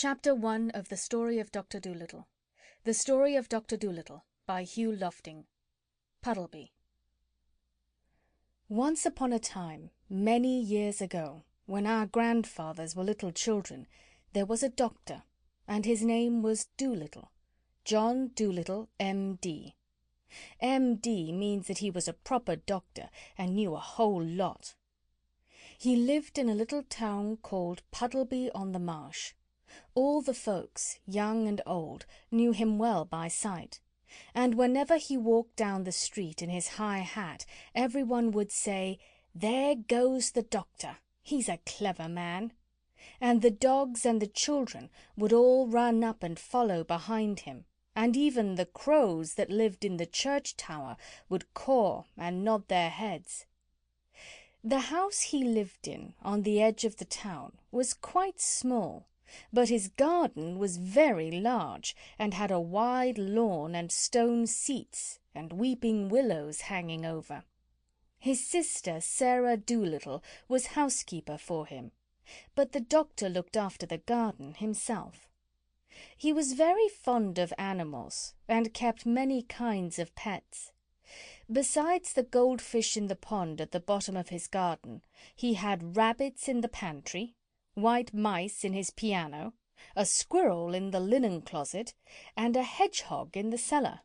Chapter 1 of The Story of Doctor Dolittle. The Story of Doctor Dolittle by Hugh Lofting. Puddleby. Once upon a time, many years ago, when our grandfathers were little children, there was a doctor, and his name was Dolittle. John Dolittle, M.D. M.D. means that he was a proper doctor and knew a whole lot. He lived in a little town called Puddleby on the Marsh. All the folks, young and old, knew him well by sight, and whenever he walked down the street in his high hat, everyone would say, "There goes the doctor. He's a clever man." And the dogs and the children would all run up and follow behind him, and even the crows that lived in the church tower would caw and nod their heads. The house he lived in, on the edge of the town, was quite small, but his garden was very large, and had a wide lawn and stone seats and weeping willows hanging over. His sister Sarah Dolittle was housekeeper for him, but the doctor looked after the garden himself. He was very fond of animals, and kept many kinds of pets. Besides the goldfish in the pond at the bottom of his garden, he had rabbits in the pantry, white mice in his piano, a squirrel in the linen closet, and a hedgehog in the cellar.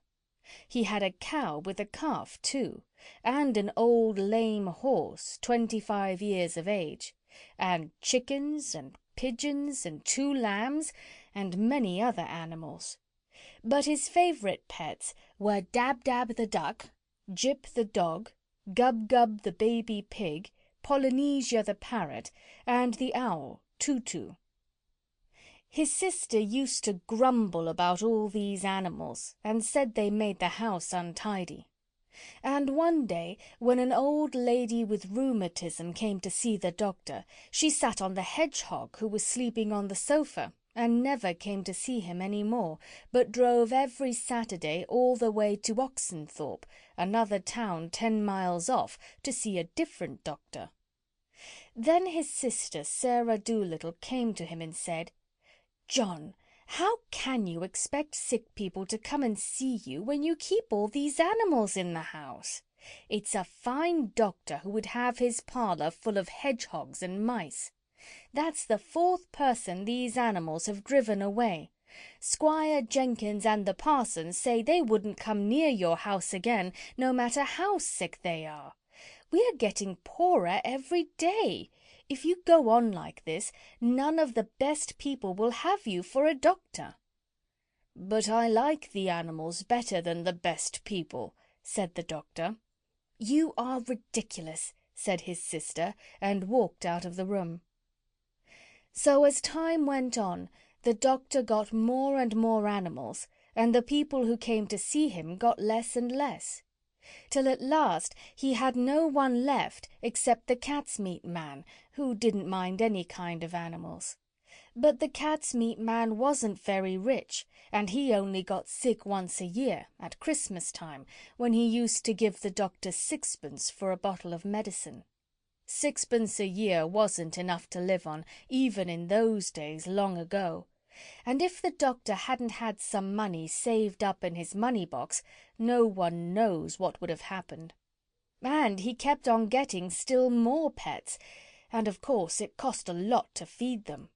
He had a cow with a calf, too, and an old lame horse, 25 years of age, and chickens and pigeons and 2 lambs, and many other animals. But his favourite pets were Dab-Dab the duck, Jip the dog, Gub-Gub the baby pig, Polynesia the parrot, and the owl, Tutu. His sister used to grumble about all these animals, and said they made the house untidy. And one day, when an old lady with rheumatism came to see the doctor, she sat on the hedgehog who was sleeping on the sofa, and never came to see him any more, but drove every Saturday all the way to Oxenthorpe, another town 10 miles off, to see a different doctor. Then his sister Sarah Dolittle came to him and said, "John, how can you expect sick people to come and see you when you keep all these animals in the house? It's a fine doctor who would have his parlour full of hedgehogs and mice. That's the 4th person these animals have driven away. Squire Jenkins and the parson say they wouldn't come near your house again, no matter how sick they are. We are getting poorer every day. If you go on like this, none of the best people will have you for a doctor." "But I like the animals better than the best people," said the doctor. "You are ridiculous," said his sister, and walked out of the room. So as time went on, the doctor got more and more animals, and the people who came to see him got less and less, till at last he had no one left except the cat's-meat man, who didn't mind any kind of animals. But the cat's-meat man wasn't very rich, and he only got sick once a year, at Christmas time, when he used to give the doctor 6pence for a bottle of medicine. 6pence a year wasn't enough to live on, even in those days long ago, and if the doctor hadn't had some money saved up in his money-box, no one knows what would have happened. And he kept on getting still more pets, and of course it cost a lot to feed them,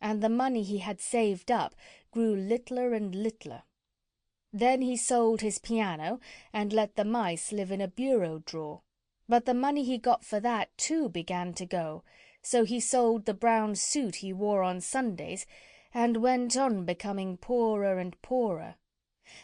and the money he had saved up grew littler and littler. Then he sold his piano and let the mice live in a bureau drawer. But the money he got for that, too, began to go, so he sold the brown suit he wore on Sundays, and went on becoming poorer and poorer.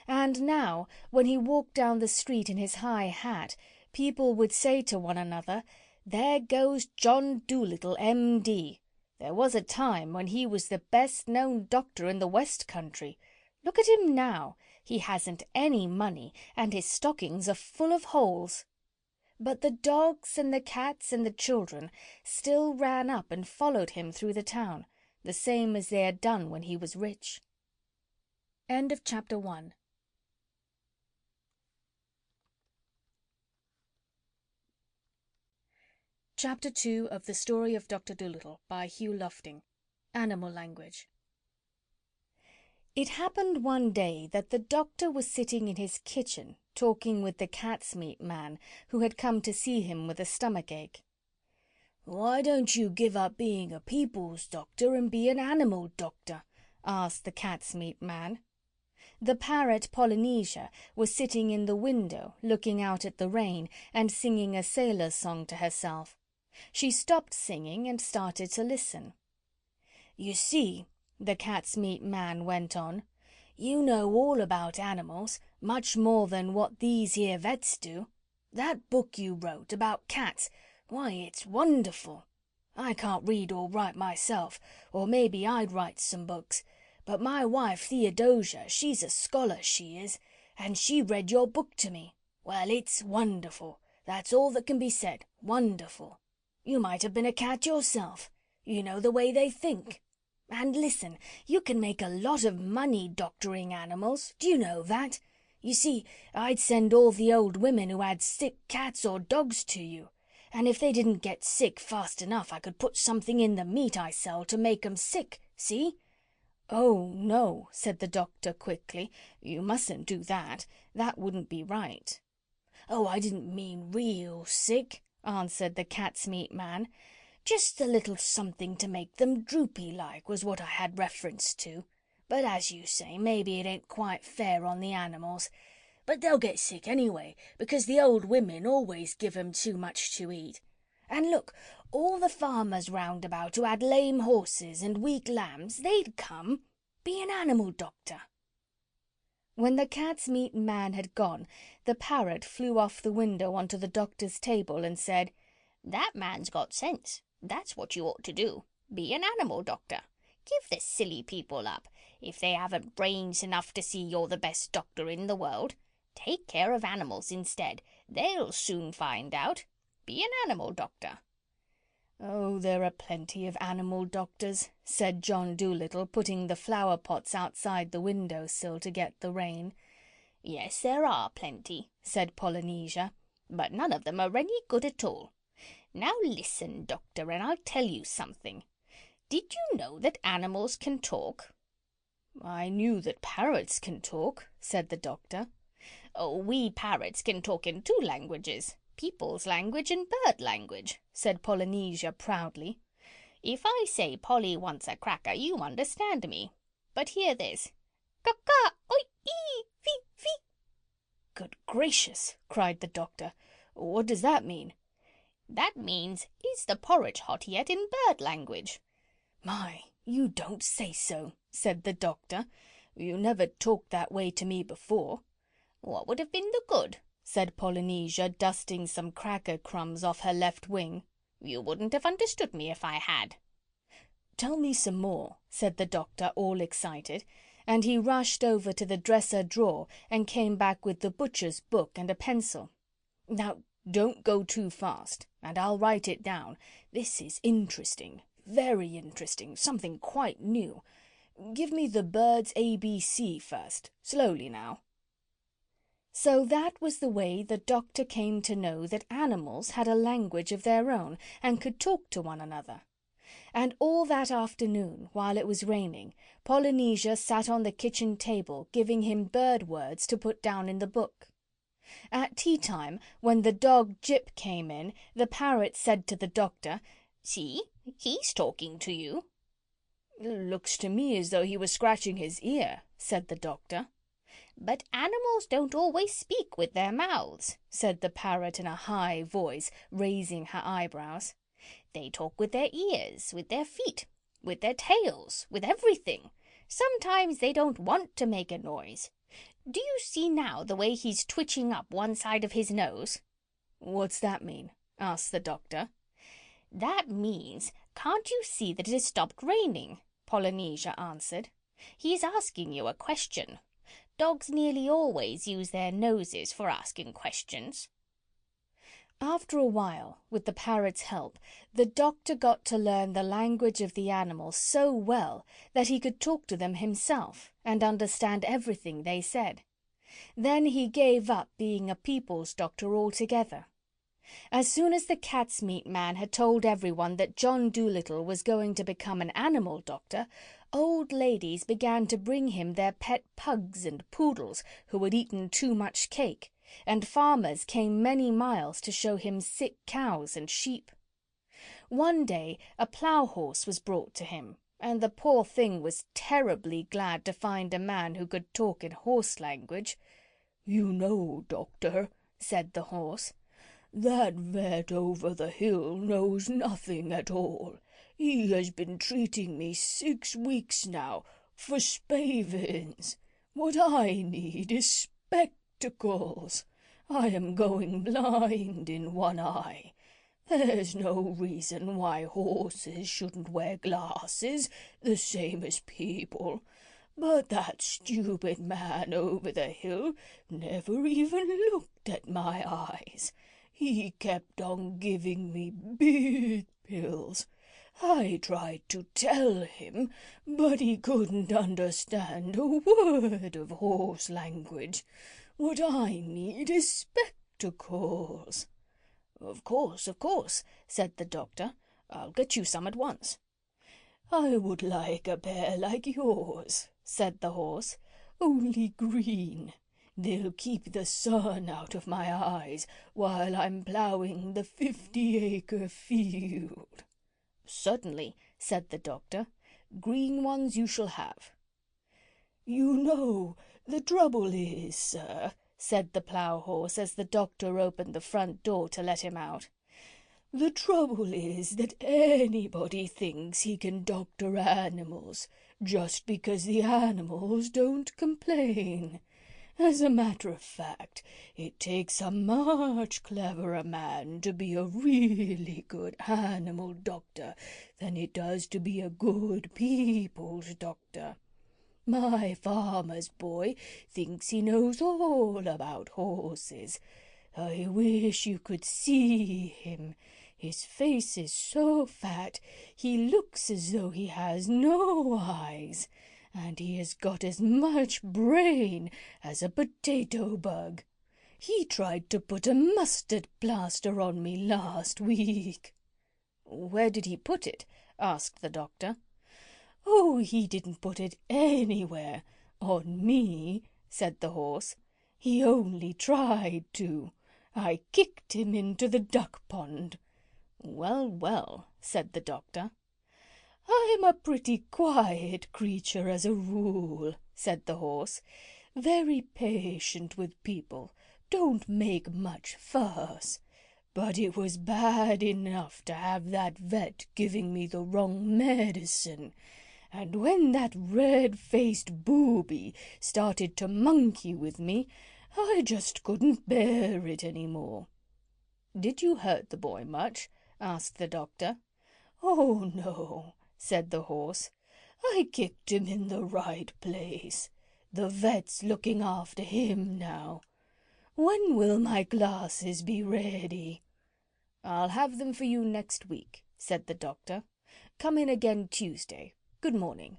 And now, when he walked down the street in his high hat, people would say to one another, "There goes John Dolittle, M.D. There was a time when he was the best-known doctor in the West Country. Look at him now. He hasn't any money, and his stockings are full of holes." But the dogs and the cats and the children still ran up and followed him through the town, the same as they had done when he was rich. End of Chapter 1. Chapter 2 of The Story of Doctor Dolittle by Hugh Lofting. Animal Language. It happened one day that the doctor was sitting in his kitchen talking with the cat's meat man, who had come to see him with a stomachache. "Why don't you give up being a people's doctor and be an animal doctor?" asked the cat's meat man. The parrot Polynesia was sitting in the window looking out at the rain and singing a sailor's song to herself. She stopped singing and started to listen. "You see," the cat's meat man went on, "you know all about animals, much more than what these here vets do. That book you wrote about cats, why, it's wonderful. I can't read or write myself, or maybe I'd write some books, but my wife Theodosia, she's a scholar, she is, and she read your book to me. Well, it's wonderful. That's all that can be said. Wonderful. You might have been a cat yourself. You know the way they think. And listen, you can make a lot of money doctoring animals. Do you know that? You see, I'd send all the old women who had sick cats or dogs to you, and if they didn't get sick fast enough I could put something in the meat I sell to make 'em sick, see?" "Oh, no," said the doctor quickly. "You mustn't do that. That wouldn't be right." "Oh, I didn't mean real sick," answered the cat's meat man. "Just a little something to make them droopy like was what I had reference to. But as you say, maybe it ain't quite fair on the animals. But they'll get sick anyway, because the old women always give 'em too much to eat. And look, all the farmers round about who had lame horses and weak lambs, they'd come. Be an animal doctor." When the cat's meat man had gone, the parrot flew off the window onto the doctor's table and said, "That man's got sense. That's what you ought to do. Be an animal doctor. Give the silly people up. If they haven't brains enough to see you're the best doctor in the world, take care of animals instead. They'll soon find out. Be an animal doctor." "Oh, there are plenty of animal doctors," said John Dolittle, putting the flower pots outside the window sill to get the rain. "Yes, there are plenty," said Polynesia, "but none of them are any good at all. Now listen, doctor, and I'll tell you something. Did you know that animals can talk?" "I knew that parrots can talk," said the doctor. "Oh, we parrots can talk in 2 languages, people's language and bird language," said Polynesia proudly. "If I say Polly wants a cracker, you understand me. But hear this. Ka-ka, oi-ee, fee-fee." "Good gracious!" cried the doctor. "What does that mean?" "That means, is the porridge hot yet in bird language." "My, you don't say so," said the doctor. "You never talked that way to me before." "What would have been the good?" said Polynesia, dusting some cracker crumbs off her left wing. "You wouldn't have understood me if I had." "Tell me some more," said the doctor, all excited, and he rushed over to the dresser drawer and came back with the butcher's book and a pencil. "Now, don't go too fast, and I'll write it down. This is interesting, very interesting, something quite new. Give me the bird's ABC first. Slowly now." So that was the way the doctor came to know that animals had a language of their own and could talk to one another. And all that afternoon, while it was raining, Polynesia sat on the kitchen table giving him bird words to put down in the book. At tea-time, when the dog Jip came in, the parrot said to the doctor, "See, he's talking to you." "Looks to me as though he was scratching his ear," said the doctor. "But animals don't always speak with their mouths," said the parrot in a high voice, raising her eyebrows. "They talk with their ears, with their feet, with their tails, with everything. Sometimes they don't want to make a noise. Do you see now the way he's twitching up one side of his nose?" "What's that mean?" asked the doctor. "That means, can't you see that it has stopped raining?" Polynesia answered. "He's asking you a question. Dogs nearly always use their noses for asking questions." After a while, with the parrot's help, the doctor got to learn the language of the animals so well that he could talk to them himself and understand everything they said. Then he gave up being a people's doctor altogether. As soon as the cat's meat man had told everyone that John Dolittle was going to become an animal doctor, old ladies began to bring him their pet pugs and poodles who had eaten too much cake, and farmers came many miles to show him sick cows and sheep. One day a plough-horse was brought to him, and the poor thing was terribly glad to find a man who could talk in horse language. "You know, Doctor," said the horse, "that vet over the hill knows nothing at all. He has been treating me 6 weeks now for spavins. What I need is spectacles. I am going blind in one eye. There's no reason why horses shouldn't wear glasses, the same as people. But that stupid man over the hill never even looked at my eyes. He kept on giving me big pills. I tried to tell him, but he couldn't understand a word of horse language. What I need is spectacles." Of course," said the doctor. "I'll get you some at once." "I would like a pair like yours," said the horse, "only green. They'll keep the sun out of my eyes while I'm ploughing the 50-acre field." "Certainly," said the doctor. "Green ones you shall have." "You know, the trouble is, sir," said the plough-horse, as the doctor opened the front door to let him out, "the trouble is that anybody thinks he can doctor animals, just because the animals don't complain. As a matter of fact, it takes a much cleverer man to be a really good animal doctor than it does to be a good people's doctor. My farmer's boy thinks he knows all about horses. I wish you could see him. His face is so fat he looks as though he has no eyes, and he has got as much brain as a potato bug. He tried to put a mustard plaster on me last week." "Where did he put it?" asked the doctor. "Oh, he didn't put it anywhere on me," said the horse. "He only tried to. I kicked him into the duck pond." "Well, well," said the doctor. "I'm a pretty quiet creature as a rule," said the horse. "Very patient with people, don't make much fuss. But it was bad enough to have that vet giving me the wrong medicine. And when that red-faced booby started to monkey with me, I just couldn't bear it any more." "Did you hurt the boy much?" asked the doctor. "Oh, no," said the horse. "I kicked him in the right place. The vet's looking after him now. When will my glasses be ready?" "I'll have them for you next week," said the doctor. "Come in again Tuesday. Good morning."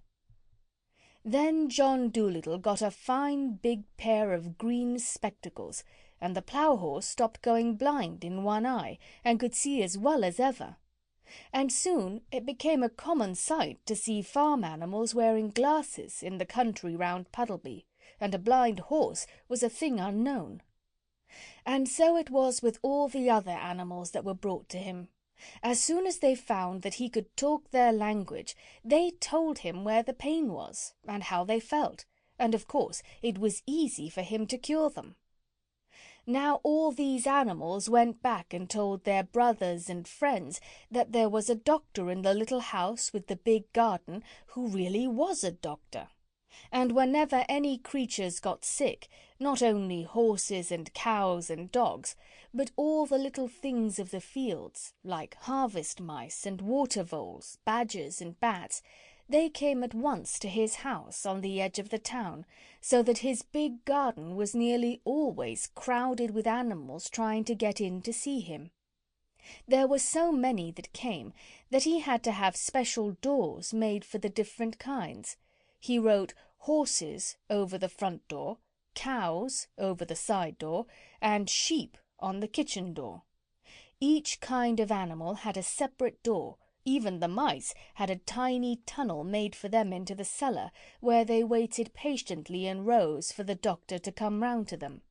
Then John Dolittle got a fine big pair of green spectacles, and the plough-horse stopped going blind in one eye and could see as well as ever. And soon it became a common sight to see farm animals wearing glasses in the country round Puddleby, and a blind horse was a thing unknown. And so it was with all the other animals that were brought to him. As soon as they found that he could talk their language, they told him where the pain was, and how they felt, and of course it was easy for him to cure them. Now all these animals went back and told their brothers and friends that there was a doctor in the little house with the big garden who really was a doctor. And whenever any creatures got sick, not only horses and cows and dogs, but all the little things of the fields, like harvest mice and water voles, badgers and bats, they came at once to his house on the edge of the town, so that his big garden was nearly always crowded with animals trying to get in to see him. There were so many that came that he had to have special doors made for the different kinds. He wrote horses over the front door, cows over the side door, and sheep on the kitchen door. Each kind of animal had a separate door, Even the mice had a tiny tunnel made for them into the cellar, where they waited patiently in rows for the doctor to come round to them.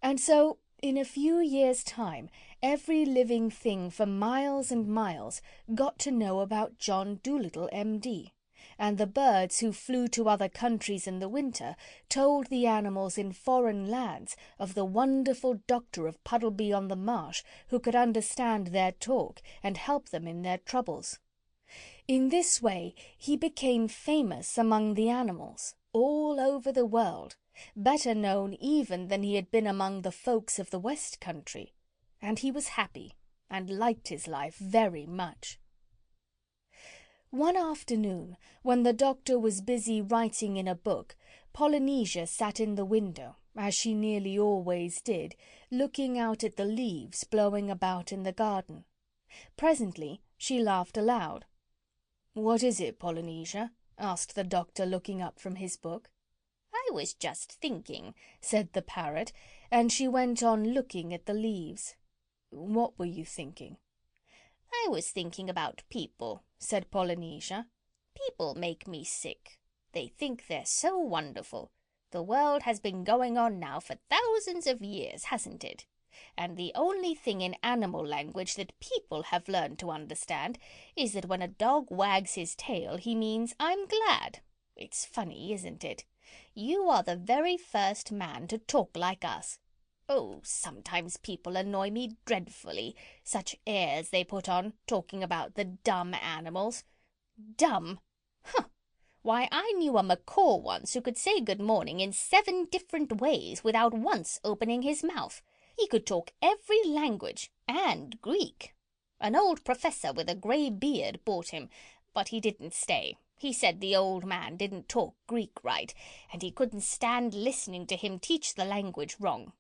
And so, in a few years' time, every living thing for miles and miles got to know about John Dolittle, M.D., and the birds who flew to other countries in the winter told the animals in foreign lands of the wonderful doctor of Puddleby on the Marsh, who could understand their talk and help them in their troubles. In this way he became famous among the animals all over the world, better known even than he had been among the folks of the West Country, and he was happy and liked his life very much. One afternoon, when the doctor was busy writing in a book, Polynesia sat in the window, as she nearly always did, looking out at the leaves blowing about in the garden. Presently she laughed aloud. "What is it, Polynesia?" asked the doctor, looking up from his book. "I was just thinking," said the parrot, and she went on looking at the leaves. "What were you thinking?" "I was thinking about people," said Polynesia. "People make me sick. They think they're so wonderful. The world has been going on now for thousands of years, hasn't it? And the only thing in animal language that people have learned to understand is that when a dog wags his tail he means I'm glad. It's funny, isn't it? You are the very first man to talk like us. Oh, sometimes people annoy me dreadfully. Such airs they put on, talking about the dumb animals. Dumb? Huh! Why, I knew a macaw once who could say good morning in 7 different ways without once opening his mouth. He could talk every language, and Greek. An old professor with a grey beard bought him, but he didn't stay. He said the old man didn't talk Greek right, and he couldn't stand listening to him teach the language wrong.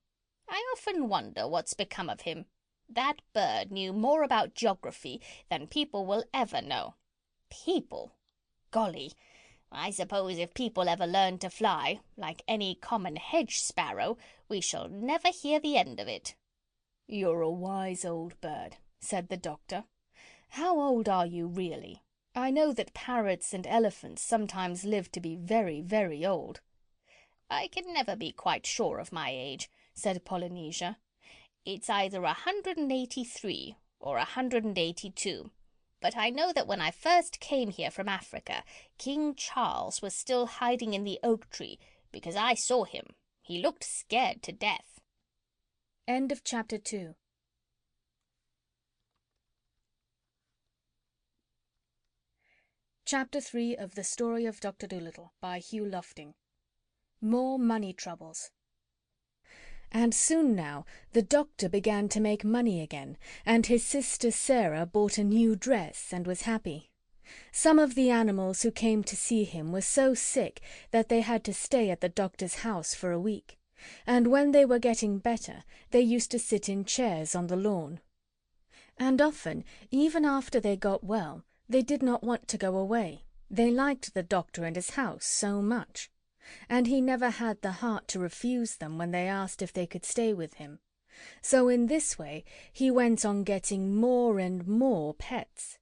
I often wonder what's become of him. That bird knew more about geography than people will ever know. People! Golly! I suppose if people ever learn to fly, like any common hedge sparrow, we shall never hear the end of it." "You're a wise old bird," said the doctor. "How old are you really? I know that parrots and elephants sometimes live to be very, very old." "I can never be quite sure of my age," said Polynesia. "It's either 183 or 182. But I know that when I first came here from Africa, King Charles was still hiding in the oak tree, because I saw him. He looked scared to death." End of Chapter 2. Chapter 3 of The Story of Doctor Dolittle by Hugh Lofting. More money troubles. And soon now the doctor began to make money again, and his sister Sarah bought a new dress and was happy. Some of the animals who came to see him were so sick that they had to stay at the doctor's house for a week, and when they were getting better they used to sit in chairs on the lawn. And often, even after they got well, they did not want to go away. They liked the doctor and his house so much. And he never had the heart to refuse them when they asked if they could stay with him. So in this way he went on getting more and more pets.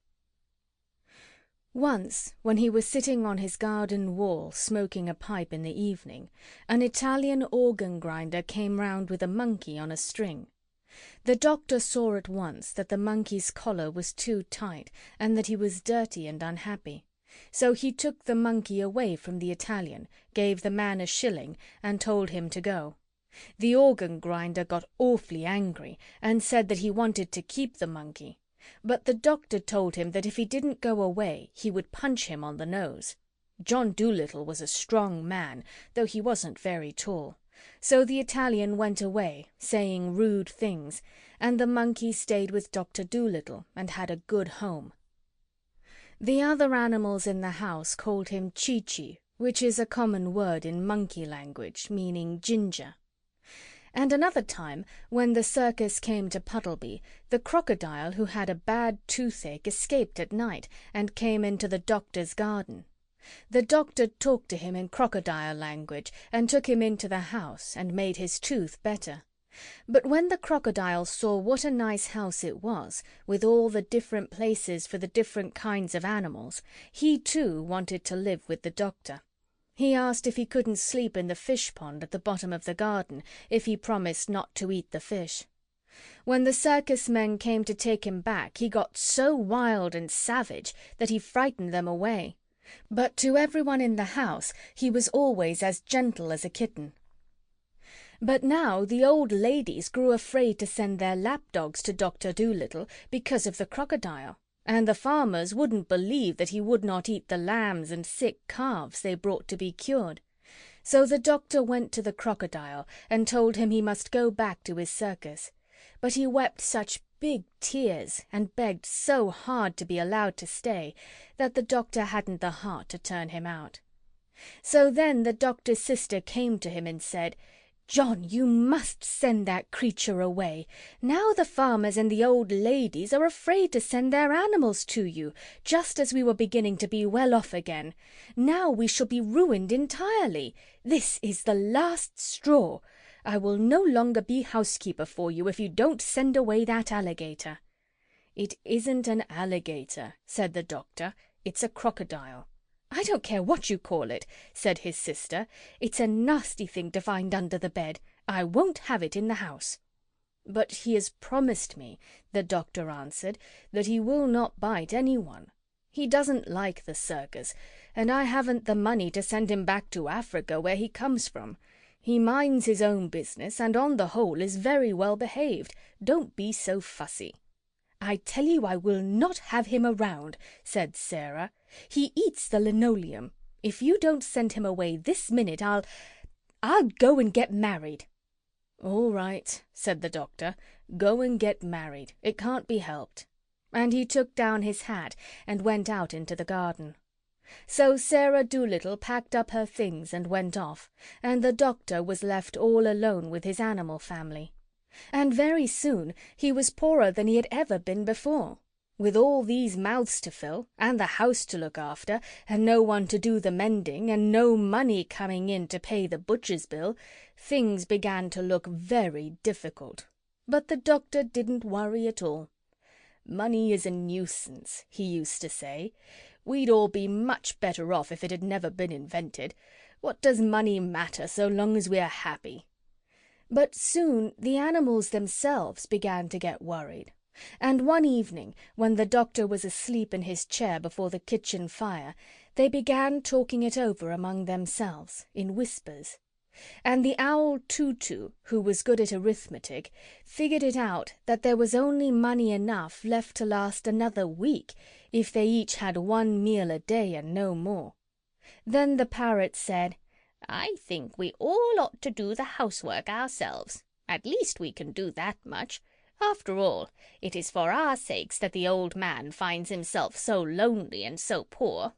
Once, when he was sitting on his garden wall smoking a pipe in the evening, an Italian organ-grinder came round with a monkey on a string. The doctor saw at once that the monkey's collar was too tight and that he was dirty and unhappy. So he took the monkey away from the Italian, gave the man a shilling, and told him to go. The organ-grinder got awfully angry and said that he wanted to keep the monkey. But the doctor told him that if he didn't go away he would punch him on the nose. John Dolittle was a strong man, though he wasn't very tall. So the Italian went away, saying rude things, and the monkey stayed with Dr. Dolittle and had a good home. The other animals in the house called him Chi-Chi, which is a common word in monkey language, meaning ginger. And another time, when the circus came to Puddleby, the crocodile who had a bad toothache escaped at night and came into the doctor's garden. The doctor talked to him in crocodile language and took him into the house and made his tooth better. But when the crocodile saw what a nice house it was, with all the different places for the different kinds of animals, he too wanted to live with the doctor. He asked if he couldn't sleep in the fish pond at the bottom of the garden if he promised not to eat the fish. When the circus men came to take him back, he got so wild and savage that he frightened them away. But to everyone in the house he was always as gentle as a kitten. But now the old ladies grew afraid to send their lapdogs to Dr. Dolittle because of the crocodile, and the farmers wouldn't believe that he would not eat the lambs and sick calves they brought to be cured. So the doctor went to the crocodile and told him he must go back to his circus. But he wept such big tears and begged so hard to be allowed to stay that the doctor hadn't the heart to turn him out. So then the doctor's sister came to him and said, "John, you must send that creature away. Now the farmers and the old ladies are afraid to send their animals to you, just as we were beginning to be well off again. Now we shall be ruined entirely. This is the last straw. I will no longer be housekeeper for you if you don't send away that alligator." "It isn't an alligator," said the doctor. "It's a crocodile." "I don't care what you call it," said his sister. "It's a nasty thing to find under the bed. I won't have it in the house." "But he has promised me," the doctor answered, "that he will not bite anyone. He doesn't like the circus, and I haven't the money to send him back to Africa where he comes from. He minds his own business and on the whole is very well behaved. Don't be so fussy." "I tell you I will not have him around," said Sarah. "He eats the linoleum. If you don't send him away this minute, I'll go and get married." "All right," said the doctor. "Go and get married. It can't be helped." And he took down his hat and went out into the garden. So Sarah Dolittle packed up her things and went off, and the doctor was left all alone with his animal family. And very soon he was poorer than he had ever been before. With all these mouths to fill, and the house to look after, and no one to do the mending, and no money coming in to pay the butcher's bill, things began to look very difficult. But the doctor didn't worry at all. "Money is a nuisance," he used to say. "We'd all be much better off if it had never been invented. What does money matter so long as we are happy?" But soon the animals themselves began to get worried. And one evening, when the doctor was asleep in his chair before the kitchen fire, they began talking it over among themselves, in whispers. And the owl Tutu, who was good at arithmetic, figured it out that there was only money enough left to last another week if they each had one meal a day and no more. Then the parrot said, "I think we all ought to do the housework ourselves. At least we can do that much. After all, it is for our sakes that the old man finds himself so lonely and so poor."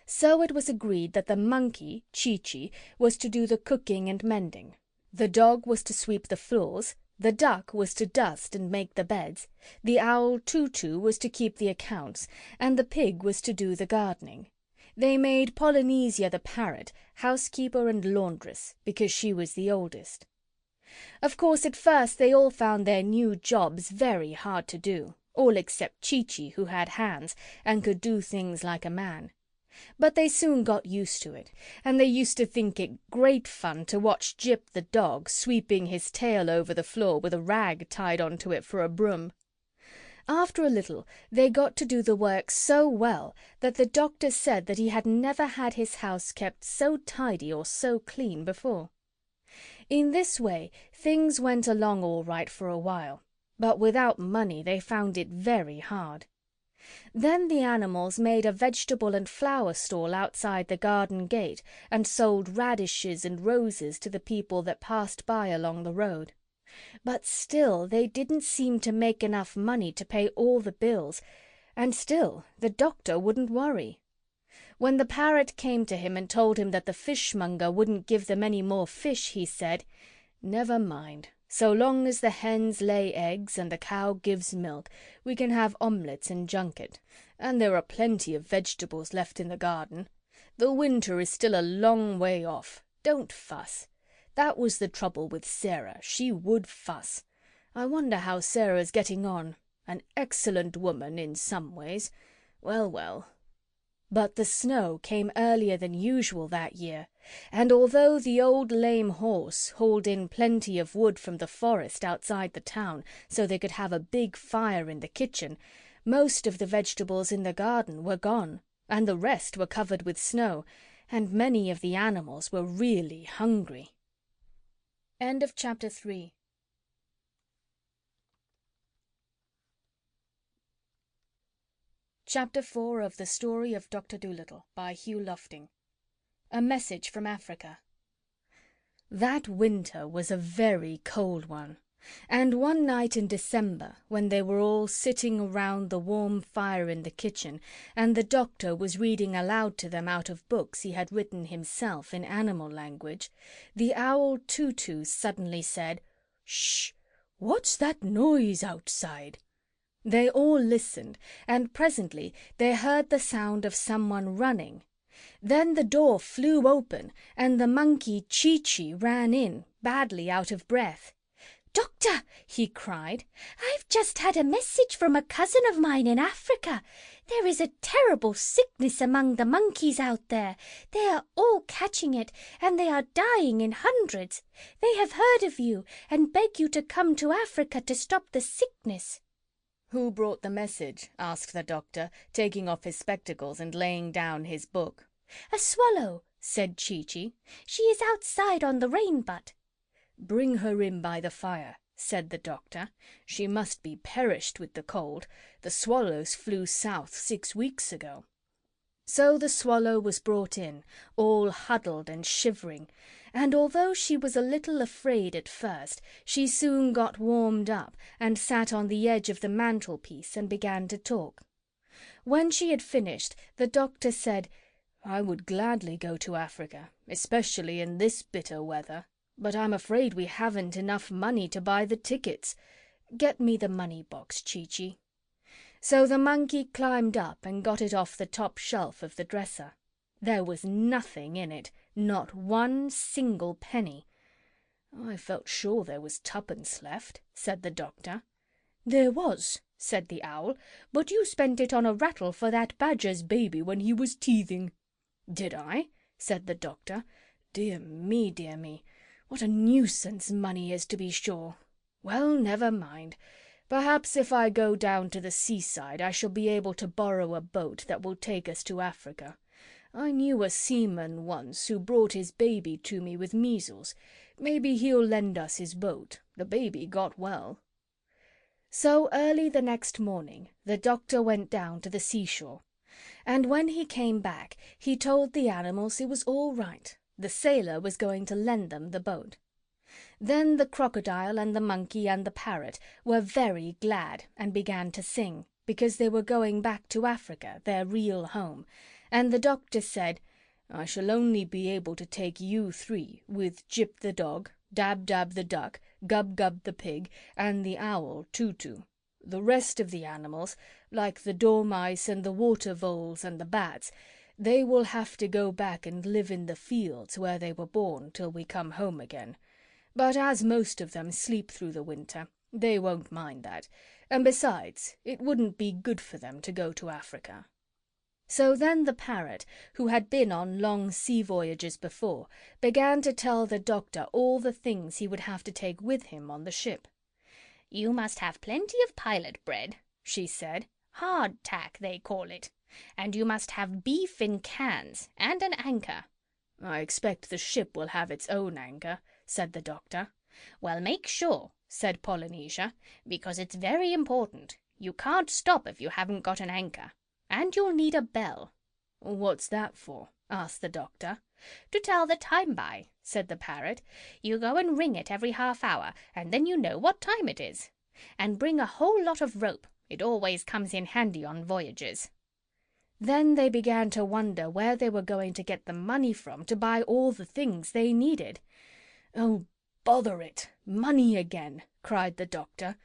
So it was agreed that the monkey, Chee-Chee, was to do the cooking and mending. The dog was to sweep the floors, the duck was to dust and make the beds, the owl Tutu was to keep the accounts, and the pig was to do the gardening. They made Polynesia the parrot housekeeper and laundress, because she was the oldest. Of course, at first they all found their new jobs very hard to do, all except Chee-Chee, who had hands and could do things like a man. But they soon got used to it, and they used to think it great fun to watch Jip the dog sweeping his tail over the floor with a rag tied onto it for a broom. After a little they got to do the work so well that the doctor said that he had never had his house kept so tidy or so clean before. In this way things went along all right for a while, but without money they found it very hard. Then the animals made a vegetable and flower stall outside the garden gate and sold radishes and roses to the people that passed by along the road. But still they didn't seem to make enough money to pay all the bills, and still the doctor wouldn't worry. When the parrot came to him and told him that the fishmonger wouldn't give them any more fish, he said, "Never mind. So long as the hens lay eggs and the cow gives milk, we can have omelettes and junket. And there are plenty of vegetables left in the garden. The winter is still a long way off. Don't fuss. That was the trouble with Sarah. She would fuss. I wonder how Sarah's getting on. An excellent woman in some ways. Well, well. But the snow came earlier than usual that year, and although the old lame horse hauled in plenty of wood from the forest outside the town so they could have a big fire in the kitchen, most of the vegetables in the garden were gone, and the rest were covered with snow, and many of the animals were really hungry. End of Chapter 3. Chapter 4 of The Story of Doctor Dolittle by Hugh Lofting. A Message from Africa. That winter was a very cold one, and one night in December, when they were all sitting around the warm fire in the kitchen, and the doctor was reading aloud to them out of books he had written himself in animal language, the owl Tutu suddenly said, "Shh! What's that noise outside?" They all listened, and presently they heard the sound of someone running. Then the door flew open, and the monkey Chee-Chee ran in, badly out of breath. "Doctor," he cried, "I've just had a message from a cousin of mine in Africa. There is a terrible sickness among the monkeys out there. They are all catching it, and they are dying in hundreds. They have heard of you, and beg you to come to Africa to stop the sickness." "Who brought the message?" asked the doctor, taking off his spectacles and laying down his book. "A swallow," said Chee-Chee. "She is outside on the rain-butt." "Bring her in by the fire," said the doctor. "She must be perished with the cold. The swallows flew south 6 weeks ago." So the swallow was brought in, all huddled and shivering, and although she was a little afraid at first, she soon got warmed up and sat on the edge of the mantelpiece and began to talk. When she had finished, the doctor said, "I would gladly go to Africa, especially in this bitter weather, but I'm afraid we haven't enough money to buy the tickets. Get me the money-box, Chee-Chee." So the monkey climbed up and got it off the top shelf of the dresser. There was nothing in it, not one single penny. "I felt sure there was twopence left," said the doctor. "There was," said the owl, "but you spent it on a rattle for that badger's baby when he was teething." "Did I?" said the doctor. Dear me, what a nuisance money is, to be sure. Well, never mind. Perhaps if I go down to the seaside I shall be able to borrow a boat that will take us to Africa. I knew a seaman once who brought his baby to me with measles. Maybe he'll lend us his boat. The baby got well." So early the next morning the doctor went down to the seashore, and when he came back he told the animals it was all right. The sailor was going to lend them the boat. Then the crocodile and the monkey and the parrot were very glad and began to sing, because they were going back to Africa, their real home, and the doctor said, "I shall only be able to take you 3, with Jip the dog, Dab-Dab the duck, Gub-Gub the pig, and the owl Tutu. The rest of the animals, like the dormice and the water voles and the bats, they will have to go back and live in the fields where they were born till we come home again. But as most of them sleep through the winter, they won't mind that, and besides, it wouldn't be good for them to go to Africa." So then the parrot, who had been on long sea voyages before, began to tell the doctor all the things he would have to take with him on the ship. "You must have plenty of pilot bread," she said. "Hard-tack, they call it. And you must have beef in cans, and an anchor." "I expect the ship will have its own anchor," said the doctor. "Well, make sure," said Polynesia, "because it's very important. You can't stop if you haven't got an anchor. And you'll need a bell." "What's that for?" asked the doctor. "To tell the time by," said the parrot. "You go and ring it every half-hour, and then you know what time it is. And bring a whole lot of rope. It always comes in handy on voyages." Then they began to wonder where they were going to get the money from to buy all the things they needed. "Oh, bother it! Money again!" cried the doctor.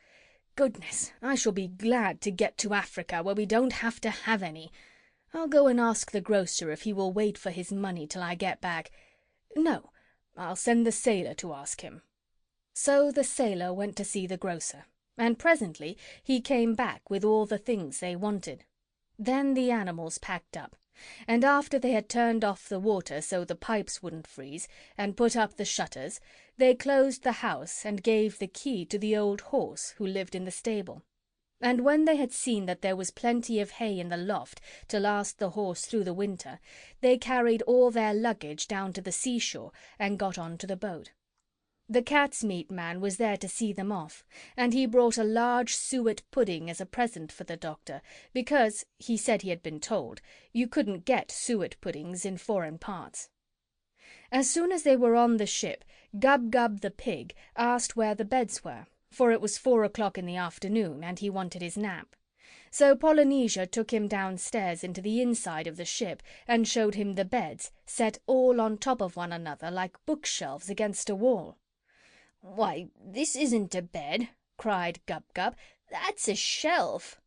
"Goodness, I shall be glad to get to Africa where we don't have to have any. I'll go and ask the grocer if he will wait for his money till I get back. No, I'll send the sailor to ask him." So the sailor went to see the grocer, and presently he came back with all the things they wanted. Then the animals packed up, and after they had turned off the water so the pipes wouldn't freeze, and put up the shutters, they closed the house and gave the key to the old horse who lived in the stable. And when they had seen that there was plenty of hay in the loft to last the horse through the winter, they carried all their luggage down to the seashore and got on to the boat. The cat's meat man was there to see them off, and he brought a large suet pudding as a present for the doctor, because, he said he had been told, you couldn't get suet puddings in foreign parts. As soon as they were on the ship, Gub-Gub the pig asked where the beds were, for it was 4 o'clock in the afternoon, and he wanted his nap. So Polynesia took him downstairs into the inside of the ship and showed him the beds, set all on top of one another like bookshelves against a wall. "Why, this isn't a bed," cried Gub-Gub. "That's a shelf."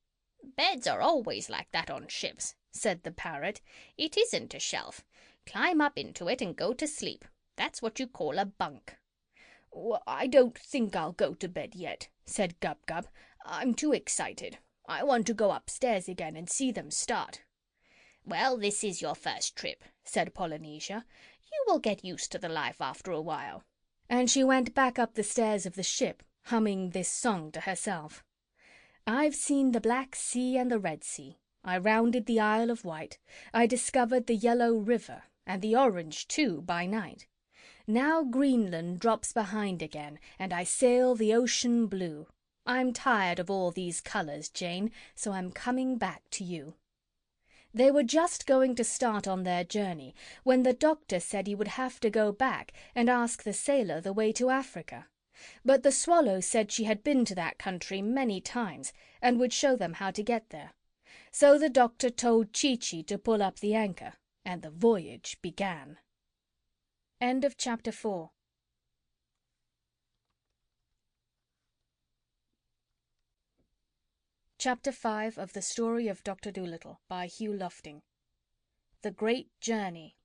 "Beds are always like that on ships," said the parrot. "It isn't a shelf. Climb up into it and go to sleep. That's what you call a bunk." "I don't think I'll go to bed yet," said Gub-Gub. "I'm too excited. I want to go upstairs again and see them start." "Well, this is your first trip," said Polynesia. "You will get used to the life after a while." And she went back up the stairs of the ship, humming this song to herself. "I've seen the Black Sea and the Red Sea. I rounded the Isle of Wight. I discovered the Yellow River, and the Orange, too, by night. Now Greenland drops behind again, and I sail the ocean blue. I'm tired of all these colours, Jane, so I'm coming back to you." They were just going to start on their journey when the doctor said he would have to go back and ask the sailor the way to Africa. But the Swallow said she had been to that country many times and would show them how to get there. So the doctor told Chee-Chee to pull up the anchor, and the voyage began. End of chapter 4. Chapter 5 of The Story of Doctor Dolittle by Hugh Lofting. The Great Journey.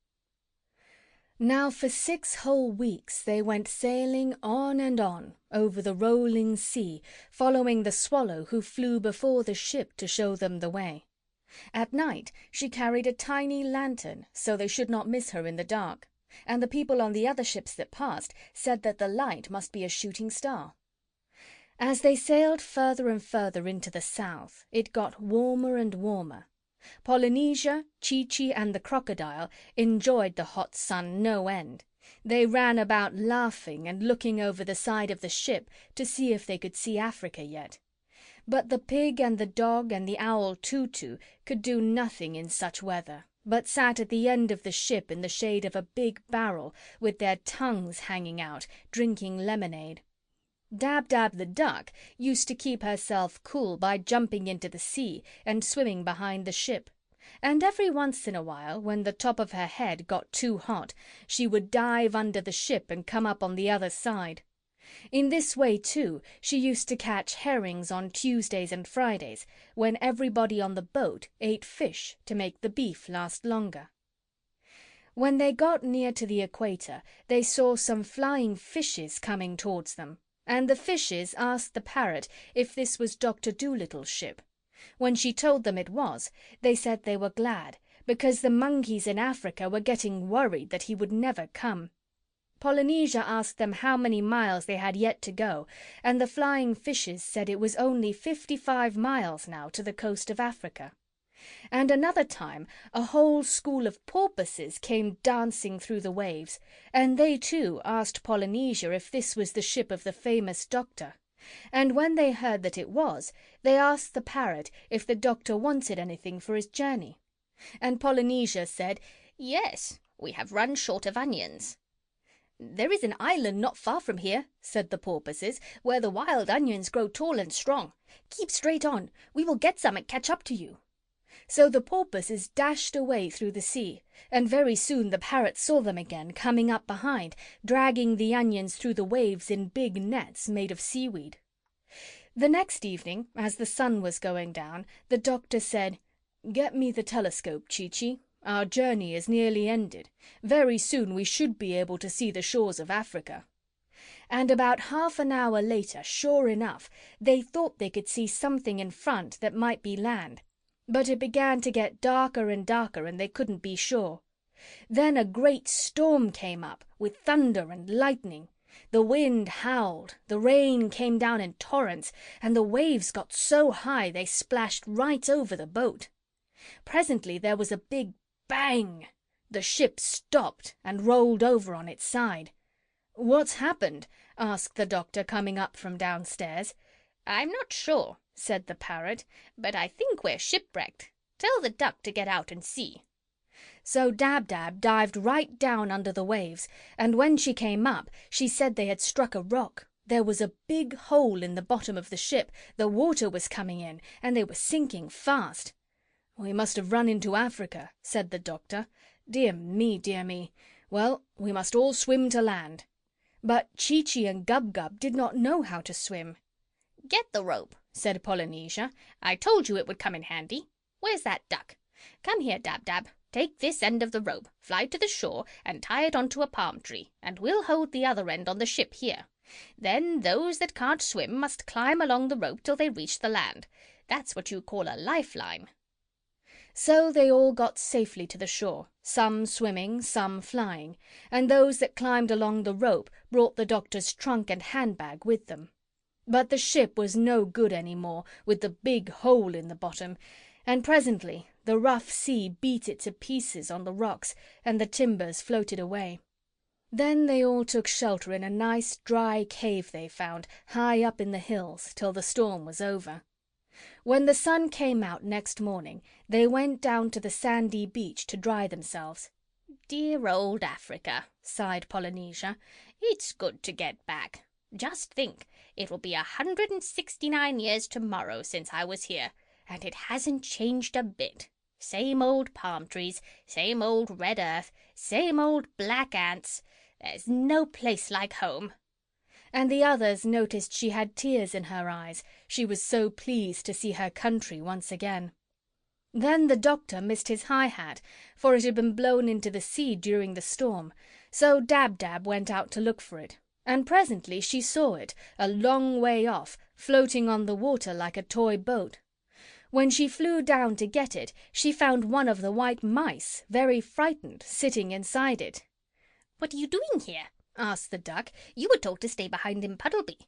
Now for 6 whole weeks they went sailing on and on over the rolling sea, following the Swallow who flew before the ship to show them the way. At night she carried a tiny lantern so they should not miss her in the dark, and the people on the other ships that passed said that the light must be a shooting star. As they sailed further and further into the south, it got warmer and warmer. Polynesia, Chee-Chee, and the crocodile enjoyed the hot sun no end. They ran about laughing and looking over the side of the ship to see if they could see Africa yet. But the pig and the dog and the owl Tutu could do nothing in such weather, but sat at the end of the ship in the shade of a big barrel, with their tongues hanging out, drinking lemonade. Dab-Dab the duck used to keep herself cool by jumping into the sea and swimming behind the ship, and every once in a while, when the top of her head got too hot, she would dive under the ship and come up on the other side. In this way, too, she used to catch herrings on Tuesdays and Fridays, when everybody on the boat ate fish to make the beef last longer. When they got near to the equator, they saw some flying fishes coming towards them, and the fishes asked the parrot if this was Dr. Dolittle's ship. When she told them it was, they said they were glad, because the monkeys in Africa were getting worried that he would never come. Polynesia asked them how many miles they had yet to go, and the flying fishes said it was only 55 miles now to the coast of Africa. And another time a whole school of porpoises came dancing through the waves, and they too asked Polynesia if this was the ship of the famous doctor. And when they heard that it was, they asked the parrot if the doctor wanted anything for his journey. And Polynesia said, "Yes, we have run short of onions." "There is an island not far from here," said the porpoises, "where the wild onions grow tall and strong. Keep straight on. We will get some and catch up to you." So the porpoises dashed away through the sea, and very soon the parrot saw them again, coming up behind, dragging the onions through the waves in big nets made of seaweed. The next evening, as the sun was going down, the doctor said, "Get me the telescope, Chee-Chee. Our journey is nearly ended. Very soon we should be able to see the shores of Africa." And about half an hour later, sure enough, they thought they could see something in front that might be land. But it began to get darker and darker, and they couldn't be sure. Then a great storm came up, with thunder and lightning. The wind howled, the rain came down in torrents, and the waves got so high they splashed right over the boat. Presently there was a big bang. The ship stopped and rolled over on its side. "What's happened?" asked the doctor, coming up from downstairs. "I'm not sure," said the parrot, "but I think we're shipwrecked. Tell the duck to get out and see." So Dab-Dab dived right down under the waves, and when she came up, she said they had struck a rock. There was a big hole in the bottom of the ship, the water was coming in, and they were sinking fast. "We must have run into Africa," said the doctor. Dear me, dear me. Well, we must all swim to land." But Chee-Chee and Gub-Gub did not know how to swim. "Get the rope," said Polynesia. "I told you it would come in handy. Where's that duck? Come here, Dab-Dab. Take this end of the rope, fly to the shore, and tie it onto a palm tree, and we'll hold the other end on the ship here. Then those that can't swim must climb along the rope till they reach the land. That's what you call a lifeline." So they all got safely to the shore, some swimming, some flying, and those that climbed along the rope brought the doctor's trunk and handbag with them. But the ship was no good any more, with the big hole in the bottom, and presently the rough sea beat it to pieces on the rocks, and the timbers floated away. Then they all took shelter in a nice dry cave they found, high up in the hills, till the storm was over. When the sun came out next morning, they went down to the sandy beach to dry themselves. "Dear old Africa," sighed Polynesia. "It's good to get back. Just think, it will be 169 years tomorrow since I was here, and it hasn't changed a bit. Same old palm trees, same old red earth, same old black ants. There's no place like home." And the others noticed she had tears in her eyes, she was so pleased to see her country once again. Then the doctor missed his high hat, for it had been blown into the sea during the storm, so Dab-Dab went out to look for it, and presently she saw it, a long way off, floating on the water like a toy boat. When she flew down to get it, she found one of the white mice, very frightened, sitting inside it. "What are you doing here?" asked the duck. "You were told to stay behind in Puddleby."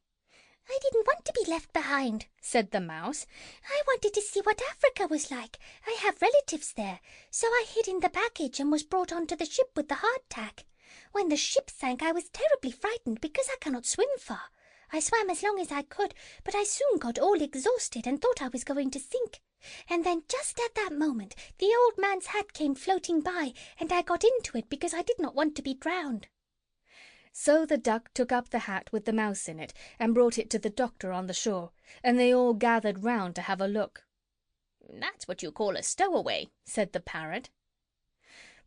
"I didn't want to be left behind," said the mouse. "I wanted to see what Africa was like. I have relatives there, so I hid in the baggage and was brought onto the ship with the hardtack. When the ship sank, I was terribly frightened because I cannot swim far. I swam as long as I could, but I soon got all exhausted and thought I was going to sink. And then just at that moment, the old man's hat came floating by, and I got into it because I did not want to be drowned." So the duck took up the hat with the mouse in it and brought it to the doctor on the shore, and they all gathered round to have a look. "That's what you call a stowaway," said the parrot.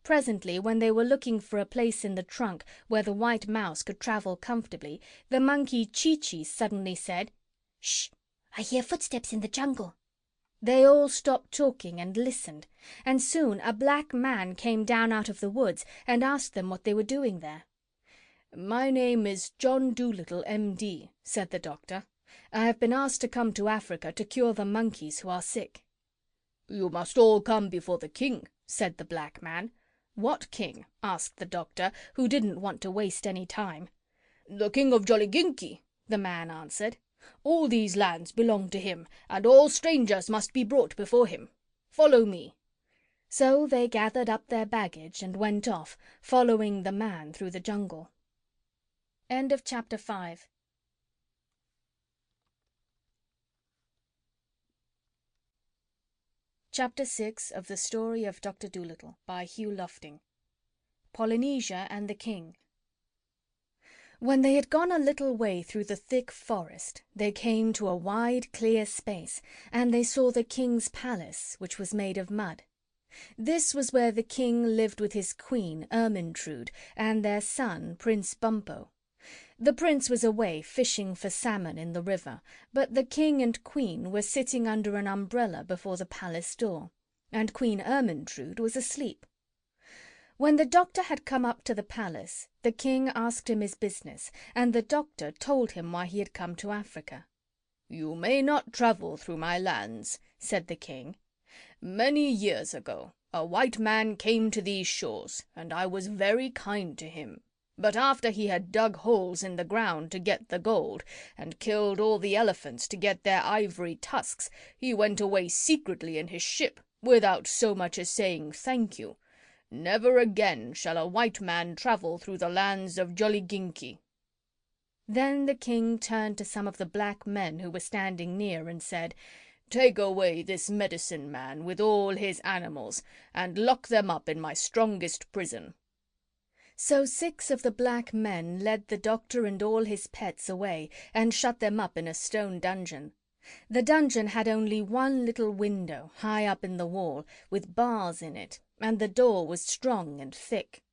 Presently, when they were looking for a place in the trunk where the white mouse could travel comfortably, the monkey Chee-Chee suddenly said, "Shh! I hear footsteps in the jungle." They all stopped talking and listened, and soon a black man came down out of the woods and asked them what they were doing there. "My name is John Dolittle, M.D.," said the doctor. "I have been asked to come to Africa to cure the monkeys who are sick." "You must all come before the king," said the black man. "What king?" asked the doctor, who didn't want to waste any time. "The King of Jolliginki," the man answered. "All these lands belong to him, and all strangers must be brought before him. Follow me." So they gathered up their baggage and went off, following the man through the jungle. End of chapter 5. Chapter 6 of the Story of Doctor Dolittle by Hugh Lofting. Polynesia and the King. When they had gone a little way through the thick forest, they came to a wide, clear space, and they saw the king's palace, which was made of mud. This was where the king lived with his queen, Ermintrude, and their son, Prince Bumpo. The prince was away fishing for salmon in the river, but the king and queen were sitting under an umbrella before the palace door, and Queen Ermintrude was asleep. When the doctor had come up to the palace, the king asked him his business, and the doctor told him why he had come to Africa. "You may not travel through my lands," said the king. "Many years ago a white man came to these shores, and I was very kind to him. But after he had dug holes in the ground to get the gold, and killed all the elephants to get their ivory tusks, he went away secretly in his ship, without so much as saying thank you. Never again shall a white man travel through the lands of Jolliginki." Then the king turned to some of the black men who were standing near and said, "Take away this medicine man with all his animals, and lock them up in my strongest prison." So 6 of the black men led the doctor and all his pets away, and shut them up in a stone dungeon. The dungeon had only one little window, high up in the wall, with bars in it, and the door was strong and thick.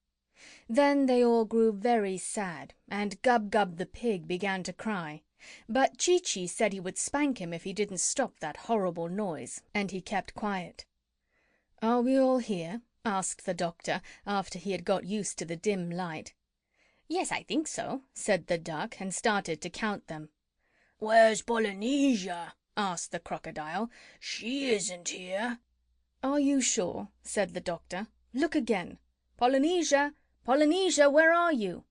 Then they all grew very sad, and Gub-Gub the pig began to cry. But Chee-Chee said he would spank him if he didn't stop that horrible noise, and he kept quiet. "Are we all here?" asked the doctor, after he had got used to the dim light. "Yes, I think so," said the duck, and started to count them. "Where's Polynesia?" asked the crocodile. "She isn't here." "Are you sure?" said the doctor. "Look again. Polynesia! Polynesia, where are you?"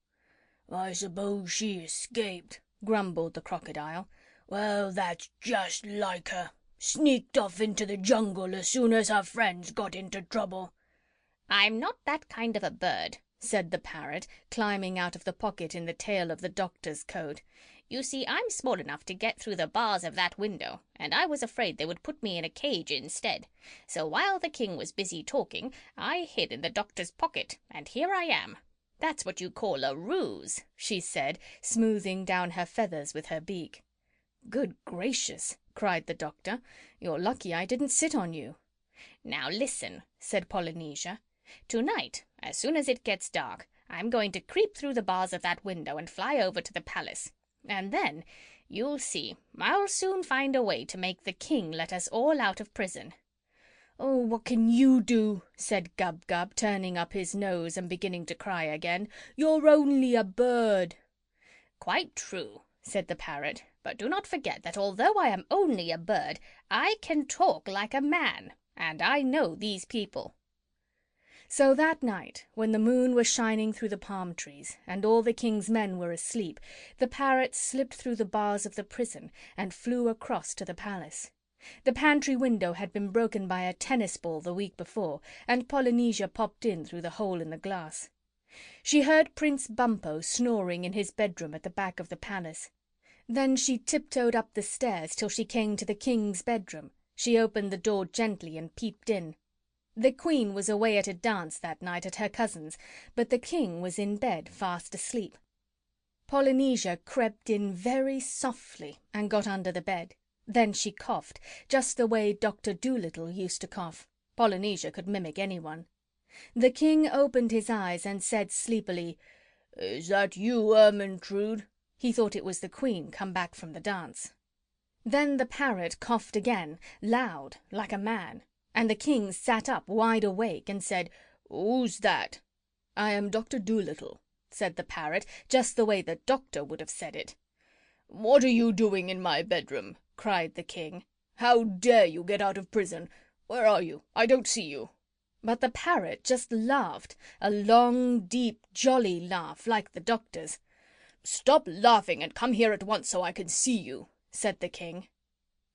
"I suppose she escaped," grumbled the crocodile. "Well, that's just like her. Sneaked off into the jungle as soon as her friends got into trouble." "I'm not that kind of a bird," said the parrot, climbing out of the pocket in the tail of the doctor's coat. "You see, I'm small enough to get through the bars of that window, and I was afraid they would put me in a cage instead. So while the king was busy talking, I hid in the doctor's pocket, and here I am. That's what you call a ruse," she said, smoothing down her feathers with her beak. "Good gracious!" cried the doctor. "You're lucky I didn't sit on you." "Now listen," said Polynesia. "Tonight, as soon as it gets dark, I'm going to creep through the bars of that window and fly over to the palace. And then, you'll see, I'll soon find a way to make the king let us all out of prison." "Oh, what can you do?" said Gub-Gub, turning up his nose and beginning to cry again. "You're only a bird." "Quite true," said the parrot. "But do not forget that although I am only a bird, I can talk like a man, and I know these people." So that night, when the moon was shining through the palm trees, and all the king's men were asleep, the parrot slipped through the bars of the prison and flew across to the palace. The pantry window had been broken by a tennis ball the week before, and Polynesia popped in through the hole in the glass. She heard Prince Bumpo snoring in his bedroom at the back of the palace. Then she tiptoed up the stairs till she came to the king's bedroom. She opened the door gently and peeped in. The queen was away at a dance that night at her cousin's, but the king was in bed fast asleep. Polynesia crept in very softly and got under the bed. Then she coughed, just the way Dr. Dolittle used to cough. Polynesia could mimic anyone. The king opened his eyes and said sleepily, "Is that you, Ermintrude?" He thought it was the queen come back from the dance. Then the parrot coughed again, loud, like a man, and the king sat up wide awake and said, "Who's that?" "I am Dr. Dolittle," said the parrot, just the way the doctor would have said it. "What are you doing in my bedroom?" cried the king. "How dare you get out of prison? Where are you? I don't see you." But the parrot just laughed, a long, deep, jolly laugh, like the doctor's. "Stop laughing and come here at once so I can see you," said the king.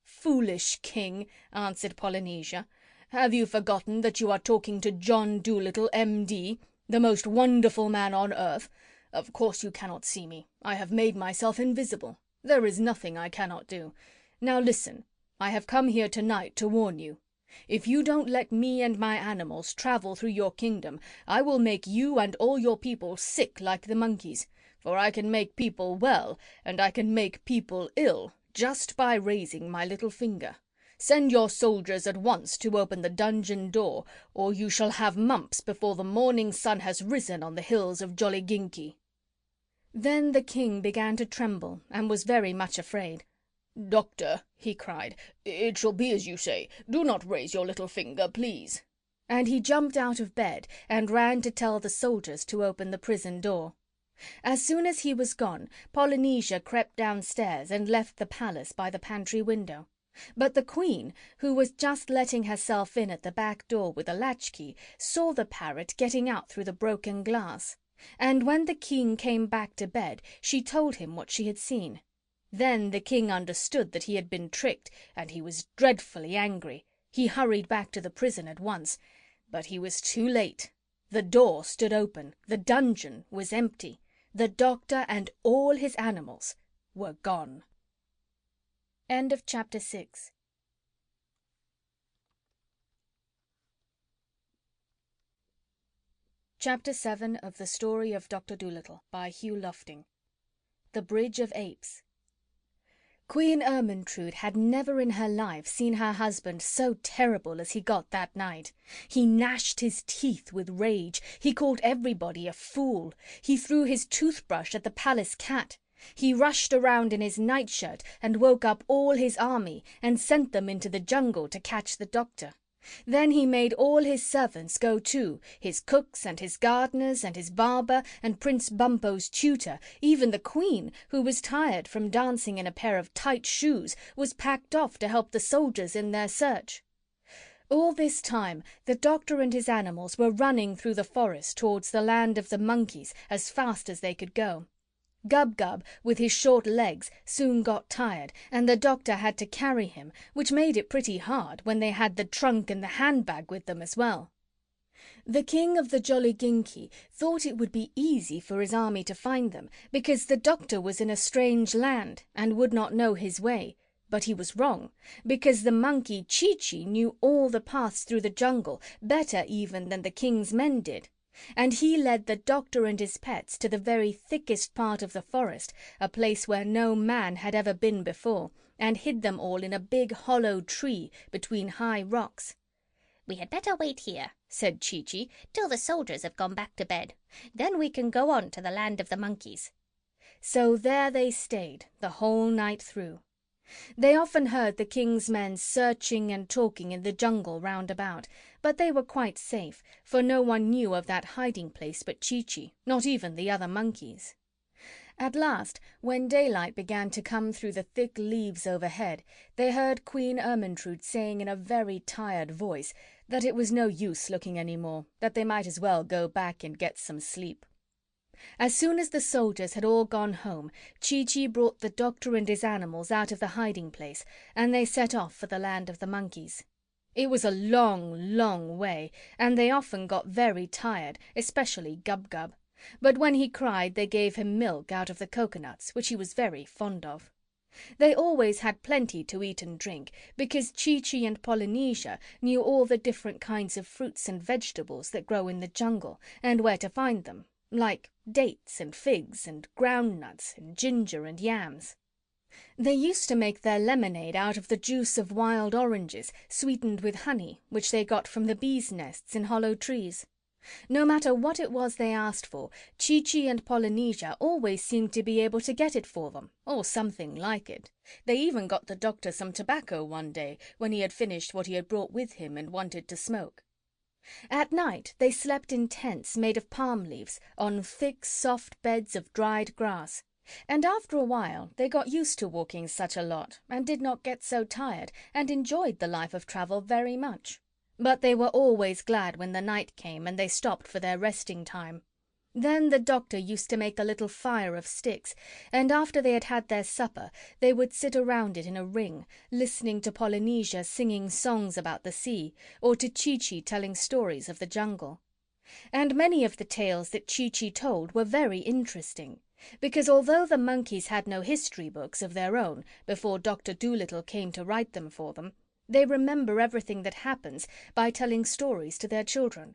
"Foolish king," answered Polynesia. "Have you forgotten that you are talking to John Dolittle, M.D., the most wonderful man on earth? Of course you cannot see me. I have made myself invisible. There is nothing I cannot do. Now listen. I have come here tonight to warn you. If you don't let me and my animals travel through your kingdom, I will make you and all your people sick like the monkeys. For I can make people well, and I can make people ill, just by raising my little finger. Send your soldiers at once to open the dungeon door, or you shall have mumps before the morning sun has risen on the hills of Jolliginki." Then the king began to tremble, and was very much afraid. "Doctor," he cried, "it shall be as you say. Do not raise your little finger, please." and he jumped out of bed and ran to tell the soldiers to open the prison door. As soon as he was gone, Polynesia crept downstairs and left the palace by the pantry window. But the Queen, who was just letting herself in at the back door with a latchkey, saw the parrot getting out through the broken glass. And when the king came back to bed, she told him what she had seen. Then the king understood that he had been tricked, and he was dreadfully angry. He hurried back to the prison at once. But he was too late. The door stood open. The dungeon was empty. The doctor and all his animals were gone. End of chapter 6. Chapter 7 of The Story of Doctor Dolittle by Hugh Lofting. The Bridge of Apes. Queen Ermyntrude had never in her life seen her husband so terrible as he got that night. He gnashed his teeth with rage. He called everybody a fool. He threw his toothbrush at the palace cat. He rushed around in his nightshirt and woke up all his army and sent them into the jungle to catch the doctor. Then he made all his servants go too, his cooks and his gardeners and his barber and Prince Bumpo's tutor. Even the Queen, who was tired from dancing in a pair of tight shoes, was packed off to help the soldiers in their search. All this time the doctor and his animals were running through the forest towards the land of the monkeys as fast as they could go. Gub-Gub, with his short legs, soon got tired, and the doctor had to carry him, which made it pretty hard when they had the trunk and the handbag with them as well. The king of the Jolliginki thought it would be easy for his army to find them, because the doctor was in a strange land and would not know his way. But he was wrong, because the monkey Chi-Chi knew all the paths through the jungle, better even than the king's men did. And he led the doctor and his pets to the very thickest part of the forest, a place where no man had ever been before, and hid them all in a big hollow tree between high rocks. "We had better wait here," said Chi-Chi, "till the soldiers have gone back to bed. Then we can go on to the land of the monkeys." So there they stayed the whole night through. They often heard the king's men searching and talking in the jungle round about, but they were quite safe, for no one knew of that hiding place but Chi-Chi, not even the other monkeys. At last, when daylight began to come through the thick leaves overhead, they heard Queen Ermyntrude saying in a very tired voice that it was no use looking any more, that they might as well go back and get some sleep. As soon as the soldiers had all gone home, Chi-Chi brought the doctor and his animals out of the hiding place, and they set off for the land of the monkeys. It was a long, long way, and they often got very tired, especially Gub-Gub. But when he cried, they gave him milk out of the coconuts, which he was very fond of. They always had plenty to eat and drink, because Chi-Chi and Polynesia knew all the different kinds of fruits and vegetables that grow in the jungle, and where to find them, like dates and figs and groundnuts and ginger and yams. They used to make their lemonade out of the juice of wild oranges, sweetened with honey, which they got from the bees' nests in hollow trees. No matter what it was they asked for, Chi-Chi and Polynesia always seemed to be able to get it for them, or something like it. They even got the doctor some tobacco one day, when he had finished what he had brought with him and wanted to smoke. At night they slept in tents made of palm leaves, on thick, soft beds of dried grass. And after a while they got used to walking such a lot, and did not get so tired, and enjoyed the life of travel very much. But they were always glad when the night came and they stopped for their resting time. Then the doctor used to make a little fire of sticks, and after they had had their supper, they would sit around it in a ring, listening to Polynesia singing songs about the sea, or to Chi-Chi telling stories of the jungle. And many of the tales that Chi-Chi told were very interesting, because although the monkeys had no history books of their own before Dr. Dolittle came to write them for them, they remember everything that happens by telling stories to their children.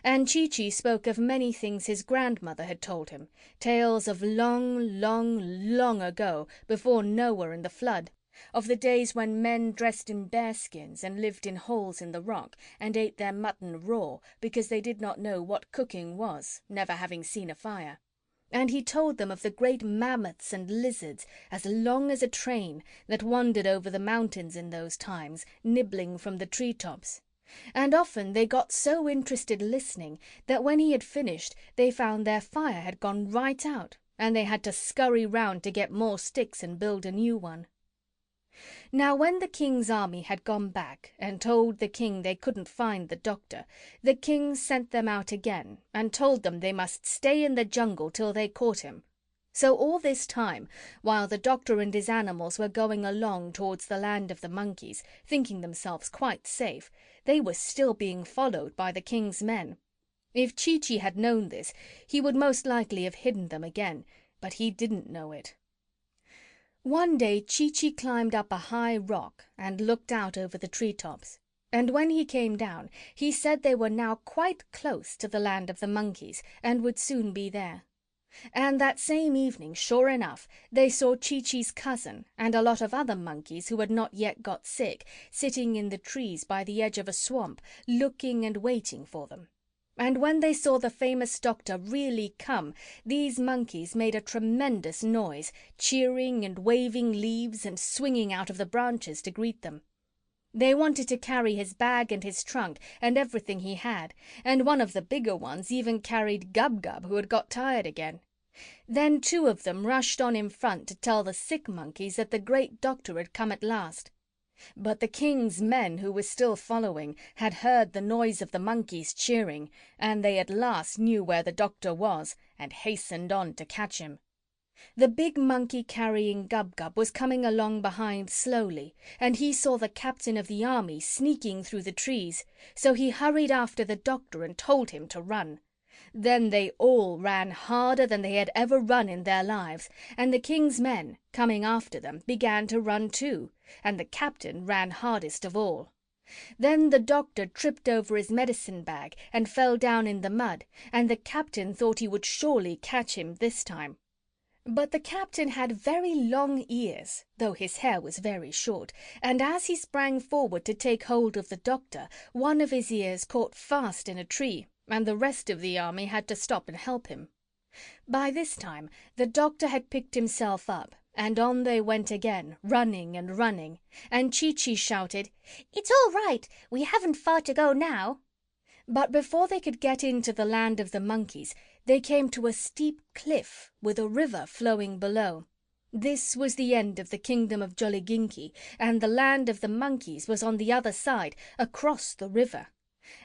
And Chi-Chi spoke of many things his grandmother had told him, tales of long, long, long ago, before Noah and the flood, of the days when men dressed in bearskins and lived in holes in the rock and ate their mutton raw because they did not know what cooking was, never having seen a fire. And he told them of the great mammoths and lizards, as long as a train, that wandered over the mountains in those times, nibbling from the treetops. And often they got so interested listening that when he had finished they found their fire had gone right out, and they had to scurry round to get more sticks and build a new one. Now when the king's army had gone back and told the king they couldn't find the doctor, the king sent them out again and told them they must stay in the jungle till they caught him. So all this time, while the doctor and his animals were going along towards the land of the monkeys, thinking themselves quite safe, they were still being followed by the king's men. If Chee-Chee had known this, he would most likely have hidden them again, but he didn't know it. One day Chee-Chee climbed up a high rock and looked out over the treetops, and when he came down he said they were now quite close to the land of the monkeys and would soon be there. And that same evening, sure enough, they saw Chee-Chee's cousin and a lot of other monkeys who had not yet got sick sitting in the trees by the edge of a swamp, looking and waiting for them. And when they saw the famous doctor really come, these monkeys made a tremendous noise, cheering and waving leaves and swinging out of the branches to greet them. They wanted to carry his bag and his trunk and everything he had, and one of the bigger ones even carried Gub-Gub, who had got tired again. Then two of them rushed on in front to tell the sick monkeys that the great doctor had come at last. But the king's men, who were still following, had heard the noise of the monkeys cheering, and they at last knew where the doctor was and hastened on to catch him. The big monkey carrying Gub-Gub was coming along behind slowly, and he saw the captain of the army sneaking through the trees, so he hurried after the doctor and told him to run. Then they all ran harder than they had ever run in their lives, and the king's men, coming after them, began to run too, and the captain ran hardest of all. Then the doctor tripped over his medicine bag and fell down in the mud, and the captain thought he would surely catch him this time. But the captain had very long ears, though his hair was very short, and as he sprang forward to take hold of the doctor, one of his ears caught fast in a tree, and the rest of the army had to stop and help him. By this time the doctor had picked himself up, and on they went again, running and running, and Chee-Chee shouted, "It's all right. We haven't far to go now." But before they could get into the land of the monkeys, they came to a steep cliff with a river flowing below. This was the end of the kingdom of Jolliginki, and the land of the monkeys was on the other side, across the river.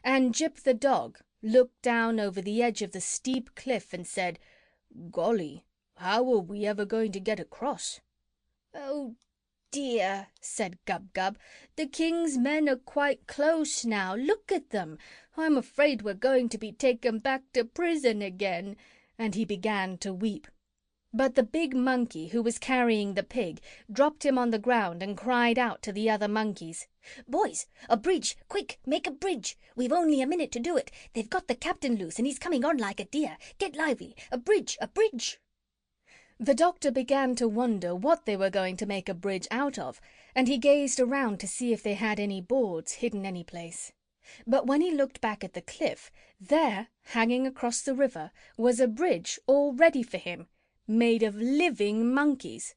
And Jip the dog looked down over the edge of the steep cliff and said, "Golly, how are we ever going to get across?" "Oh dear," said Gub-Gub, "the king's men are quite close now. Look at them. I'm afraid we're going to be taken back to prison again." And he began to weep. But the big monkey who was carrying the pig dropped him on the ground and cried out to the other monkeys, "Boys, a bridge! Quick, make a bridge! We've only a minute to do it. They've got the captain loose and he's coming on like a deer. Get lively! A bridge! A bridge!" The doctor began to wonder what they were going to make a bridge out of, and he gazed around to see if they had any boards hidden any place. But when he looked back at the cliff, there, hanging across the river, was a bridge all ready for him, made of living monkeys.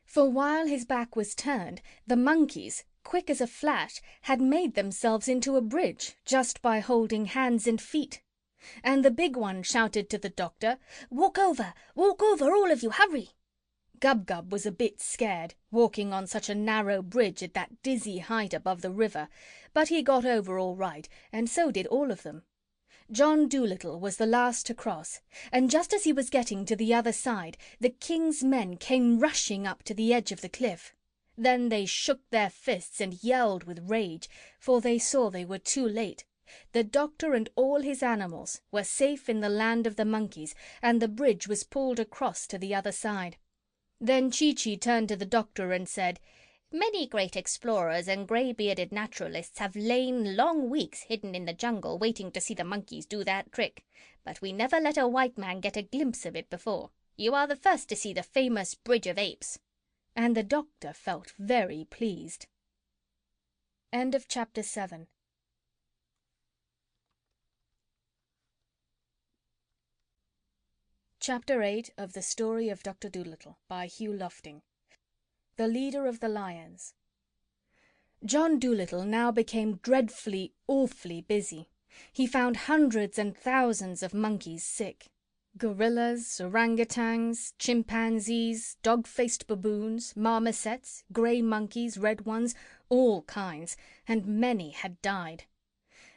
For while his back was turned, the monkeys, quick as a flash, had made themselves into a bridge just by holding hands and feet. And the big one shouted to the doctor, walk over, all of you, hurry!" Gub-Gub was a bit scared, walking on such a narrow bridge at that dizzy height above the river, but he got over all right, and so did all of them. John Dolittle was the last to cross, and just as he was getting to the other side, the king's men came rushing up to the edge of the cliff. Then they shook their fists and yelled with rage, for they saw they were too late. The doctor and all his animals were safe in the land of the monkeys, and the bridge was pulled across to the other side. Then Chee-Chee turned to the doctor and said, "Many great explorers and grey-bearded naturalists have lain long weeks hidden in the jungle waiting to see the monkeys do that trick, but we never let a white man get a glimpse of it before. You are the first to see the famous Bridge of Apes." And the doctor felt very pleased. End of Chapter 7. Chapter 8 of The Story of Doctor Dolittle by Hugh Lofting. The Leader of the Lions. John Dolittle now became dreadfully, awfully busy. He found hundreds and thousands of monkeys sick. Gorillas, orangutans, chimpanzees, dog-faced baboons, marmosets, grey monkeys, red ones, all kinds, and many had died.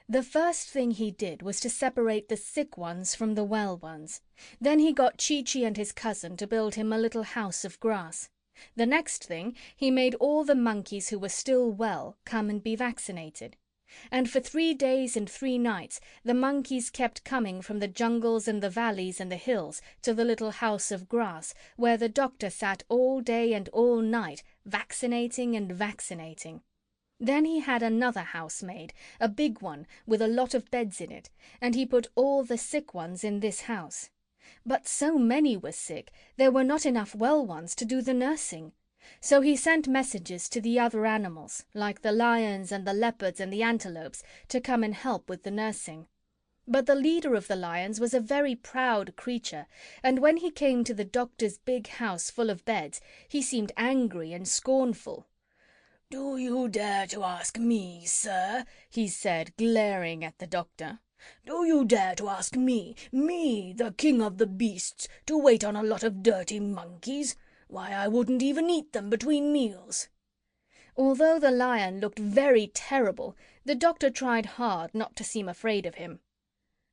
The first thing he did was to separate the sick ones from the well ones. Then he got Chee-Chee and his cousin to build him a little house of grass. The next thing, he made all the monkeys who were still well come and be vaccinated. And for 3 days and 3 nights the monkeys kept coming from the jungles and the valleys and the hills to the little house of grass, where the doctor sat all day and all night, vaccinating and vaccinating. Then he had another house made, a big one with a lot of beds in it, and he put all the sick ones in this house. But so many were sick, there were not enough well ones to do the nursing. So he sent messages to the other animals, like the lions and the leopards and the antelopes, to come and help with the nursing. But the leader of the lions was a very proud creature, and when he came to the doctor's big house full of beds, he seemed angry and scornful. "Do you dare to ask me, sir?" he said, glaring at the doctor. "Do you dare to ask me, the king of the beasts, to wait on a lot of dirty monkeys? Why, I wouldn't even eat them between meals." Although the lion looked very terrible, the doctor tried hard not to seem afraid of him.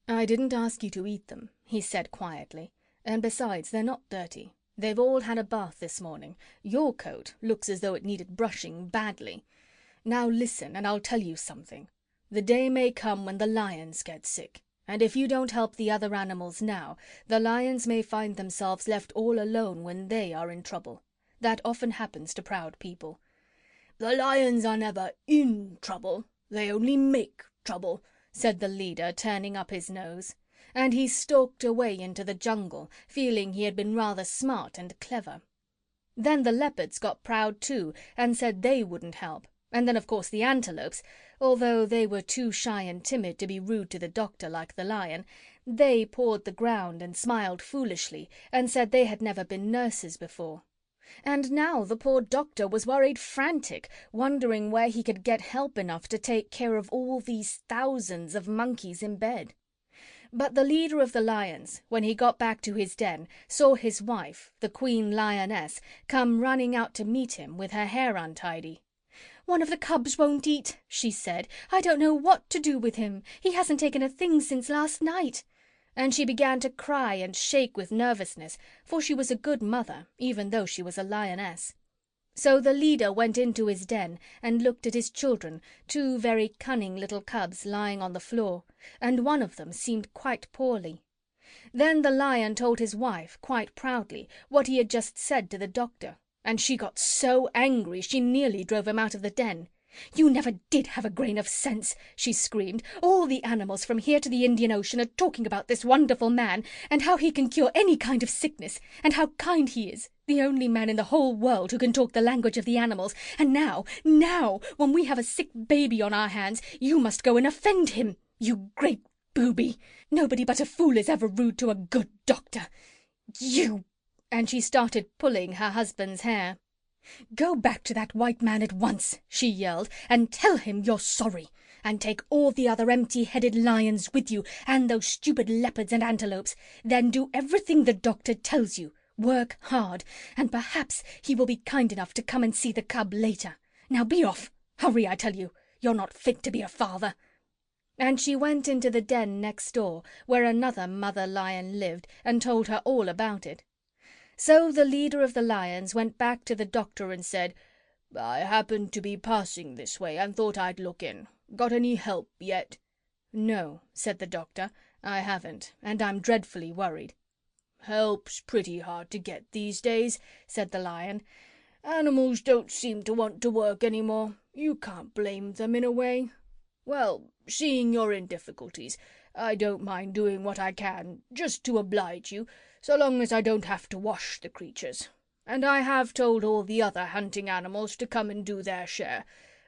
"I didn't ask you to eat them," he said quietly, "and besides, they're not dirty. They've all had a bath this morning. Your coat looks as though it needed brushing badly. Now listen, and I'll tell you something. The day may come when the lions get sick, and if you don't help the other animals now, the lions may find themselves left all alone when they are in trouble. That often happens to proud people." "The lions are never in trouble. They only make trouble," said the leader, turning up his nose. And he stalked away into the jungle, feeling he had been rather smart and clever. Then the leopards got proud too, and said they wouldn't help. And then, of course, the antelopes, although they were too shy and timid to be rude to the doctor like the lion, they pawed the ground and smiled foolishly, and said they had never been nurses before. And now the poor doctor was worried frantic, wondering where he could get help enough to take care of all these thousands of monkeys in bed. But the leader of the lions, when he got back to his den, saw his wife, the Queen Lioness, come running out to meet him with her hair untidy. "One of the cubs won't eat," she said. "I don't know what to do with him. He hasn't taken a thing since last night." And she began to cry and shake with nervousness, for she was a good mother, even though she was a lioness. So the leader went into his den and looked at his children, 2 very cunning little cubs lying on the floor, and one of them seemed quite poorly. Then the lion told his wife, quite proudly, what he had just said to the doctor, and she got so angry she nearly drove him out of the den. "You never did have a grain of sense," she screamed. "All the animals from here to the Indian Ocean are talking about this wonderful man, and how he can cure any kind of sickness, and how kind he is, the only man in the whole world who can talk the language of the animals, and now, when we have a sick baby on our hands, you must go and offend him. You great booby! Nobody but a fool is ever rude to a good doctor. You—" and she started pulling her husband's hair. "Go back to that white man at once," she yelled, "and tell him you're sorry. And take all the other empty-headed lions with you, and those stupid leopards and antelopes. Then do everything the doctor tells you. Work hard, and perhaps he will be kind enough to come and see the cub later. Now be off. Hurry, I tell you. You're not fit to be a father." And she went into the den next door, where another mother lion lived, and told her all about it. So the leader of the lions went back to the doctor and said, "I happened to be passing this way and thought I'd look in. Got any help yet?" "No," said the doctor, "I haven't, and I'm dreadfully worried." "Help's pretty hard to get these days," said the lion. "Animals don't seem to want to work any more. You can't blame them in a way. Well, seeing you're in difficulties, I don't mind doing what I can, just to oblige you, so long as I don't have to wash the creatures. And I have told all the other hunting animals to come and do their share.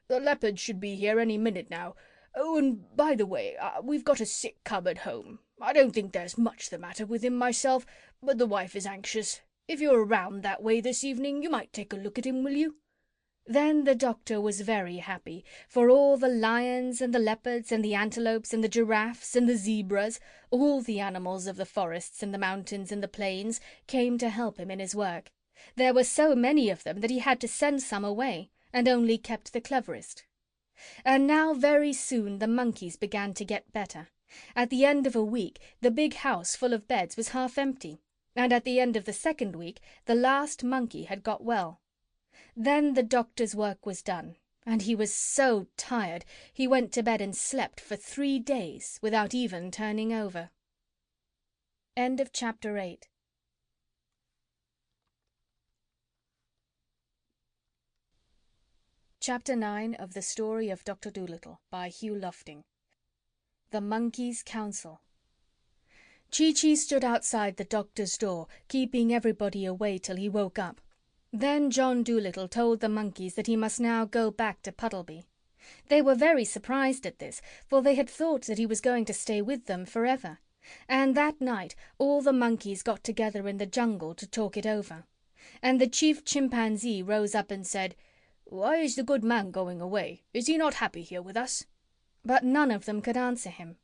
The leopards should be here any minute now. Oh, and by the way, we've got a sick cub at home. I don't think there's much the matter with him myself, but the wife is anxious. If you're around that way this evening, you might take a look at him, will you?" Then the doctor was very happy, for all the lions and the leopards and the antelopes and the giraffes and the zebras, all the animals of the forests and the mountains and the plains, came to help him in his work. There were so many of them that he had to send some away, and only kept the cleverest. And now very soon the monkeys began to get better. At the end of a week the big house full of beds was half empty, and at the end of the second week the last monkey had got well. Then the doctor's work was done, and he was so tired he went to bed and slept for 3 days without even turning over. End of Chapter 8. Chapter 9 of the Story of Doctor Dolittle by Hugh Lofting. The Monkey's Council. Chee-Chee stood outside the doctor's door, keeping everybody away till he woke up. Then John Dolittle told the monkeys that he must now go back to Puddleby. They were very surprised at this, for they had thought that he was going to stay with them forever. And that night all the monkeys got together in the jungle to talk it over. And the chief chimpanzee rose up and said, "Why is the good man going away? Is he not happy here with us?" But none of them could answer him.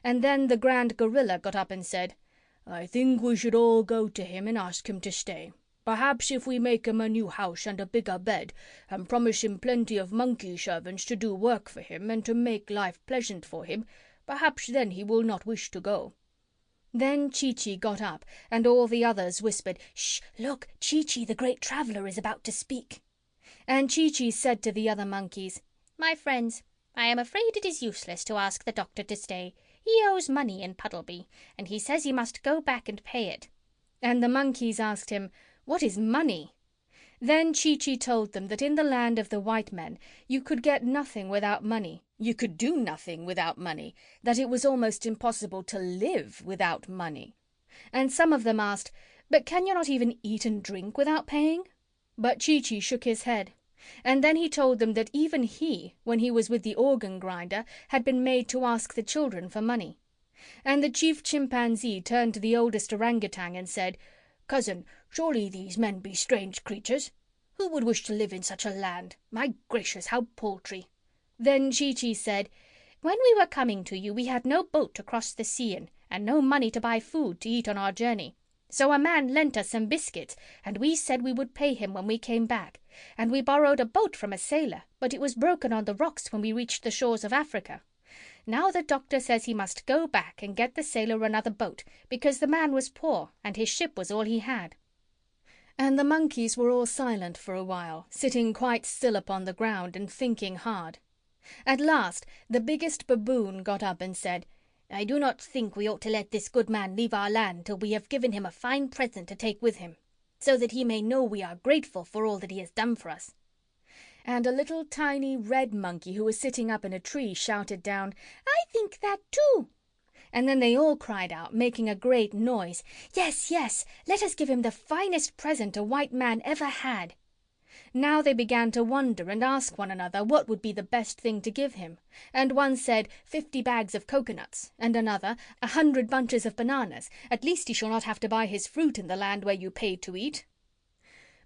And then the grand gorilla got up and said, "I think we should all go to him and ask him to stay. Perhaps if we make him a new house and a bigger bed, and promise him plenty of monkey servants to do work for him and to make life pleasant for him, perhaps then he will not wish to go." Then Chee-Chee got up, and all the others whispered, "Shh! Look! Chee-Chee, the great traveller, is about to speak." And Chee-Chee said to the other monkeys, "My friends, I am afraid it is useless to ask the doctor to stay. He owes money in Puddleby, and he says he must go back and pay it." And the monkeys asked him, "What is money?" Then Chee-Chee told them that in the land of the white men you could get nothing without money, you could do nothing without money, that it was almost impossible to live without money. And some of them asked, "But can you not even eat and drink without paying?" But Chee-Chee shook his head. And then he told them that even he, when he was with the organ grinder, had been made to ask the children for money. And the chief chimpanzee turned to the oldest orangutan and said, "Cousin, surely these men be strange creatures. Who would wish to live in such a land? My gracious, how paltry!" Then Chee-Chee said, "When we were coming to you, we had no boat to cross the sea in, and no money to buy food to eat on our journey. So a man lent us some biscuits, and we said we would pay him when we came back. And we borrowed a boat from a sailor, but it was broken on the rocks when we reached the shores of Africa. Now the doctor says he must go back and get the sailor another boat, because the man was poor and his ship was all he had." And the monkeys were all silent for a while, sitting quite still upon the ground and thinking hard. At last the biggest baboon got up and said, "I do not think we ought to let this good man leave our land till we have given him a fine present to take with him, so that he may know we are grateful for all that he has done for us." And a little tiny red monkey who was sitting up in a tree shouted down, "I think that too." And then they all cried out, making a great noise, "Yes, yes, let us give him the finest present a white man ever had." Now they began to wonder and ask one another what would be the best thing to give him. And one said 50 bags of coconuts, and another 100 bunches of bananas. At least he shall not have to buy his fruit in the land where you paid to eat.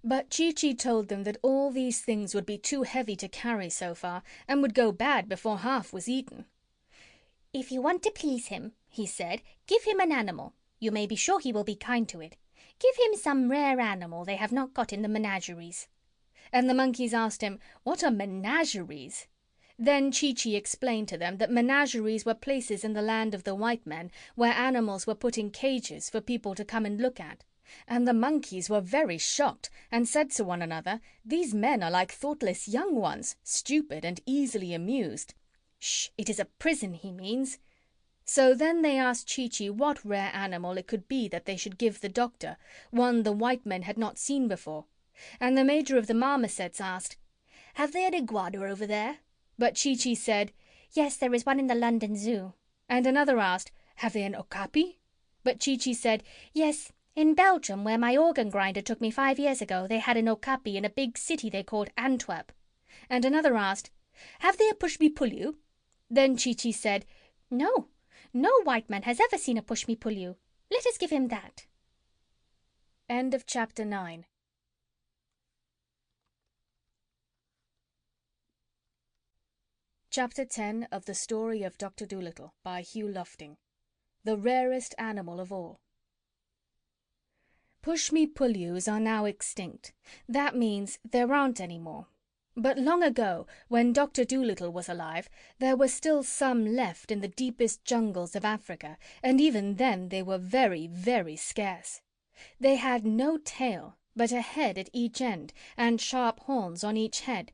But Chee-Chee told them that all these things would be too heavy to carry so far, and would go bad before half was eaten. "If you want to please him," he said, "give him an animal. You may be sure he will be kind to it. Give him some rare animal they have not got in the menageries." And the monkeys asked him, "What are menageries?" Then Chee-Chee explained to them that menageries were places in the land of the white men where animals were put in cages for people to come and look at. And the monkeys were very shocked and said to one another, "These men are like thoughtless young ones, stupid and easily amused." "Shh! It is a prison he means." So then they asked Chee-Chee what rare animal it could be that they should give the doctor, one the white men had not seen before. And the major of the marmosets asked, "Have they an iguana over there?" But Chee-Chee said, "Yes, there is one in the London Zoo." And another asked, "Have they an okapi?" But Chee-Chee said, "Yes, in Belgium, where my organ grinder took me 5 years ago, they had an okapi in a big city they called Antwerp." And another asked, "Have they a Pushmi Pullyu?" Then Chee-Chee said, "No, no white man has ever seen a Pushmi Pullyu. Let us give him that." End of Chapter 9. Chapter 10 of the Story of Doctor Dolittle by Hugh Lofting. The rarest animal of all. Pushmi Pullyus are now extinct. That means there aren't any more. But long ago, when Dr. Dolittle was alive, there were still some left in the deepest jungles of Africa, and even then they were very, very scarce. They had no tail, but a head at each end, and sharp horns on each head.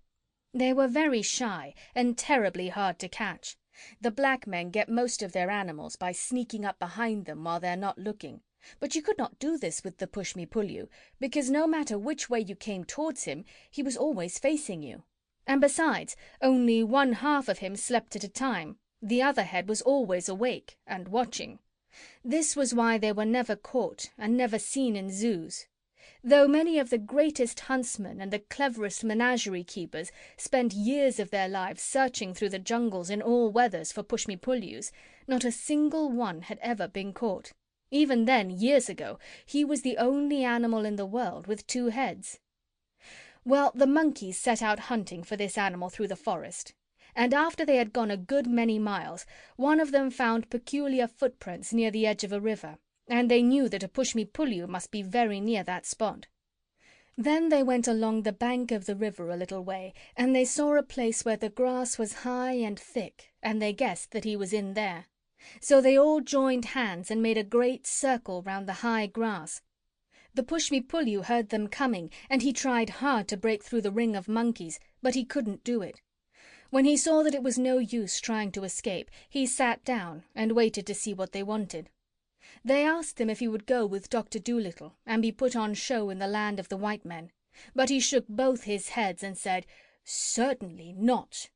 They were very shy and terribly hard to catch. The black men get most of their animals by sneaking up behind them while they're not looking. But you could not do this with the Pushmi Pullyu, because no matter which way you came towards him, he was always facing you. And besides, only one half of him slept at a time. The other head was always awake and watching. This was why they were never caught and never seen in zoos. Though many of the greatest huntsmen and the cleverest menagerie keepers spent years of their lives searching through the jungles in all weathers for Pushmi Pullus, not a single one had ever been caught. Even then, years ago, he was the only animal in the world with two heads. Well, the monkeys set out hunting for this animal through the forest. And after they had gone a good many miles, one of them found peculiar footprints near the edge of a river, and they knew that a Pushmi Pullyu must be very near that spot. Then they went along the bank of the river a little way, and they saw a place where the grass was high and thick, and they guessed that he was in there. So they all joined hands and made a great circle round the high grass. The Pushmi Pullyu heard them coming, and he tried hard to break through the ring of monkeys, but he couldn't do it. When he saw that it was no use trying to escape, he sat down and waited to see what they wanted. They asked him if he would go with Dr. Dolittle and be put on show in the land of the white men, but he shook both his heads and said, "Certainly not."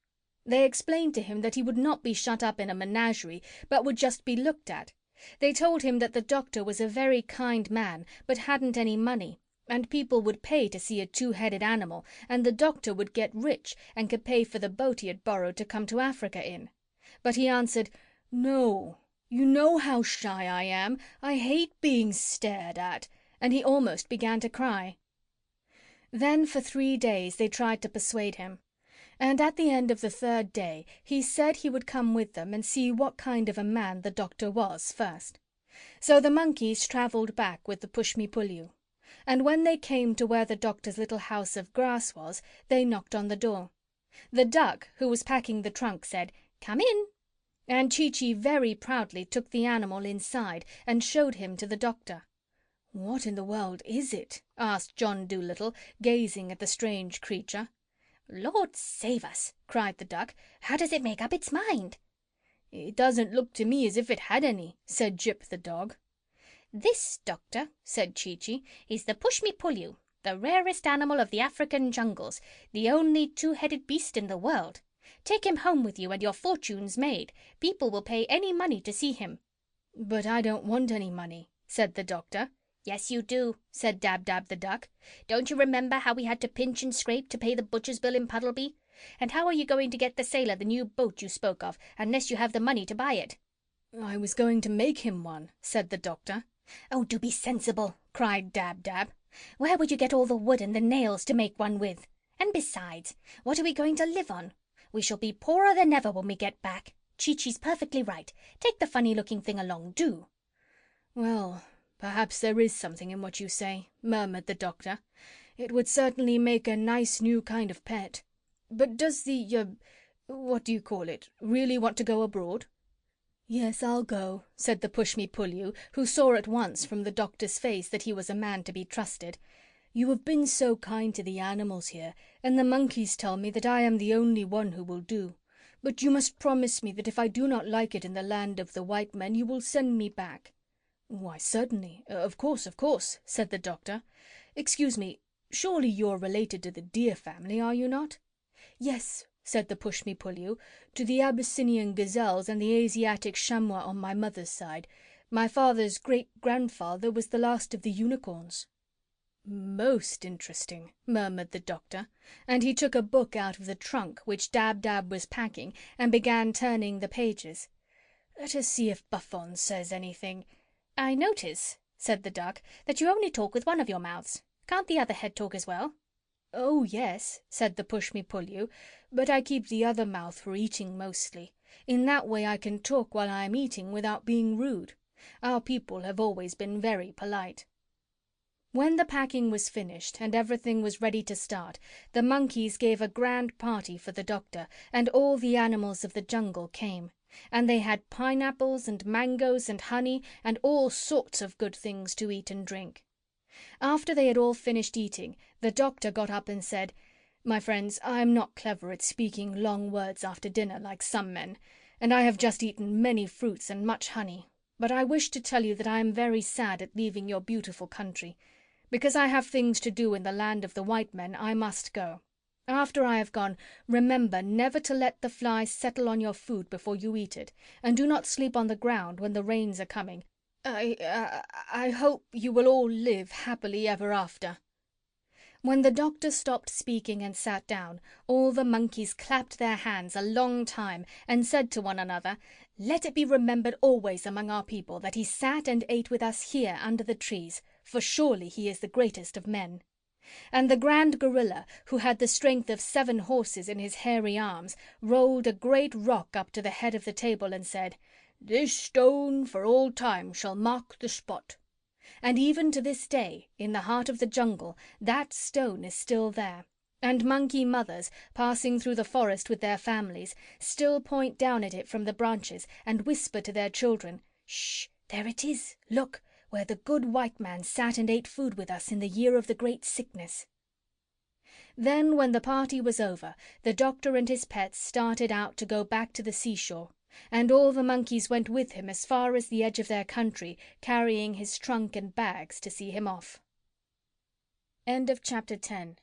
They explained to him that he would not be shut up in a menagerie, but would just be looked at. They told him that the doctor was a very kind man, but hadn't any money, and people would pay to see a two-headed animal, and the doctor would get rich and could pay for the boat he had borrowed to come to Africa in. But he answered, "No. You know how shy I am. I hate being stared at," and he almost began to cry. Then for 3 days they tried to persuade him. And at the end of the 3rd day he said he would come with them and see what kind of a man the doctor was first. So the monkeys travelled back with the Pushmi Pullyu. And when they came to where the doctor's little house of grass was, they knocked on the door. The duck, who was packing the trunk, said, "Come in." And Chee-Chee very proudly took the animal inside and showed him to the doctor. "What in the world is it?" asked John Dolittle, gazing at the strange creature. "Lord save us!" cried the duck. "How does it make up its mind?" "It doesn't look to me as if it had any," said Jip the dog. "This, doctor," said Chee-Chee, "is the Pushmi Pullyu, the rarest animal of the African jungles, the only two-headed beast in the world. Take him home with you and your fortune's made. People will pay any money to see him." "But I don't want any money," said the doctor. "Yes, you do," said Dab-Dab the duck. "Don't you remember how we had to pinch and scrape to pay the butcher's bill in Puddleby? And how are you going to get the sailor the new boat you spoke of, unless you have the money to buy it?" "I was going to make him one," said the doctor. "Oh, do be sensible," cried Dab-Dab. "Where would you get all the wood and the nails to make one with? And besides, what are we going to live on? We shall be poorer than ever when we get back. Chee-Chee's perfectly right. Take the funny-looking thing along, do." "Well, perhaps there is something in what you say," murmured the doctor. "It would certainly make a nice new kind of pet. But does what do you call it, really want to go abroad?" "Yes, I'll go," said the Pushmi Pullyu, who saw at once from the doctor's face that he was a man to be trusted. "You have been so kind to the animals here, and the monkeys tell me that I am the only one who will do. But you must promise me that if I do not like it in the land of the white men, you will send me back." "Why, certainly. Of course," said the doctor. "Excuse me, surely you're related to the deer family, are you not?" "Yes," said the Pushmi Pullyu, "to the Abyssinian gazelles and the Asiatic chamois on my mother's side. My father's great-grandfather was the last of the unicorns." "Most interesting," murmured the doctor, and he took a book out of the trunk which Dab-Dab was packing and began turning the pages. "Let us see if Buffon says anything." "I notice," said the duck, "that you only talk with one of your mouths. Can't the other head talk as well?" "Oh, yes," said the Pushmi Pullyu, "but I keep the other mouth for eating mostly. In that way I can talk while I am eating without being rude. Our people have always been very polite." When the packing was finished and everything was ready to start, the monkeys gave a grand party for the Doctor, and all the animals of the jungle came. And they had pineapples and mangoes and honey and all sorts of good things to eat and drink. After they had all finished eating, the Doctor got up and said, "My friends, I'm not clever at speaking long words after dinner like some men, and I have just eaten many fruits and much honey, but I wish to tell you that I am very sad at leaving your beautiful country. Because I have things to do in the land of the white men, I must go. After I have gone, remember never to let the flies settle on your food before you eat it, and do not sleep on the ground when the rains are coming. I hope you will all live happily ever after." When the Doctor stopped speaking and sat down, all the monkeys clapped their hands a long time and said to one another, "Let it be remembered always among our people that he sat and ate with us here under the trees, for surely he is the greatest of men." And the Grand Gorilla, who had the strength of 7 horses in his hairy arms, rolled a great rock up to the head of the table and said, "This stone for all time shall mark the spot." And even to this day, in the heart of the jungle, that stone is still there. And monkey mothers, passing through the forest with their families, still point down at it from the branches and whisper to their children, "Shh, there it is, look, where the good white man sat and ate food with us in the year of the great sickness." Then, when the party was over, the Doctor and his pets started out to go back to the seashore, and all the monkeys went with him as far as the edge of their country, carrying his trunk and bags to see him off. End of Chapter 10.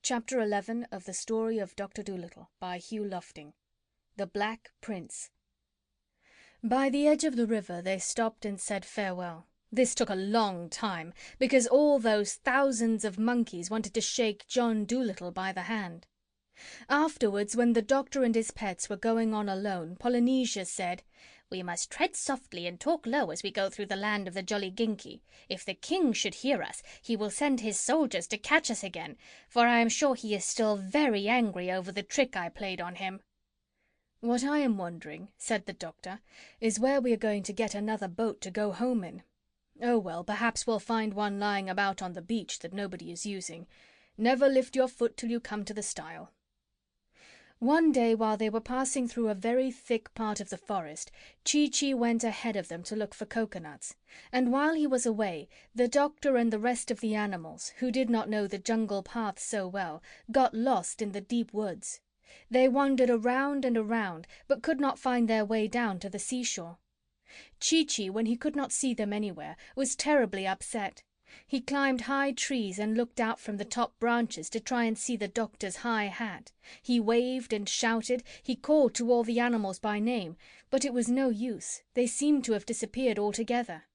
Chapter 11 of The Story of Doctor Dolittle by Hugh Lofting. The Black Prince. By the edge of the river they stopped and said farewell. This took a long time, because all those thousands of monkeys wanted to shake John Dolittle by the hand. Afterwards, when the Doctor and his pets were going on alone, Polynesia said, "We must tread softly and talk low as we go through the land of the Jolly Ginky. If the king should hear us, he will send his soldiers to catch us again, for I am sure he is still very angry over the trick I played on him." "What I am wondering," said the Doctor, "is where we are going to get another boat to go home in. Oh, well, perhaps we'll find one lying about on the beach that nobody is using. Never lift your foot till you come to the stile." One day, while they were passing through a very thick part of the forest, Chee-Chee went ahead of them to look for coconuts, and while he was away, the Doctor and the rest of the animals, who did not know the jungle path so well, got lost in the deep woods. They wandered around and around, but could not find their way down to the seashore. Chee-Chee, when he could not see them anywhere, was terribly upset. He climbed high trees and looked out from the top branches to try and see the Doctor's high hat. He waved and shouted, he called to all the animals by name, but it was no use. They seemed to have disappeared altogether.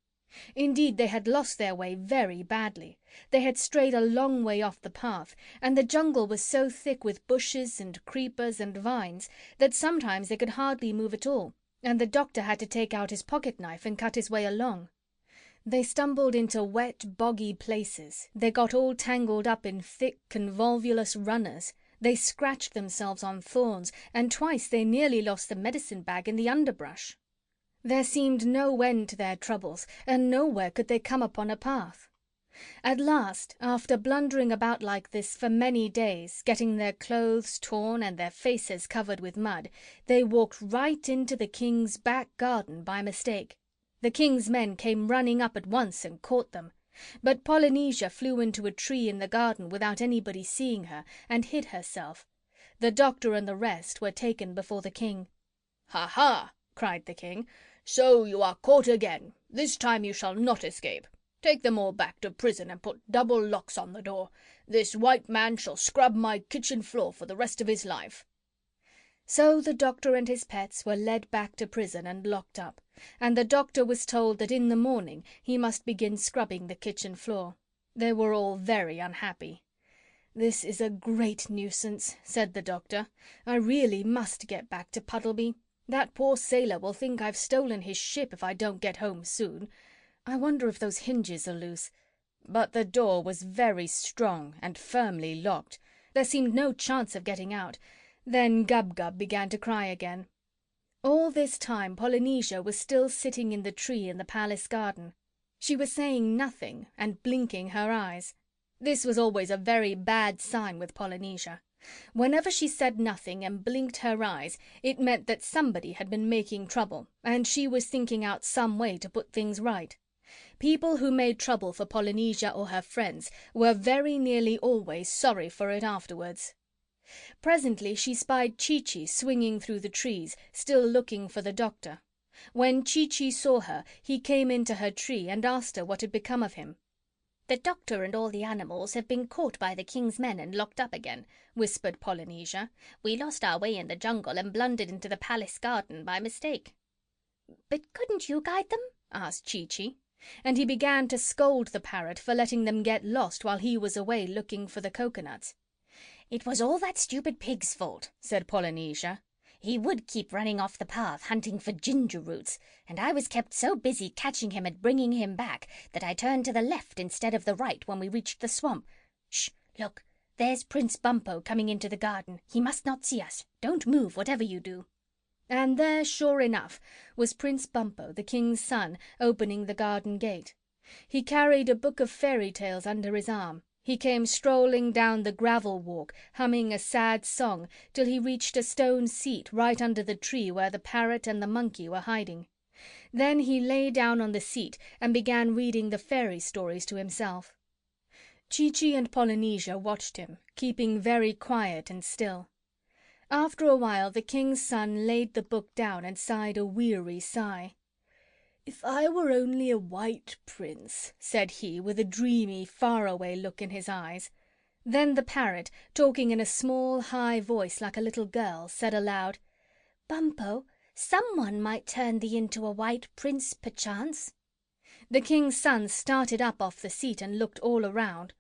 Indeed, they had lost their way very badly. They had strayed a long way off the path, and the jungle was so thick with bushes and creepers and vines that sometimes they could hardly move at all, and the Doctor had to take out his pocket-knife and cut his way along. They stumbled into wet, boggy places. They got all tangled up in thick, convolvulous runners. They scratched themselves on thorns, and twice they nearly lost the medicine bag in the underbrush. There seemed no end to their troubles, and nowhere could they come upon a path. At last, after blundering about like this for many days, getting their clothes torn and their faces covered with mud, they walked right into the king's back garden by mistake. The king's men came running up at once and caught them. But Polynesia flew into a tree in the garden without anybody seeing her, and hid herself. The Doctor and the rest were taken before the king. "Ha ha!" cried the king. "So you are caught again. This time you shall not escape. Take them all back to prison and put double locks on the door. This white man shall scrub my kitchen floor for the rest of his life." So the Doctor and his pets were led back to prison and locked up, and the Doctor was told that in the morning he must begin scrubbing the kitchen floor. They were all very unhappy. "This is a great nuisance," said the Doctor. "I really must get back to Puddleby. That poor sailor will think I've stolen his ship if I don't get home soon. I wonder if those hinges are loose. But the door was very strong and firmly locked. There seemed no chance of getting out. Then Gub-Gub began to cry again. All this time Polynesia was still sitting in the tree in the palace garden. She was saying nothing and blinking her eyes. This was always a very bad sign with Polynesia. Whenever she said nothing and blinked her eyes, it meant that somebody had been making trouble, and she was thinking out some way to put things right. People who made trouble for Polynesia or her friends were very nearly always sorry for it afterwards. Presently she spied Chee-Chee swinging through the trees, still looking for the doctor. When Chee-Chee saw her, he came into her tree and asked her what had become of him. "The doctor and all the animals have been caught by the king's men and locked up again," whispered Polynesia. "We lost our way in the jungle and blundered into the palace garden by mistake." "But couldn't you guide them?" asked Chee-Chee. And he began to scold the parrot for letting them get lost while he was away looking for the coconuts. "It was all that stupid pig's fault," said Polynesia. "He would keep running off the path hunting for ginger roots, and I was kept so busy catching him and bringing him back that I turned to the left instead of the right when we reached the swamp. Shh! Look, there's Prince Bumpo coming into the garden. He must not see us. Don't move, whatever you do." And there, sure enough, was Prince Bumpo, the king's son, opening the garden gate. He carried a book of fairy tales under his arm. He came strolling down the gravel walk, humming a sad song, till he reached a stone seat right under the tree where the parrot and the monkey were hiding. Then he lay down on the seat and began reading the fairy stories to himself. Chee-Chee and Polynesia watched him, keeping very quiet and still. After a while the king's son laid the book down and sighed a weary sigh. "If I were only a white prince," said he, with a dreamy, faraway look in his eyes. Then the parrot, talking in a small, high voice like a little girl, said aloud, "Bumpo, someone might turn thee into a white prince, perchance." The king's son started up off the seat and looked all around.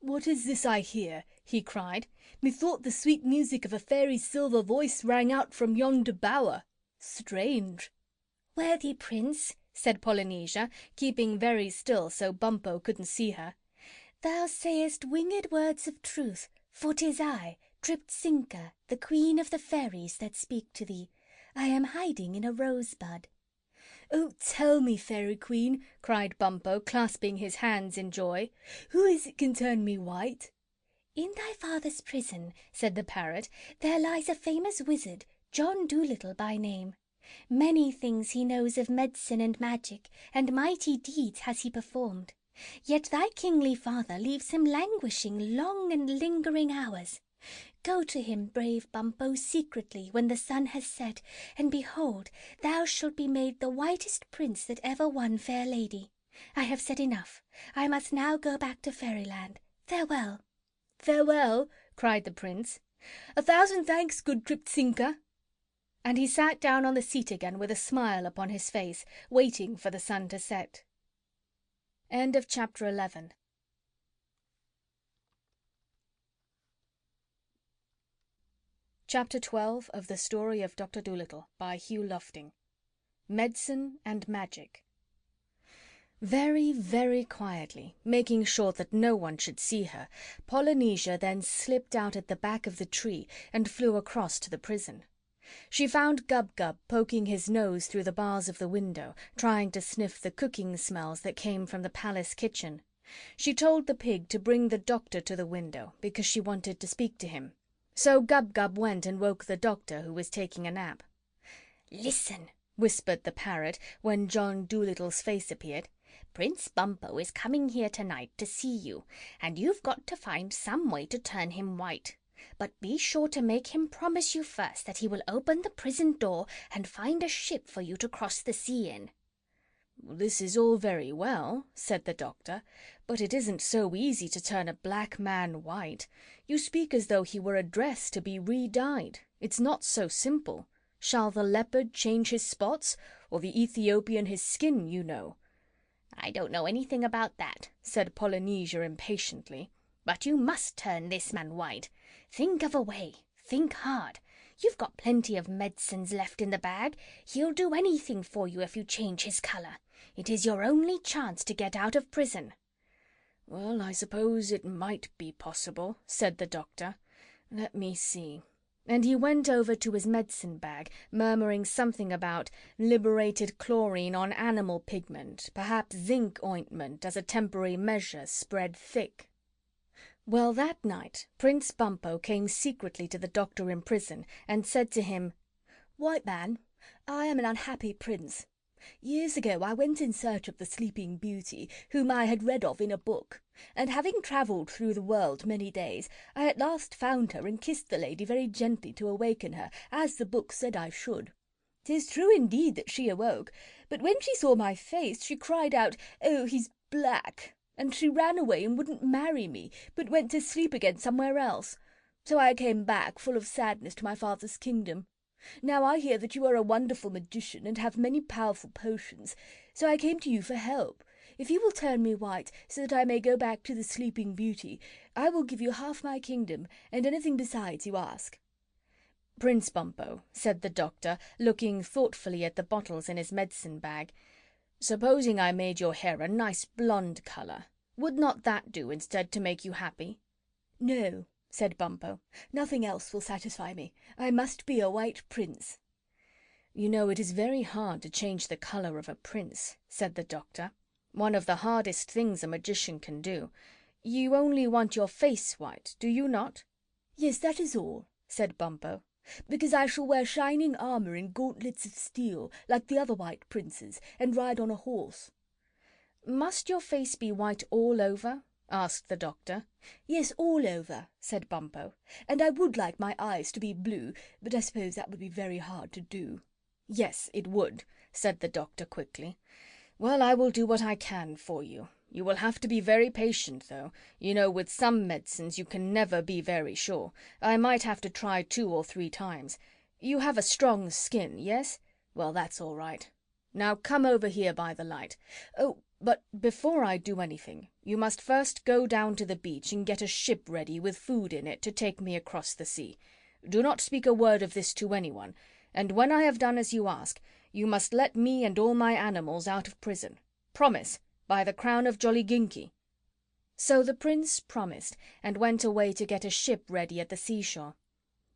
"What is this I hear?" he cried. "Methought the sweet music of a fairy's silver voice rang out from yonder bower. Strange!" "Worthy prince," said Polynesia, keeping very still so Bumpo couldn't see her, "thou sayest winged words of truth, for 'tis I, Triptzinka, the queen of the fairies, that speak to thee. I am hiding in a rosebud." "Oh, tell me, fairy queen," cried Bumpo, clasping his hands in joy. "Who is it can turn me white?" "In thy father's prison," said the parrot, "there lies a famous wizard, John Dolittle by name. Many things he knows of medicine and magic, and mighty deeds has he performed. Yet thy kingly father leaves him languishing long and lingering hours. Go to him, brave Bumpo, secretly, when the sun has set, and behold, thou shalt be made the whitest prince that ever won fair lady. I have said enough. I must now go back to fairyland. Farewell." "Farewell!" cried the prince. "1,000 thanks, good Triptzinka." And he sat down on the seat again with a smile upon his face, waiting for the sun to set. End of chapter 11. Chapter 12 of the Story of Doctor Dolittle by Hugh Lofting. Medicine and Magic. Very, very quietly, making sure that no one should see her, Polynesia then slipped out at the back of the tree and flew across to the prison. She found Gub-Gub poking his nose through the bars of the window, trying to sniff the cooking smells that came from the palace kitchen. She told the pig to bring the doctor to the window, because she wanted to speak to him. So Gub-Gub went and woke the doctor, who was taking a nap. "Listen," whispered the parrot, when John Dolittle's face appeared. "Prince Bumpo is coming here tonight to see you, and you've got to find some way to turn him white. But be sure to make him promise you first that he will open the prison door and find a ship for you to cross the sea in." "This is all very well," said the doctor, "but it isn't so easy to turn a black man white. You speak as though he were a dress to be re-dyed. It's not so simple. Shall the leopard change his spots, or the Ethiopian his skin, you know?" "I don't know anything about that," said Polynesia impatiently. "But you must turn this man white. Think of a way. Think hard. You've got plenty of medicines left in the bag. He'll do anything for you if you change his color. It is your only chance to get out of prison." "Well, I suppose it might be possible," said the doctor. "Let me see." And he went over to his medicine bag, murmuring something about liberated chlorine on animal pigment, perhaps zinc ointment as a temporary measure spread thick. Well, that night Prince Bumpo came secretly to the doctor in prison and said to him, "White man, I am an unhappy prince. Years ago I went in search of the Sleeping Beauty, whom I had read of in a book, and having travelled through the world many days, I at last found her and kissed the lady very gently to awaken her, as the book said I should. 'Tis true indeed that she awoke, but when she saw my face she cried out, 'Oh, he's black!' and she ran away and wouldn't marry me, but went to sleep again somewhere else. So I came back, full of sadness, to my father's kingdom. Now I hear that you are a wonderful magician and have many powerful potions, so I came to you for help. If you will turn me white, so that I may go back to the Sleeping Beauty, I will give you half my kingdom, and anything besides you ask." "Prince Bumpo," said the doctor, looking thoughtfully at the bottles in his medicine bag, "supposing I made your hair a nice blonde colour, would not that do instead to make you happy?" "No," said Bumpo, "nothing else will satisfy me. I must be a white prince." "You know, it is very hard to change the colour of a prince," said the doctor. "One of the hardest things a magician can do. You only want your face white, do you not?" "Yes, that is all," said Bumpo, "because I shall wear shining armour and gauntlets of steel, like the other white princes, and ride on a horse." "Must your face be white all over?" asked the doctor. "Yes, all over," said Bumpo, "and I would like my eyes to be blue, but I suppose that would be very hard to do." "Yes, it would," said the doctor quickly. "Well, I will do what I can for you. You will have to be very patient, though. You know, with some medicines you can never be very sure. I might have to try 2 or 3 times. You have a strong skin, yes? Well, that's all right. Now come over here by the light. Oh, but before I do anything, you must first go down to the beach and get a ship ready with food in it to take me across the sea. Do not speak a word of this to anyone, and when I have done as you ask, you must let me and all my animals out of prison. Promise, by the crown of Jolliginki." So the prince promised, and went away to get a ship ready at the seashore.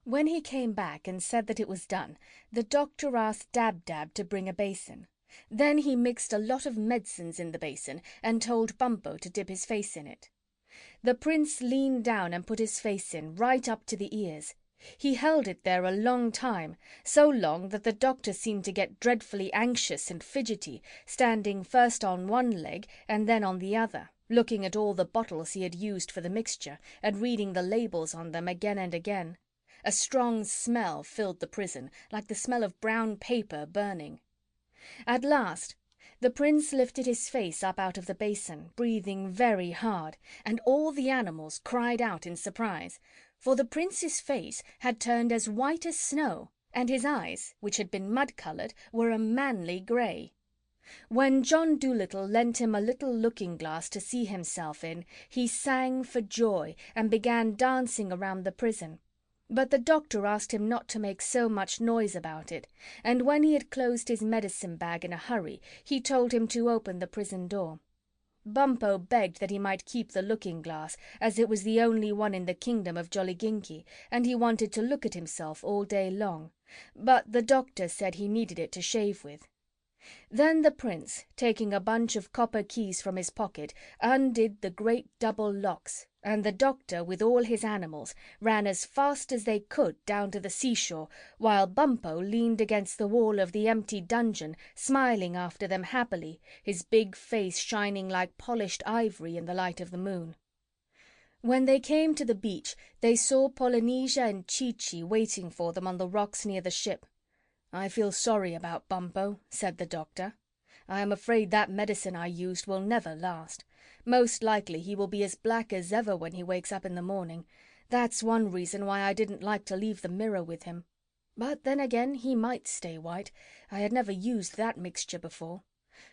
When he came back and said that it was done, the doctor asked Dab-Dab to bring a basin. Then he mixed a lot of medicines in the basin and told Bumpo to dip his face in it. The prince leaned down and put his face in, right up to the ears. He held it there a long time, so long that the doctor seemed to get dreadfully anxious and fidgety, standing first on one leg and then on the other, looking at all the bottles he had used for the mixture, and reading the labels on them again and again. A strong smell filled the prison, like the smell of brown paper burning. At last the prince lifted his face up out of the basin, breathing very hard, and all the animals cried out in surprise, for the prince's face had turned as white as snow, and his eyes, which had been mud-coloured, were a manly grey. When John Dolittle lent him a little looking-glass to see himself in, he sang for joy and began dancing around the prison. But the doctor asked him not to make so much noise about it, and when he had closed his medicine bag in a hurry, he told him to open the prison door. Bumpo begged that he might keep the looking-glass, as it was the only one in the kingdom of Jolliginki, and he wanted to look at himself all day long, but the doctor said he needed it to shave with. Then the prince, taking a bunch of copper keys from his pocket, undid the great double locks, and the doctor, with all his animals, ran as fast as they could down to the seashore, while Bumpo leaned against the wall of the empty dungeon, smiling after them happily, his big face shining like polished ivory in the light of the moon. When they came to the beach, they saw Polynesia and Chi-Chi waiting for them on the rocks near the ship. "I feel sorry about Bumpo," said the doctor. "I am afraid that medicine I used will never last. Most likely he will be as black as ever when he wakes up in the morning. That's one reason why I didn't like to leave the mirror with him. But then again, he might stay white. I had never used that mixture before.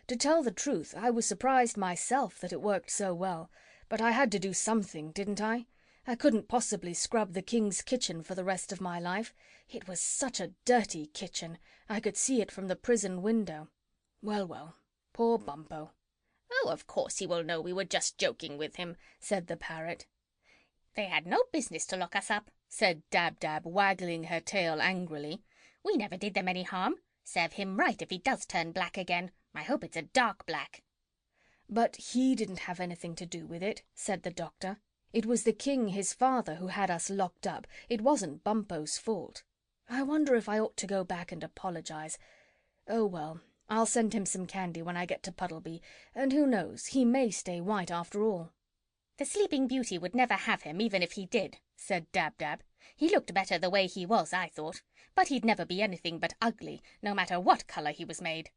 To tell the truth, I was surprised myself that it worked so well. But I had to do something, didn't I? I couldn't possibly scrub the king's kitchen for the rest of my life. It was such a dirty kitchen. I could see it from the prison window. Well, well, Poor Bumpo." "Oh, of course he will know we were just joking with him," said the parrot. "They had no business to lock us up," said Dab-Dab, waggling her tail angrily. "We never did them any harm. Serve him right if he does turn black again. I hope it's a dark black." "But he didn't have anything to do with it," said the doctor. "It was the king, his father, who had us locked up. It wasn't Bumpo's fault. I wonder if I ought to go back and apologize. Oh, well, I'll send him some candy when I get to Puddleby, and who knows, he may stay white after all." "The Sleeping Beauty would never have him, even if he did," said Dab-Dab. "He looked better the way he was, I thought. But he'd never be anything but ugly, no matter what colour he was made."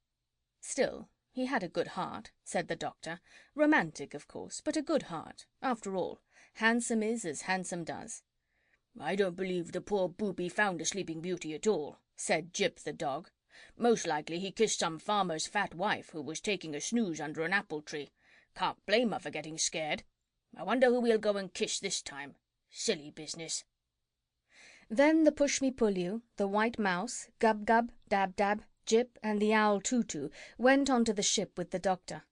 "Still, he had a good heart," said the doctor. "Romantic, of course, but a good heart. After all, handsome is as handsome does." "I don't believe the poor booby found a Sleeping Beauty at all," said Jip the dog. "Most likely he kissed some farmer's fat wife who was taking a snooze under an apple tree. Can't blame her for getting scared. I wonder who he'll go and kiss this time. Silly business." Then the Pushmi Pullyu, the white mouse, Gub-Gub, Dab-Dab, Jip, and the owl Tutu went onto the ship with the doctor.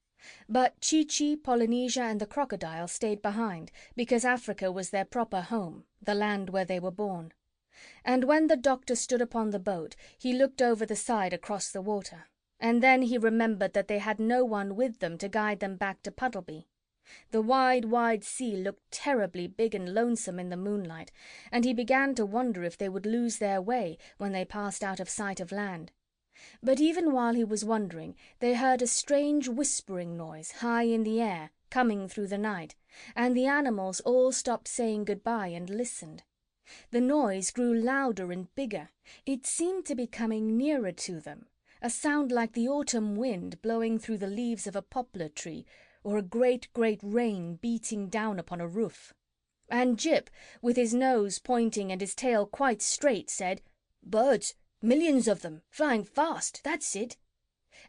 But Chi-Chi, Polynesia, and the crocodile stayed behind, because Africa was their proper home, the land where they were born. And when the doctor stood upon the boat, he looked over the side across the water, and then he remembered that they had no one with them to guide them back to Puddleby. The wide, wide sea looked terribly big and lonesome in the moonlight, and he began to wonder if they would lose their way when they passed out of sight of land. But even while he was wondering, they heard a strange whispering noise high in the air, coming through the night, and the animals all stopped saying goodbye and listened. The noise grew louder and bigger. It seemed to be coming nearer to them, a sound like the autumn wind blowing through the leaves of a poplar tree, or a great, great rain beating down upon a roof. And Jip, with his nose pointing and his tail quite straight, said, "Birds! Millions of them, flying fast, that's it."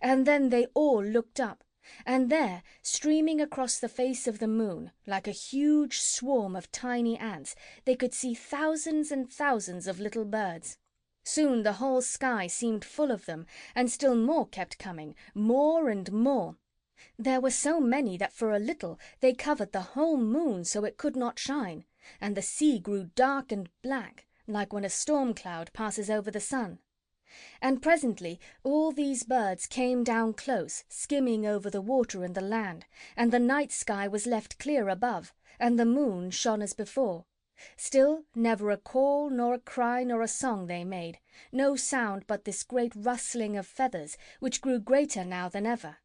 And then they all looked up, and there, streaming across the face of the moon, like a huge swarm of tiny ants, they could see thousands and thousands of little birds. Soon the whole sky seemed full of them, and still more kept coming, more and more. There were so many that for a little they covered the whole moon so it could not shine, and the sea grew dark and black, like when a storm cloud passes over the sun. And presently all these birds came down close, skimming over the water and the land, and the night sky was left clear above, and the moon shone as before. Still never a call nor a cry nor a song they made, no sound but this great rustling of feathers, which grew greater now than ever.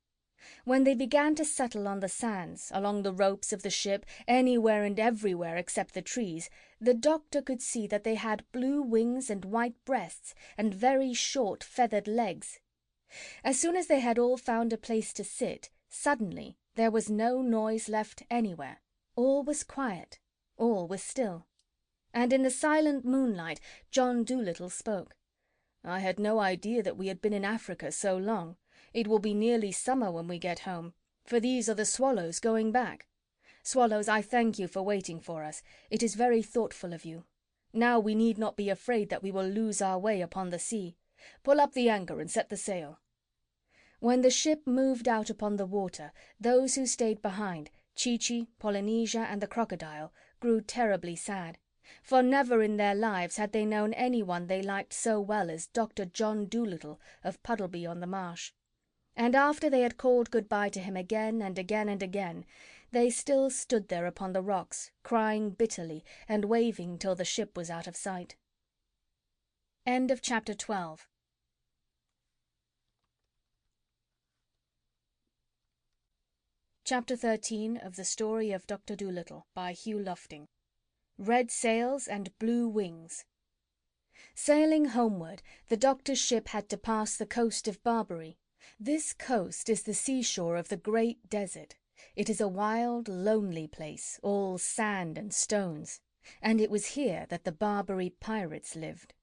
When they began to settle on the sands, along the ropes of the ship, anywhere and everywhere except the trees, the doctor could see that they had blue wings and white breasts and very short feathered legs. As soon as they had all found a place to sit, suddenly there was no noise left anywhere. All was quiet. All was still. And in the silent moonlight John Dolittle spoke. "I had no idea that we had been in Africa so long. It will be nearly summer when we get home, for these are the swallows going back. Swallows, I thank you for waiting for us. It is very thoughtful of you. Now we need not be afraid that we will lose our way upon the sea. Pull up the anchor and set the sail." When the ship moved out upon the water, those who stayed behind, Chi-Chi, Polynesia, and the crocodile, grew terribly sad, for never in their lives had they known anyone they liked so well as Dr. John Dolittle of Puddleby on the Marsh. And after they had called good-bye to him again and again and again, they still stood there upon the rocks, crying bitterly and waving till the ship was out of sight. End of Chapter 12. Chapter 13 of the Story of Doctor Dolittle by Hugh Lofting. Red sails and blue wings. Sailing homeward, the doctor's ship had to pass the coast of Barbary. This coast is the seashore of the great desert. It is a wild, lonely place, all sand and stones, and it was here that the Barbary pirates lived.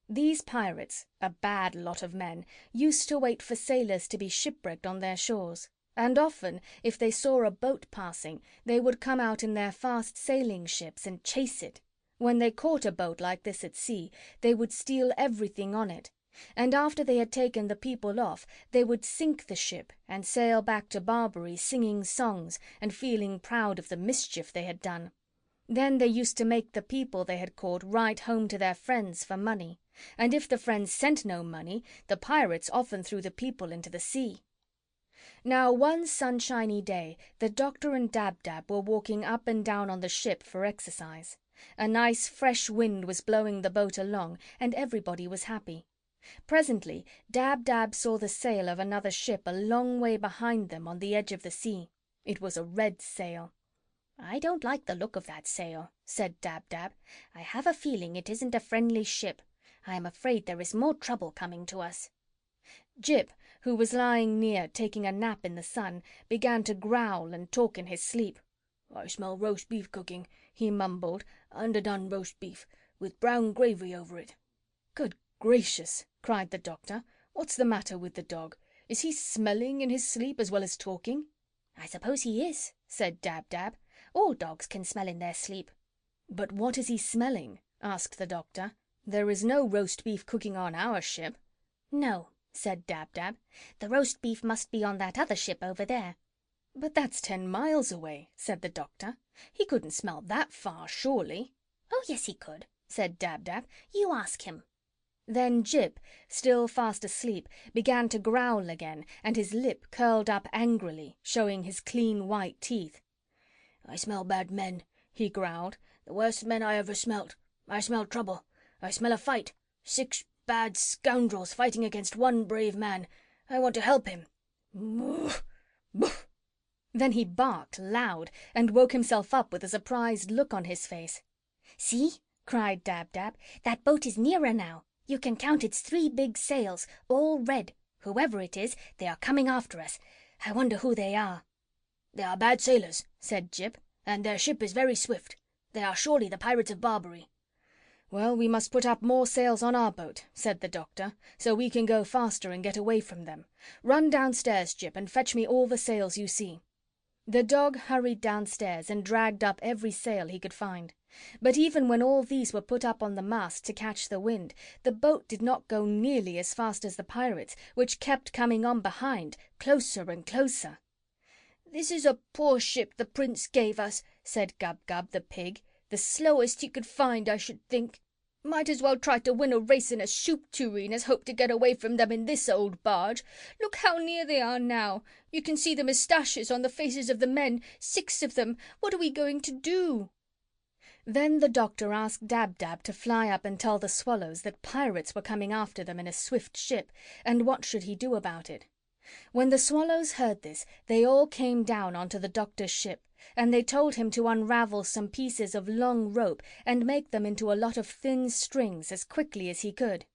These pirates, a bad lot of men, used to wait for sailors to be shipwrecked on their shores, and often, if they saw a boat passing, they would come out in their fast sailing ships and chase it. When they caught a boat like this at sea, they would steal everything on it, And after they had taken the people off, they would sink the ship and sail back to Barbary singing songs and feeling proud of the mischief they had done. Then they used to make the people they had caught write home to their friends for money, and if the friends sent no money, the pirates often threw the people into the sea. Now one sunshiny day the Doctor and Dab-Dab were walking up and down on the ship for exercise. A nice fresh wind was blowing the boat along, and everybody was happy. Presently Dab-Dab saw the sail of another ship a long way behind them on the edge of the sea. It was a red sail. "I don't like the look of that sail," said Dab-Dab. "I have a feeling it isn't a friendly ship. I am afraid there is more trouble coming to us." Jip, who was lying near taking a nap in the sun, began to growl and talk in his sleep. "I smell roast beef cooking," he mumbled. "Underdone roast beef, with brown gravy over it." "Good gracious!" cried the Doctor. "What's the matter with the dog? Is he smelling in his sleep as well as talking?" "I suppose he is," said Dab-Dab. "All dogs can smell in their sleep." "But what is he smelling?" asked the Doctor. "There is no roast beef cooking on our ship." "No," said Dab-Dab. "The roast beef must be on that other ship over there." "But that's 10 miles away," said the Doctor. "He couldn't smell that far, surely." "Oh, yes, he could," said Dab-Dab. "You ask him." Then Jip, still fast asleep, began to growl again, and his lip curled up angrily, showing his clean white teeth. "I smell bad men," he growled. "The worst men I ever smelt. I smell trouble. I smell a fight. 6 bad scoundrels fighting against one brave man. I want to help him. Boof! Boof!" Then he barked loud and woke himself up with a surprised look on his face. "See," cried Dab-Dab. "That boat is nearer now. You can count its 3 big sails, all red. Whoever it is, they are coming after us. I wonder who they are." "They are bad sailors," said Jip, "and their ship is very swift. They are surely the Pirates of Barbary." "Well, we must put up more sails on our boat," said the Doctor, "so we can go faster and get away from them. Run downstairs, Jip, and fetch me all the sails you see." The dog hurried downstairs and dragged up every sail he could find. But even when all these were put up on the mast to catch the wind, the boat did not go nearly as fast as the pirates, which kept coming on behind, closer and closer. "This is a poor ship the Prince gave us," said Gub-Gub the pig. "The slowest he could find, I should think. Might as well try to win a race in a soup tureen as hope to get away from them in this old barge. Look how near they are now. You can see the moustaches on the faces of the men, 6 of them. What are we going to do?" Then the Doctor asked Dab-Dab to fly up and tell the swallows that pirates were coming after them in a swift ship, and what should he do about it. When the swallows heard this, they all came down onto the Doctor's ship, and they told him to unravel some pieces of long rope and make them into a lot of thin strings as quickly as he could.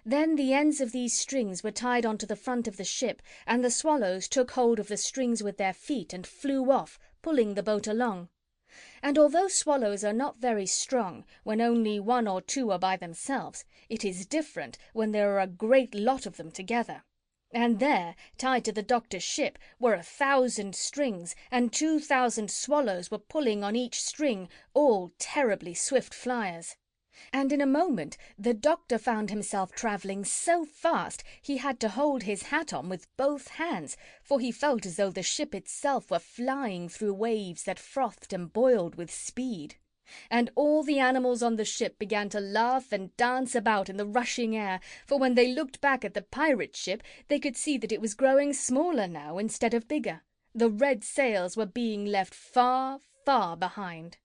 Then the ends of these strings were tied onto the front of the ship, and the swallows took hold of the strings with their feet and flew off, pulling the boat along. And although swallows are not very strong when only 1 or 2 are by themselves, it is different when there are a great lot of them together. And there, tied to the Doctor's ship, were 1,000 strings, and 2,000 swallows were pulling on each string, all terribly swift flyers. And in a moment the Doctor found himself travelling so fast he had to hold his hat on with both hands, for he felt as though the ship itself were flying through waves that frothed and boiled with speed. And all the animals on the ship began to laugh and dance about in the rushing air, for when they looked back at the pirate ship they could see that it was growing smaller now instead of bigger. The red sails were being left far, far behind.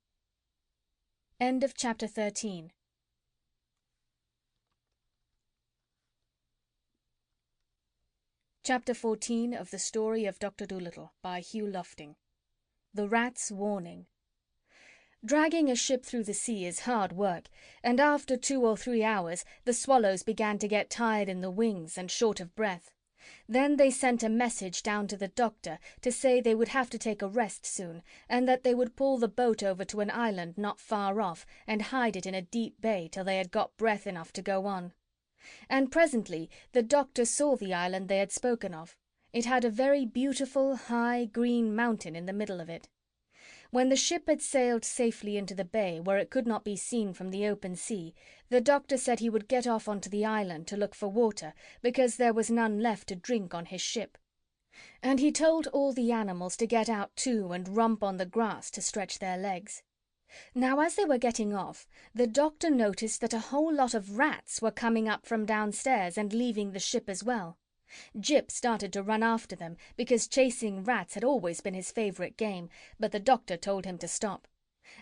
End of chapter 13. Chapter 14 of The Story of Doctor Dolittle by Hugh Lofting. The Rat's Warning. Dragging a ship through the sea is hard work, and after 2 or 3 hours the swallows began to get tired in the wings and short of breath. Then they sent a message down to the Doctor to say they would have to take a rest soon, and that they would pull the boat over to an island not far off and hide it in a deep bay till they had got breath enough to go on. And presently the Doctor saw the island they had spoken of. It had a very beautiful, high, green mountain in the middle of it. When the ship had sailed safely into the bay, where it could not be seen from the open sea, the doctor said he would get off onto the island to look for water, because there was none left to drink on his ship. And he told all the animals to get out too and romp on the grass to stretch their legs. Now, as they were getting off, the doctor noticed that a whole lot of rats were coming up from downstairs and leaving the ship as well. Jip started to run after them, because chasing rats had always been his favourite game, but the doctor told him to stop.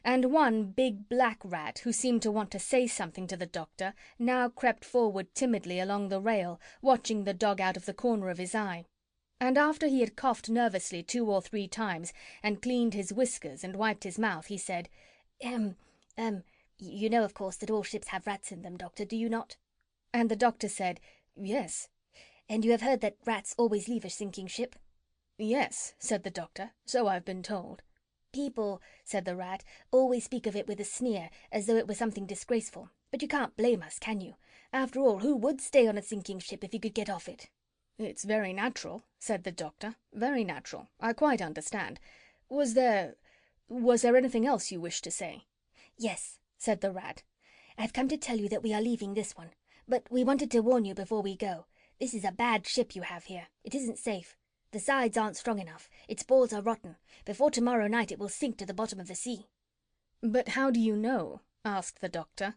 And one big black rat, who seemed to want to say something to the doctor, now crept forward timidly along the rail, watching the dog out of the corner of his eye. And after he had coughed nervously 2 or 3 times and cleaned his whiskers and wiped his mouth, he said, You know, of course, that all ships have rats in them, Doctor, do you not?" And the doctor said, "Yes." "And you have heard that rats always leave a sinking ship?" "Yes," said the doctor, "so I've been told." "People," said the rat, "always speak of it with a sneer, as though it were something disgraceful. But you can't blame us, can you? After all, who would stay on a sinking ship if he could get off it?" "It's very natural," said the doctor. "Very natural. I quite understand. Was there anything else you wished to say?" "Yes," said the rat. "I've come to tell you that we are leaving this one. But we wanted to warn you before we go. This is a bad ship you have here. It isn't safe. The sides aren't strong enough. Its boards are rotten. Before tomorrow night it will sink to the bottom of the sea." "But how do you know?" asked the doctor.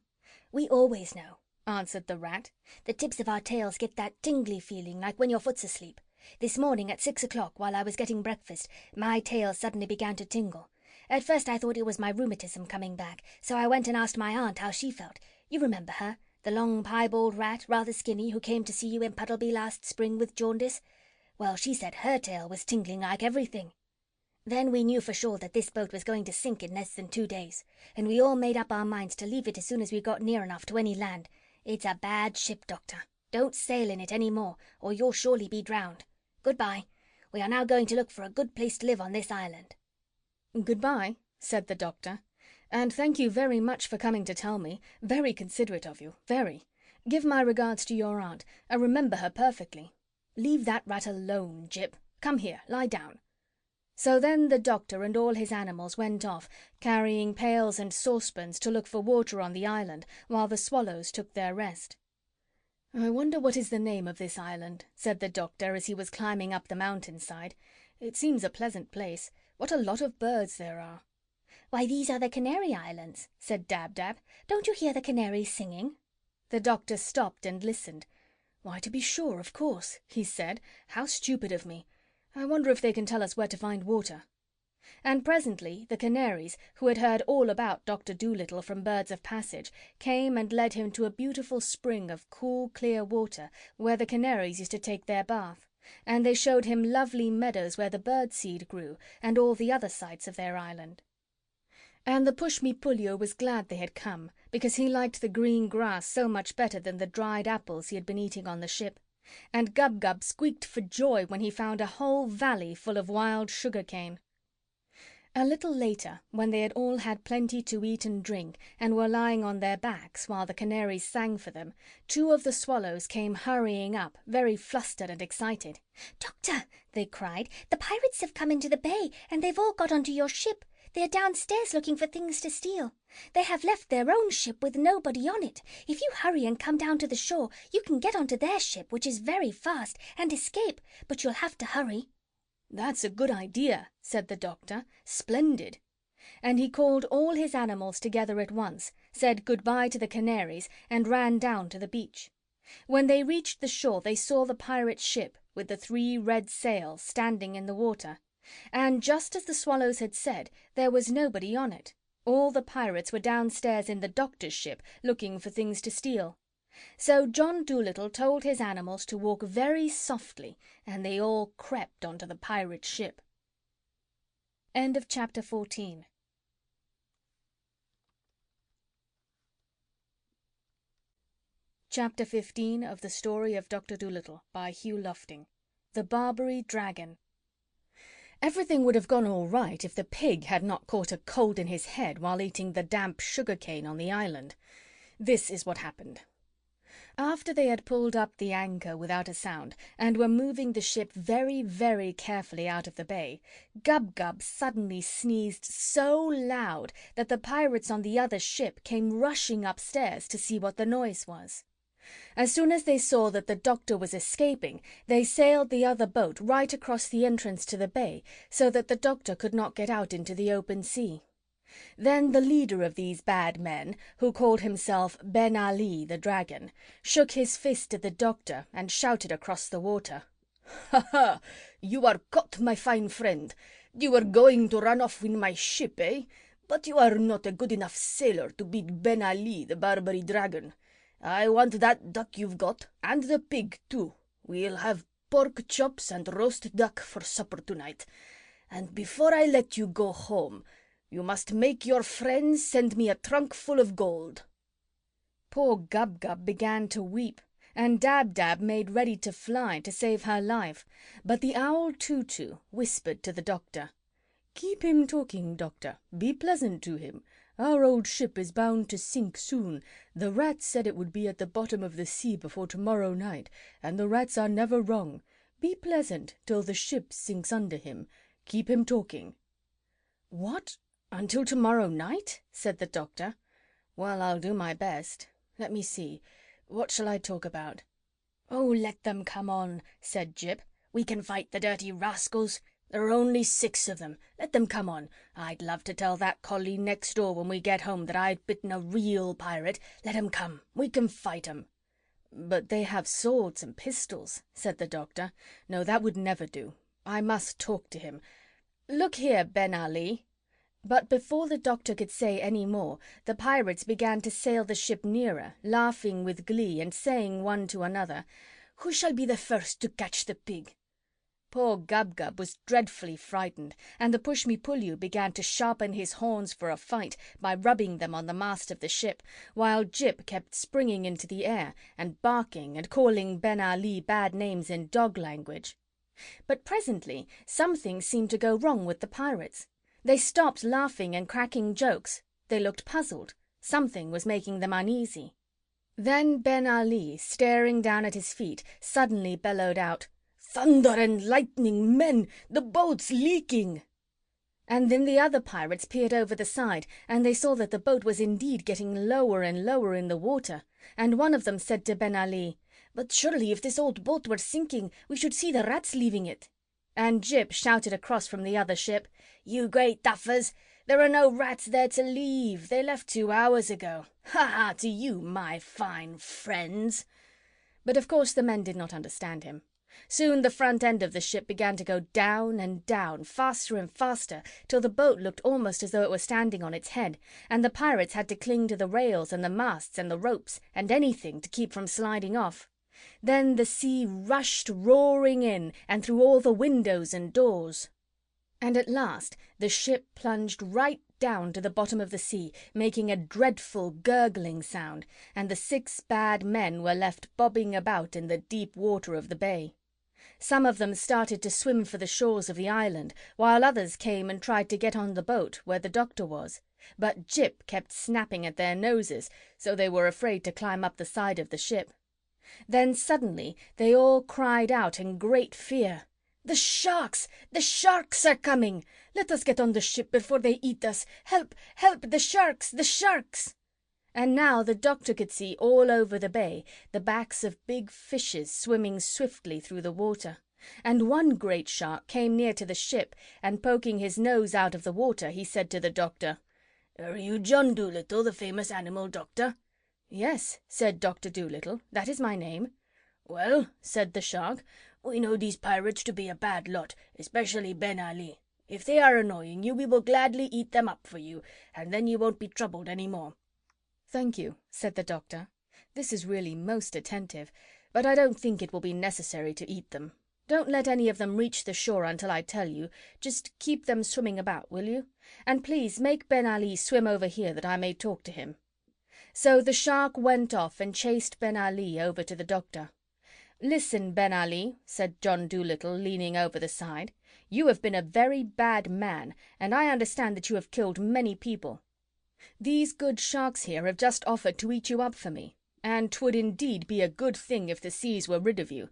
"We always know," answered the rat. "The tips of our tails get that tingly feeling like when your foot's asleep. This morning at 6 o'clock, while I was getting breakfast, my tail suddenly began to tingle. At first I thought it was my rheumatism coming back, so I went and asked my aunt how she felt. You remember her, the long piebald rat, rather skinny, who came to see you in Puddleby last spring with jaundice? Well, she said her tail was tingling like everything. Then we knew for sure that this boat was going to sink in less than 2 days, and we all made up our minds to leave it as soon as we got near enough to any land. It's a bad ship, Doctor. Don't sail in it any more, or you'll surely be drowned. Goodbye. We are now going to look for a good place to live on this island." "Goodbye," said the doctor. "And thank you very much for coming to tell me. Very considerate of you, very. Give my regards to your aunt. I remember her perfectly. Leave that rat alone, Jip. Come here, lie down." So then the doctor and all his animals went off, carrying pails and saucepans to look for water on the island, while the swallows took their rest. "I wonder what is the name of this island," said the doctor as he was climbing up the mountainside. "It seems a pleasant place. What a lot of birds there are." "Why, these are the Canary Islands," said Dab-Dab. "Don't you hear the canaries singing?" The doctor stopped and listened. "Why, to be sure, of course," he said. "How stupid of me. I wonder if they can tell us where to find water." And presently the canaries, who had heard all about Dr. Dolittle from birds of passage, came and led him to a beautiful spring of cool, clear water, where the canaries used to take their bath. And they showed him lovely meadows where the bird-seed grew, and all the other sights of their island. And the Pushmi Pullyu was glad they had come, because he liked the green grass so much better than the dried apples he had been eating on the ship. And Gub-Gub squeaked for joy when he found a whole valley full of wild sugar-cane. A little later, when they had all had plenty to eat and drink, and were lying on their backs while the canaries sang for them, 2 of the swallows came hurrying up, very flustered and excited. "Doctor," they cried, "the pirates have come into the bay, and they've all got onto your ship. They are downstairs looking for things to steal. They have left their own ship with nobody on it. If you hurry and come down to the shore, you can get onto their ship, which is very fast, and escape, but you'll have to hurry." "That's a good idea," said the doctor. "Splendid." And he called all his animals together at once, said goodbye to the canaries, and ran down to the beach. When they reached the shore they saw the pirate ship, with the 3 red sails, standing in the water. And just as the swallows had said, there was nobody on it. All the pirates were downstairs in the doctor's ship, looking for things to steal. So John Dolittle told his animals to walk very softly, and they all crept onto the pirate ship. End of chapter 14. Chapter 15 of the Story of Doctor Dolittle by Hugh Lofting. The Barbary Dragon. Everything would have gone all right if the pig had not caught a cold in his head while eating the damp sugar-cane on the island. This is what happened. After they had pulled up the anchor without a sound and were moving the ship very, very carefully out of the bay, Gub-Gub suddenly sneezed so loud that the pirates on the other ship came rushing upstairs to see what the noise was. As soon as they saw that the Doctor was escaping, they sailed the other boat right across the entrance to the bay so that the Doctor could not get out into the open sea. Then the leader of these bad men, who called himself Ben Ali the Dragon, shook his fist at the Doctor and shouted across the water, "Ha ha! You are caught, my fine friend! You were going to run off in my ship, eh? But you are not a good enough sailor to beat Ben Ali the Barbary Dragon. I want that duck you've got, and the pig too. We'll have pork chops and roast duck for supper tonight. And before I let you go home, you must make your friends send me a trunk full of gold." Poor Gub-Gub began to weep, and Dab-Dab made ready to fly to save her life, but the owl Tutu whispered to the Doctor, "Keep him talking, Doctor. Be pleasant to him. Our old ship is bound to sink soon. The rats said it would be at the bottom of the sea before tomorrow night, and the rats are never wrong. Be pleasant till the ship sinks under him. Keep him talking." "What? Until tomorrow night?" said the Doctor. "Well, I'll do my best. Let me see. What shall I talk about?" "Oh, let them come on," said Jip. "We can fight the dirty rascals. There are only 6 of them. Let them come on. I'd love to tell that collie next door when we get home that I'd bitten a real pirate. Let 'em come. We can fight 'em." "But they have swords and pistols," said the Doctor. "No, that would never do. I must talk to him. Look here, Ben Ali." But before the Doctor could say any more, the pirates began to sail the ship nearer, laughing with glee and saying one to another, "Who shall be the first to catch the pig?" Poor Gub-Gub was dreadfully frightened, and the Pushmi began to sharpen his horns for a fight by rubbing them on the mast of the ship, while Jip kept springing into the air and barking and calling Ben Ali bad names in dog language. But presently something seemed to go wrong with the pirates. They stopped laughing and cracking jokes. They looked puzzled. Something was making them uneasy. Then Ben Ali, staring down at his feet, suddenly bellowed out, "Thunder and lightning, men! The boat's leaking!" And then the other pirates peered over the side, and they saw that the boat was indeed getting lower and lower in the water. And one of them said to Ben Ali, "But surely if this old boat were sinking, we should see the rats leaving it." And Jip shouted across from the other ship, "You great duffers! There are no rats there to leave. They left 2 hours ago. Ha ha to you, my fine friends!" But of course the men did not understand him. Soon the front end of the ship began to go down and down, faster and faster, till the boat looked almost as though it were standing on its head, and the pirates had to cling to the rails and the masts and the ropes and anything to keep from sliding off. Then the sea rushed roaring in and through all the windows and doors. And at last the ship plunged right down to the bottom of the sea, making a dreadful gurgling sound, and the 6 bad men were left bobbing about in the deep water of the bay. Some of them started to swim for the shores of the island, while others came and tried to get on the boat where the Doctor was. But Jip kept snapping at their noses, so they were afraid to climb up the side of the ship. Then suddenly they all cried out in great fear, "The sharks! The sharks are coming! Let us get on the ship before they eat us! Help! Help! The sharks! The sharks!" And now the Doctor could see all over the bay the backs of big fishes swimming swiftly through the water. And one great shark came near to the ship, and poking his nose out of the water, he said to the Doctor, "Are you John Dolittle, the famous animal doctor?" "Yes," said Dr. Dolittle, "that is my name." "Well," said the shark, "we know these pirates to be a bad lot, especially Ben Ali. If they are annoying you, we will gladly eat them up for you, and then you won't be troubled any more." "Thank you," said the Doctor. "This is really most attentive, but I don't think it will be necessary to eat them. Don't let any of them reach the shore until I tell you. Just keep them swimming about, will you? And please make Ben Ali swim over here that I may talk to him." So the shark went off and chased Ben Ali over to the Doctor. "Listen, Ben Ali," said John Dolittle, leaning over the side. "You have been a very bad man, and I understand that you have killed many people. These good sharks here have just offered to eat you up for me. and 'twould indeed be a good thing if the seas were rid of you.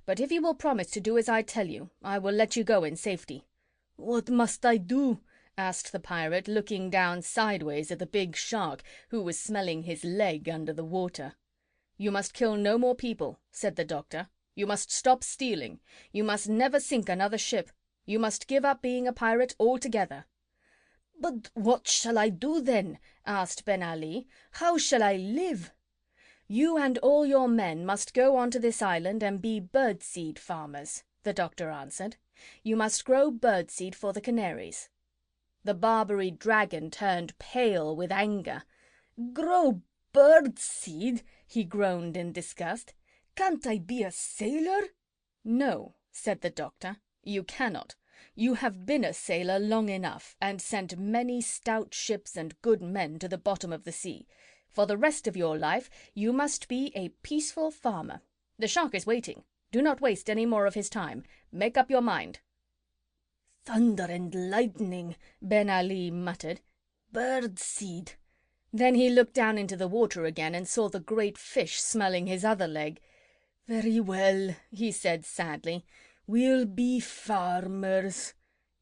But if you will promise to do as I tell you, I will let you go in safety." "What must I do?" asked the pirate, looking down sideways at the big shark, who was smelling his leg under the water. "You must kill no more people," said the doctor. "You must stop stealing. You must never sink another ship. You must give up being a pirate altogether." "But what shall I do then?" asked Ben Ali. "How shall I live?" "You and all your men must go onto this island and be birdseed farmers," the doctor answered. "You must grow birdseed for the canaries." The Barbary dragon turned pale with anger. "Grow birdseed?" he groaned in disgust. "Can't I be a sailor?" "No," said the doctor, "you cannot. You have been a sailor long enough, and sent many stout ships and good men to the bottom of the sea. For the rest of your life you must be a peaceful farmer. The shark is waiting. Do not waste any more of his time. Make up your mind." "Thunder and lightning," Ben Ali muttered. "Birdseed." Then he looked down into the water again and saw the great fish smelling his other leg. "Very well," he said sadly. "We'll be farmers."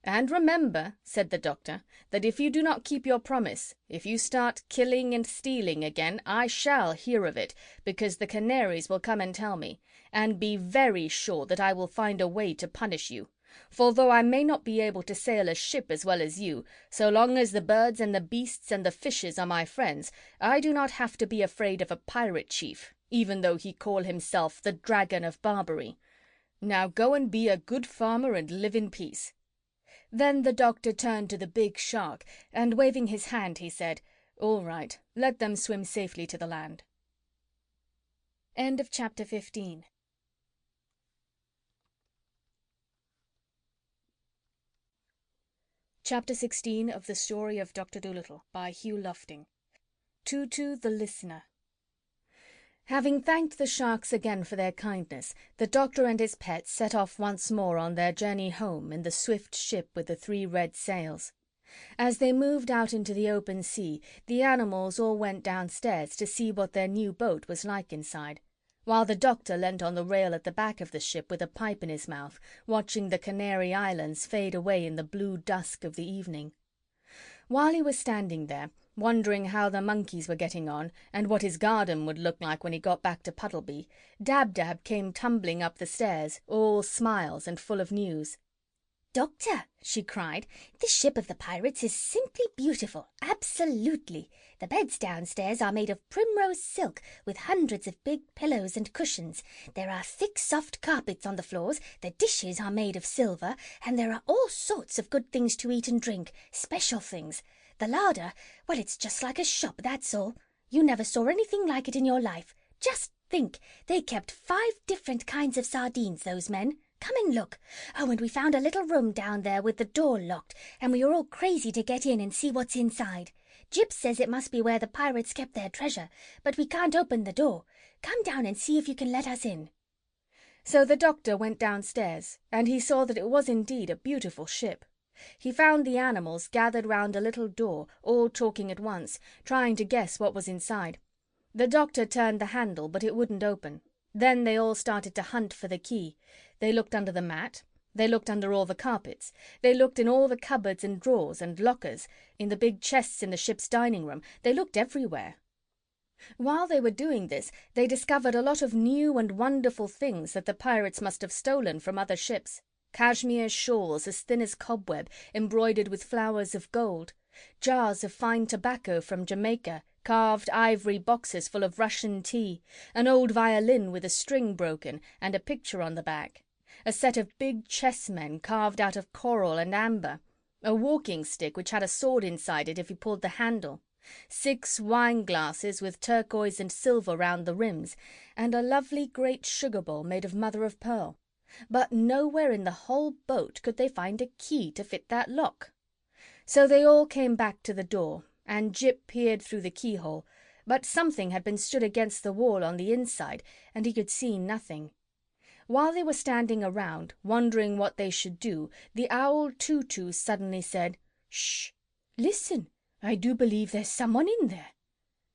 "And remember," said the doctor, "that if you do not keep your promise, if you start killing and stealing again, I shall hear of it, because the canaries will come and tell me, and be very sure that I will find a way to punish you. For though I may not be able to sail a ship as well as you, so long as the birds and the beasts and the fishes are my friends, I do not have to be afraid of a pirate chief, even though he call himself the Dragon of Barbary. Now go and be a good farmer and live in peace." Then the doctor turned to the big shark, and waving his hand, he said, "All right, let them swim safely to the land." End of chapter 15. Chapter 16 of the Story of Doctor Dolittle by Hugh Lofting. Tutu the Listener. Having thanked the sharks again for their kindness, the doctor and his pets set off once more on their journey home in the swift ship with the 3 red sails. As they moved out into the open sea, the animals all went downstairs to see what their new boat was like inside, while the doctor leant on the rail at the back of the ship with a pipe in his mouth, watching the Canary Islands fade away in the blue dusk of the evening. While he was standing there, wondering how the monkeys were getting on, and what his garden would look like when he got back to Puddleby, Dab-Dab came tumbling up the stairs, all smiles and full of news. "Doctor," she cried, "this ship of the pirates is simply beautiful, absolutely. The beds downstairs are made of primrose silk, with hundreds of big pillows and cushions. There are thick, soft carpets on the floors, the dishes are made of silver, and there are all sorts of good things to eat and drink, special things. The larder, well, it's just like a shop, that's all. You never saw anything like it in your life. Just think, they kept 5 different kinds of sardines, those men. Come and look. Oh, and we found a little room down there with the door locked, and we are all crazy to get in and see what's inside. Jip says it must be where the pirates kept their treasure, but we can't open the door. Come down and see if you can let us in." So the doctor went downstairs, and he saw that it was indeed a beautiful ship. He found the animals gathered round a little door, all talking at once, trying to guess what was inside. The doctor turned the handle, but it wouldn't open. Then they all started to hunt for the key. They looked under the mat. They looked under all the carpets. They looked in all the cupboards and drawers and lockers, in the big chests in the ship's dining room. They looked everywhere. While they were doing this, they discovered a lot of new and wonderful things that the pirates must have stolen from other ships. Cashmere shawls as thin as cobweb, embroidered with flowers of gold, jars of fine tobacco from Jamaica, carved ivory boxes full of Russian tea, an old violin with a string broken and a picture on the back, a set of big chessmen carved out of coral and amber, a walking stick which had a sword inside it if you pulled the handle, 6 wine glasses with turquoise and silver round the rims, and a lovely great sugar bowl made of mother of pearl. But nowhere in the whole boat could they find a key to fit that lock. So they all came back to the door, and Jip peered through the keyhole, but something had been stood against the wall on the inside, and he could see nothing. While they were standing around, wondering what they should do, the owl Tutu suddenly said, "Shh! Listen! I do believe there's someone in there."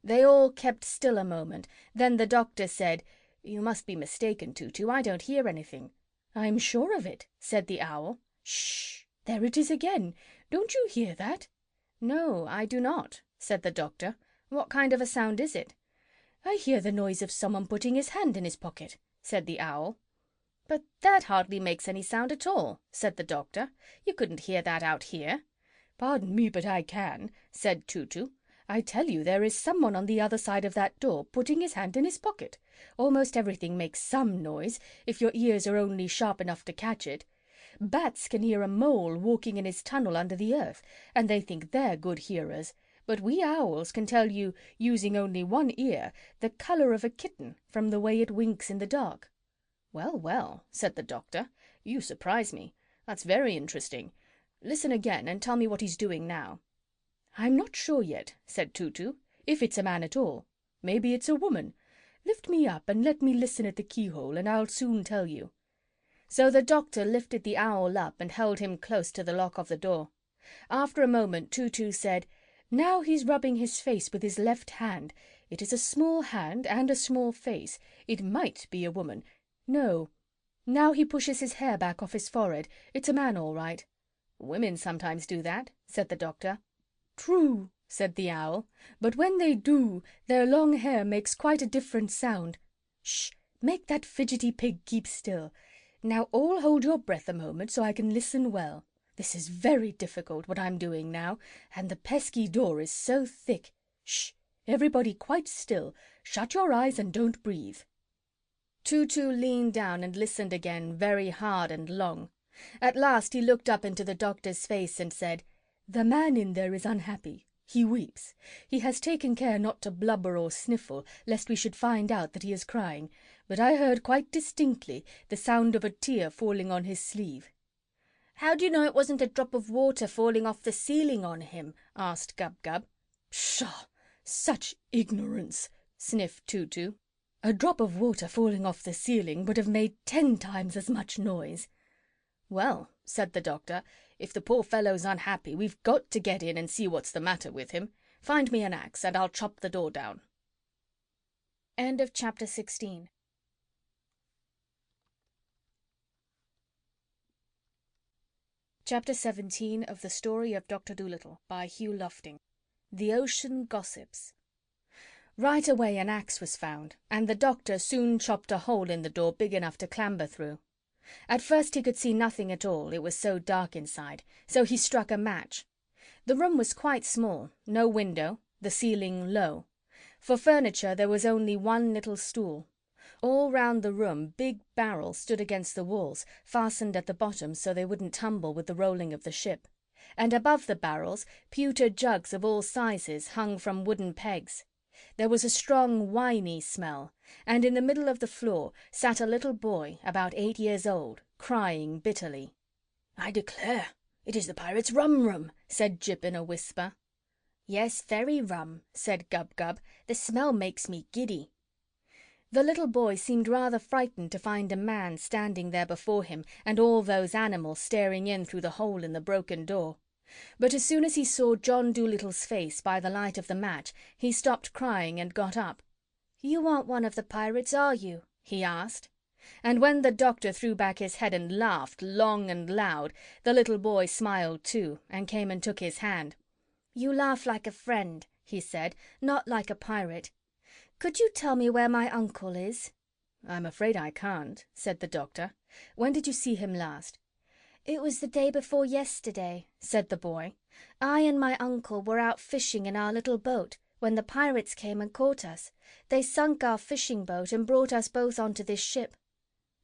They all kept still a moment. Then the doctor said, "You must be mistaken, Tutu. I don't hear anything." "I'm sure of it," said the owl. "Shh! There it is again. Don't you hear that?" "No, I do not," said the doctor. "What kind of a sound is it?" "I hear the noise of someone putting his hand in his pocket," said the owl. "But that hardly makes any sound at all," said the doctor. "You couldn't hear that out here." "Pardon me, but I can," said Tutu. "I tell you there is someone on the other side of that door putting his hand in his pocket. Almost everything makes some noise, if your ears are only sharp enough to catch it. Bats can hear a mole walking in his tunnel under the earth, and they think they're good hearers. But we owls can tell you, using only one ear, the colour of a kitten from the way it winks in the dark." "Well, well," said the doctor, "you surprise me. That's very interesting. Listen again and tell me what he's doing now." "I'm not sure yet," said Tutu, "if it's a man at all. Maybe it's a woman. Lift me up and let me listen at the keyhole, and I'll soon tell you." So the doctor lifted the owl up and held him close to the lock of the door. After a moment Tutu said, "Now he's rubbing his face with his left hand. It is a small hand and a small face. It might be a woman. No. Now he pushes his hair back off his forehead. It's a man all right." "Women sometimes do that," said the doctor. "True," said the owl, "but when they do, their long hair makes quite a different sound. Shh! Make that fidgety pig keep still. Now all hold your breath a moment so I can listen well. This is very difficult, what I'm doing now, and the pesky door is so thick. Shh! Everybody quite still. Shut your eyes and don't breathe." Tutu leaned down and listened again very hard and long. At last he looked up into the doctor's face and said, "The man in there is unhappy. He weeps. He has taken care not to blubber or sniffle, lest we should find out that he is crying, but I heard quite distinctly the sound of a tear falling on his sleeve." "How do you know it wasn't a drop of water falling off the ceiling on him?" asked Gub-Gub. "Pshaw! Such ignorance!" sniffed Tutu. "A drop of water falling off the ceiling would have made 10 times as much noise." "Well," said the doctor, "if the poor fellow's unhappy, we've got to get in and see what's the matter with him. Find me an axe and I'll chop the door down." End of chapter 16. Chapter 17 of The Story of Doctor Dolittle by Hugh Lofting. The Ocean Gossips. Right away an axe was found, and the doctor soon chopped a hole in the door big enough to clamber through. At first he could see nothing at all, it was so dark inside, so he struck a match. The room was quite small, no window, the ceiling low. For furniture there was only one little stool. All round the room big barrels stood against the walls, fastened at the bottom so they wouldn't tumble with the rolling of the ship. And above the barrels pewter jugs of all sizes hung from wooden pegs. There was a strong winey smell, and in the middle of the floor sat a little boy about 8 years old, crying bitterly. "I declare, it is the pirates' rum-room," said Jip in a whisper. "Yes, very rum," said Gub-Gub. "The smell makes me giddy." The little boy seemed rather frightened to find a man standing there before him and all those animals staring in through the hole in the broken door. But as soon as he saw John Dolittle's face by the light of the match, he stopped crying and got up. "You aren't one of the pirates, are you?" he asked. And when the doctor threw back his head and laughed long and loud, the little boy smiled too, and came and took his hand. "You laugh like a friend," he said, "not like a pirate. Could you tell me where my uncle is?" "I'm afraid I can't," said the doctor. "When did you see him last?" "It was the day before yesterday," said the boy. "I and my uncle were out fishing in our little boat when the pirates came and caught us. They sunk our fishing boat and brought us both onto this ship.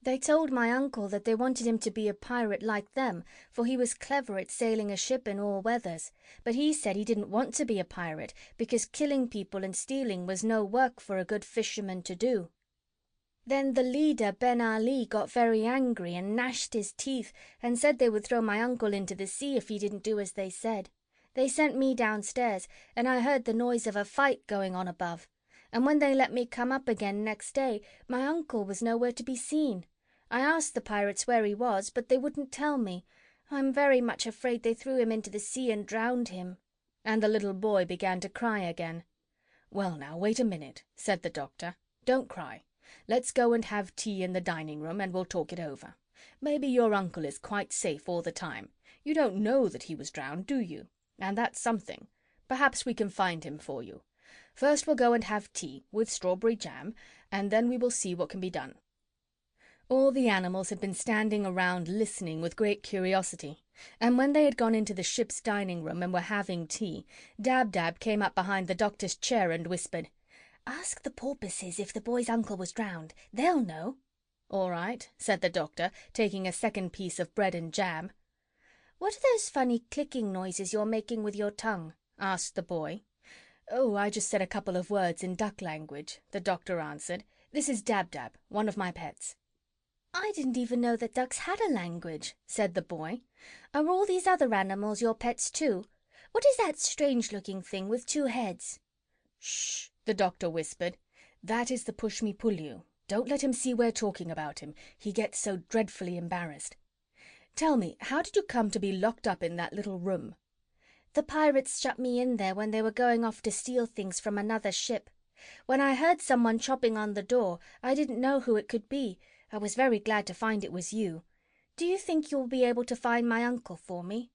They told my uncle that they wanted him to be a pirate like them, for he was clever at sailing a ship in all weathers, but he said he didn't want to be a pirate because killing people and stealing was no work for a good fisherman to do. Then the leader, Ben Ali, got very angry and gnashed his teeth and said they would throw my uncle into the sea if he didn't do as they said. They sent me downstairs, and I heard the noise of a fight going on above. And when they let me come up again next day, my uncle was nowhere to be seen. I asked the pirates where he was, but they wouldn't tell me. I'm very much afraid they threw him into the sea and drowned him." And the little boy began to cry again. "Well, now, wait a minute," said the doctor. "Don't cry. Let's go and have tea in the dining room and we'll talk it over. Maybe your uncle is quite safe all the time. You don't know that he was drowned, do you? And that's something. Perhaps we can find him for you. First we'll go and have tea, with strawberry jam, and then we will see what can be done." All the animals had been standing around listening with great curiosity, and when they had gone into the ship's dining room and were having tea, Dab-Dab came up behind the doctor's chair and whispered, "Ask the porpoises if the boy's uncle was drowned. They'll know." "All right," said the doctor, taking a second piece of bread and jam. "What are those funny clicking noises you're making with your tongue?" asked the boy. "Oh, I just said a couple of words in duck language," the doctor answered. "This is Dab-Dab, one of my pets." "I didn't even know that ducks had a language," said the boy. "Are all these other animals your pets too? What is that strange-looking thing with two heads?" "Shh," the doctor whispered. "That is the Pushmi Pullyu. Don't let him see we're talking about him. He gets so dreadfully embarrassed. Tell me, how did you come to be locked up in that little room?" "The pirates shut me in there when they were going off to steal things from another ship. When I heard someone chopping on the door, I didn't know who it could be. I was very glad to find it was you. Do you think you'll be able to find my uncle for me?"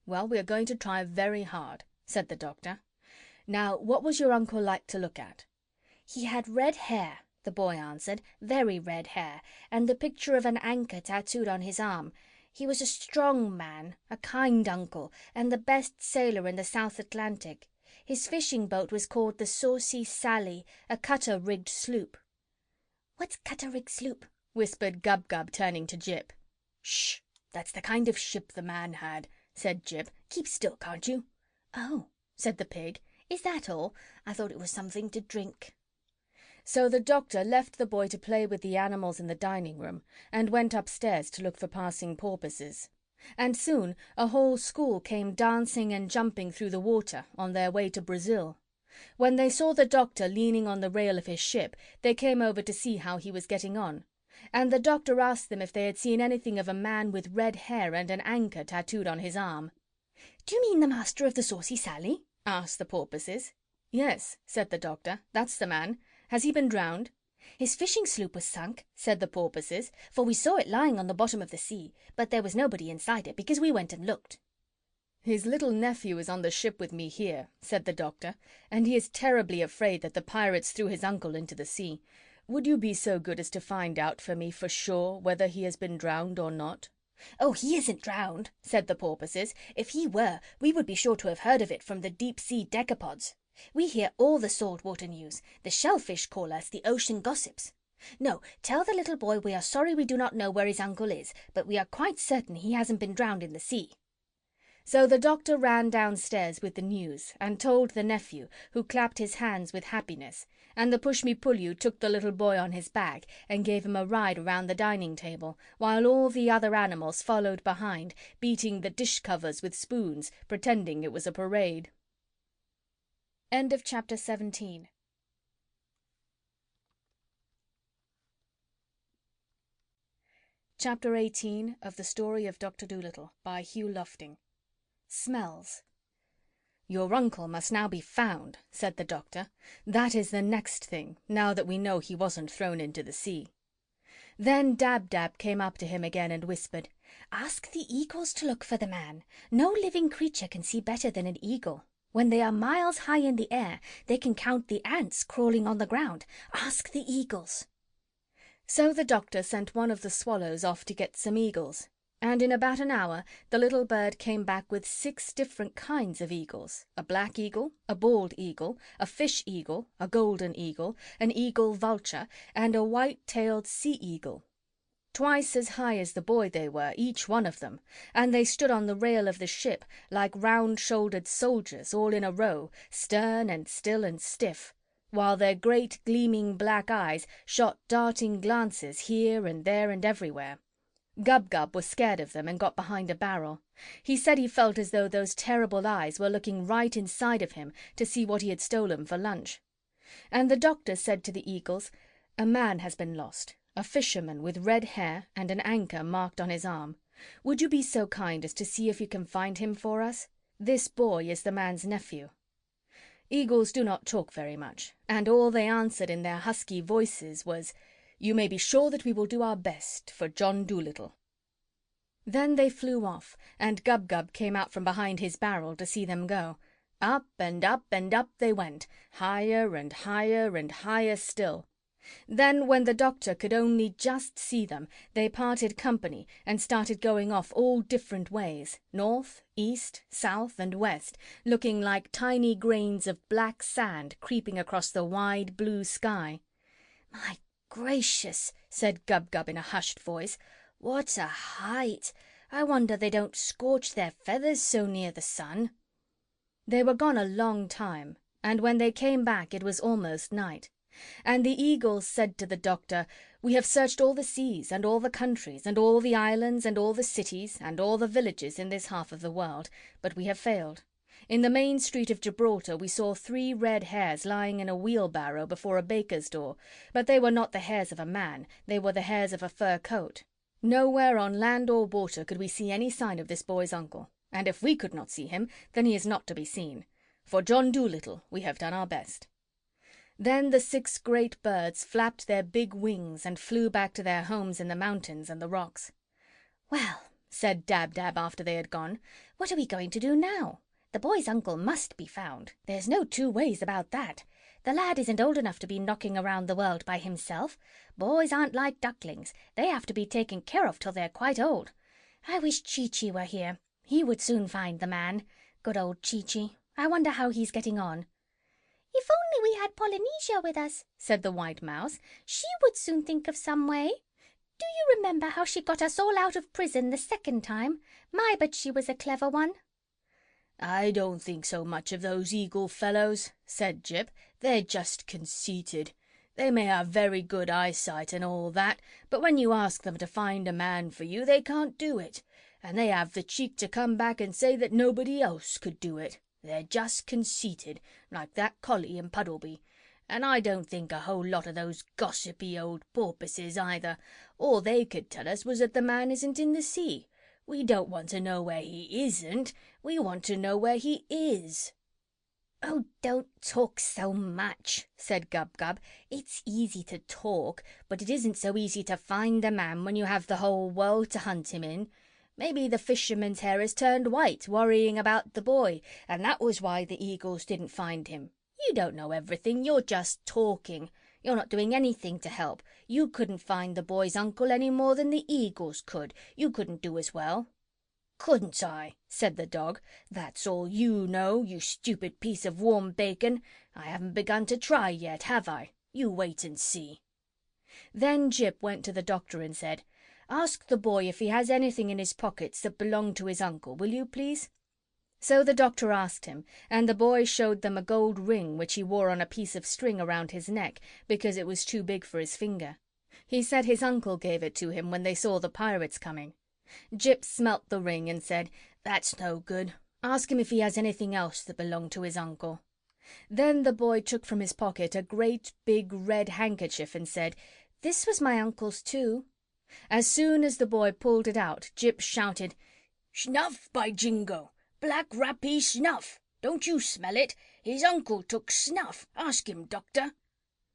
"Well, we are going to try very hard," said the doctor. "Now, what was your uncle like to look at?" "He had red hair," the boy answered, "very red hair, and the picture of an anchor tattooed on his arm. He was a strong man, a kind uncle, and the best sailor in the South Atlantic. His fishing boat was called the Saucy Sally, a cutter-rigged sloop." "What's cutter-rigged sloop?" whispered Gub-Gub, turning to Jip. "Shh! That's the kind of ship the man had," said Jip. "Keep still, can't you?" "Oh," said the pig. "Is that all? I thought it was something to drink." So the doctor left the boy to play with the animals in the dining room and went upstairs to look for passing porpoises. And soon a whole school came dancing and jumping through the water on their way to Brazil. When they saw the doctor leaning on the rail of his ship, they came over to see how he was getting on. And the doctor asked them if they had seen anything of a man with red hair and an anchor tattooed on his arm. "Do you mean the master of the Saucy Sally?" asked the porpoises. "Yes," said the doctor, "that's the man. Has he been drowned?" "His fishing sloop was sunk," said the porpoises, "for we saw it lying on the bottom of the sea, but there was nobody inside it because we went and looked." "His little nephew is on the ship with me here," said the doctor, "and he is terribly afraid that the pirates threw his uncle into the sea. Would you be so good as to find out for me for sure whether he has been drowned or not?" "Oh, he isn't drowned," said the porpoises. "If he were, we would be sure to have heard of it from the deep-sea decapods. We hear all the saltwater news. The shellfish call us the ocean gossips. No, tell the little boy we are sorry we do not know where his uncle is, but we are quite certain he hasn't been drowned in the sea." So the doctor ran downstairs with the news and told the nephew, who clapped his hands with happiness, and the Pushmi Pullyu took the little boy on his back and gave him a ride around the dining table, while all the other animals followed behind, beating the dish covers with spoons, pretending it was a parade. End of chapter 17. Chapter 18 of the Story of Doctor Dolittle by Hugh Lofting. Smells. "Your uncle must now be found," said the doctor. "That is the next thing, now that we know he wasn't thrown into the sea." Then Dab-Dab came up to him again and whispered, "Ask the eagles to look for the man. No living creature can see better than an eagle. When they are miles high in the air, they can count the ants crawling on the ground. Ask the eagles." So the doctor sent one of the swallows off to get some eagles, and in about an hour the little bird came back with 6 different kinds of eagles: a black eagle, a bald eagle, a fish eagle, a golden eagle, an eagle vulture, and a white-tailed sea eagle. Twice as high as the boy they were, each one of them, and they stood on the rail of the ship like round-shouldered soldiers all in a row, stern and still and stiff, while their great gleaming black eyes shot darting glances here and there and everywhere. Gub-Gub was scared of them and got behind a barrel. He said he felt as though those terrible eyes were looking right inside of him to see what he had stolen for lunch. And the doctor said to the eagles, "A man has been lost, a fisherman with red hair and an anchor marked on his arm. Would you be so kind as to see if you can find him for us? This boy is the man's nephew." Eagles do not talk very much, and all they answered in their husky voices was, "You may be sure that we will do our best for John Dolittle." Then they flew off, and Gub-Gub came out from behind his barrel to see them go. Up and up and up they went, higher and higher and higher still. Then, when the Doctor could only just see them, they parted company and started going off all different ways, north, east, south, and west, looking like tiny grains of black sand creeping across the wide blue sky. "My gracious," said Gub-Gub in a hushed voice, "what a height! I wonder they don't scorch their feathers so near the sun." They were gone a long time, and when they came back it was almost night. And the Eagles said to the Doctor, "We have searched all the seas and all the countries and all the islands and all the cities and all the villages in this half of the world, but we have failed. In the main street of Gibraltar we saw 3 red hares lying in a wheelbarrow before a baker's door, but they were not the hairs of a man, they were the hairs of a fur coat. Nowhere on land or water could we see any sign of this boy's uncle, and if we could not see him, then he is not to be seen. For John Dolittle we have done our best." Then the 6 great birds flapped their big wings and flew back to their homes in the mountains and the rocks. "Well," said Dab-Dab after they had gone, "what are we going to do now? The boy's uncle must be found. There's no 2 ways about that. The lad isn't old enough to be knocking around the world by himself. Boys aren't like ducklings. They have to be taken care of till they're quite old. I wish Chee-Chee were here. He would soon find the man. Good old Chee-Chee. I wonder how he's getting on." "If only we had Polynesia with us," said the White Mouse. "She would soon think of some way. Do you remember how she got us all out of prison the 2nd time? My, but she was a clever one." "I don't think so much of those eagle fellows," said Jip. "They're just conceited. They may have very good eyesight and all that, but when you ask them to find a man for you, they can't do it. And they have the cheek to come back and say that nobody else could do it. They're just conceited, like that collie in Puddleby. And I don't think a whole lot of those gossipy old porpoises either. All they could tell us was that the man isn't in the sea. We don't want to know where he isn't. We want to know where he is." "Oh, don't talk so much," said Gub-Gub. "It's easy to talk, but it isn't so easy to find a man when you have the whole world to hunt him in. Maybe the fisherman's hair has turned white worrying about the boy, and that was why the Eagles didn't find him. You don't know everything. You're just talking. You're not doing anything to help. You couldn't find the boy's uncle any more than the Eagles could. You couldn't do as well." "Couldn't I?" said the dog. "That's all you know, you stupid piece of warm bacon. I haven't begun to try yet, have I? You wait and see." Then Jip went to the Doctor and said, "Ask the boy if he has anything in his pockets that belonged to his uncle, will you, please?" So the Doctor asked him, and the boy showed them a gold ring which he wore on a piece of string around his neck because it was too big for his finger. He said his uncle gave it to him when they saw the pirates coming. Jip smelt the ring and said, "That's no good. Ask him if he has anything else that belonged to his uncle." Then the boy took from his pocket a great big red handkerchief and said, "This was my uncle's too." As soon as the boy pulled it out, Jip shouted, "Snuff, by jingo! Black rappy snuff! Don't you smell it? His uncle took snuff. Ask him, Doctor."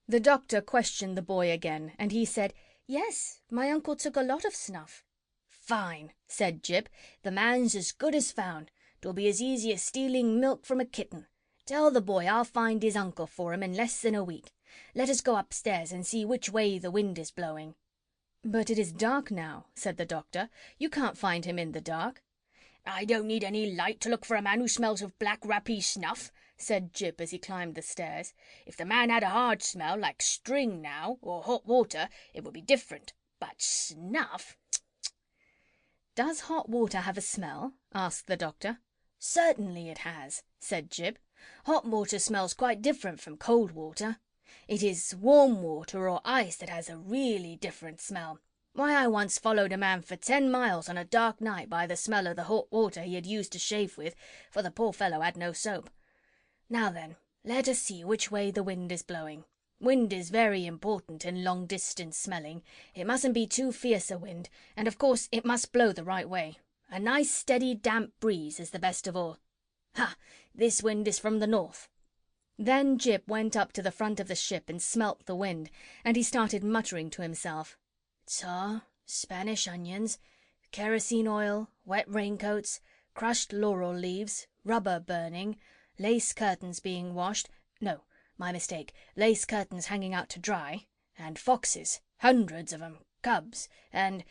The Doctor questioned the boy again, and he said, "Yes, my uncle took a lot of snuff." "Fine," said Jip. "The man's as good as found. 'Twill be as easy as stealing milk from a kitten. Tell the boy I'll find his uncle for him in less than a week. Let us go upstairs and see which way the wind is blowing." "But it is dark now," said the Doctor. "You can't find him in the dark." "I don't need any light to look for a man who smells of black rappy snuff," said Jip as he climbed the stairs. "If the man had a hard smell, like string now, or hot water, it would be different. But snuff—" "Does hot water have a smell?" asked the Doctor. "Certainly it has," said Jip. "Hot water smells quite different from cold water. It is warm water or ice that has a really different smell. Why, I once followed a man for 10 miles on a dark night by the smell of the hot water he had used to shave with, for the poor fellow had no soap. Now then, let us see which way the wind is blowing. Wind is very important in long-distance smelling. It mustn't be too fierce a wind, and of course it must blow the right way. A nice steady damp breeze is the best of all. Ha! This wind is from the north." Then Jip went up to the front of the ship and smelt the wind, and he started muttering to himself. Tar, Spanish onions, kerosene oil, wet raincoats, crushed laurel leaves, rubber burning, lace curtains being washed— no, my mistake, lace curtains hanging out to dry, and foxes, hundreds of 'em, cubs, and—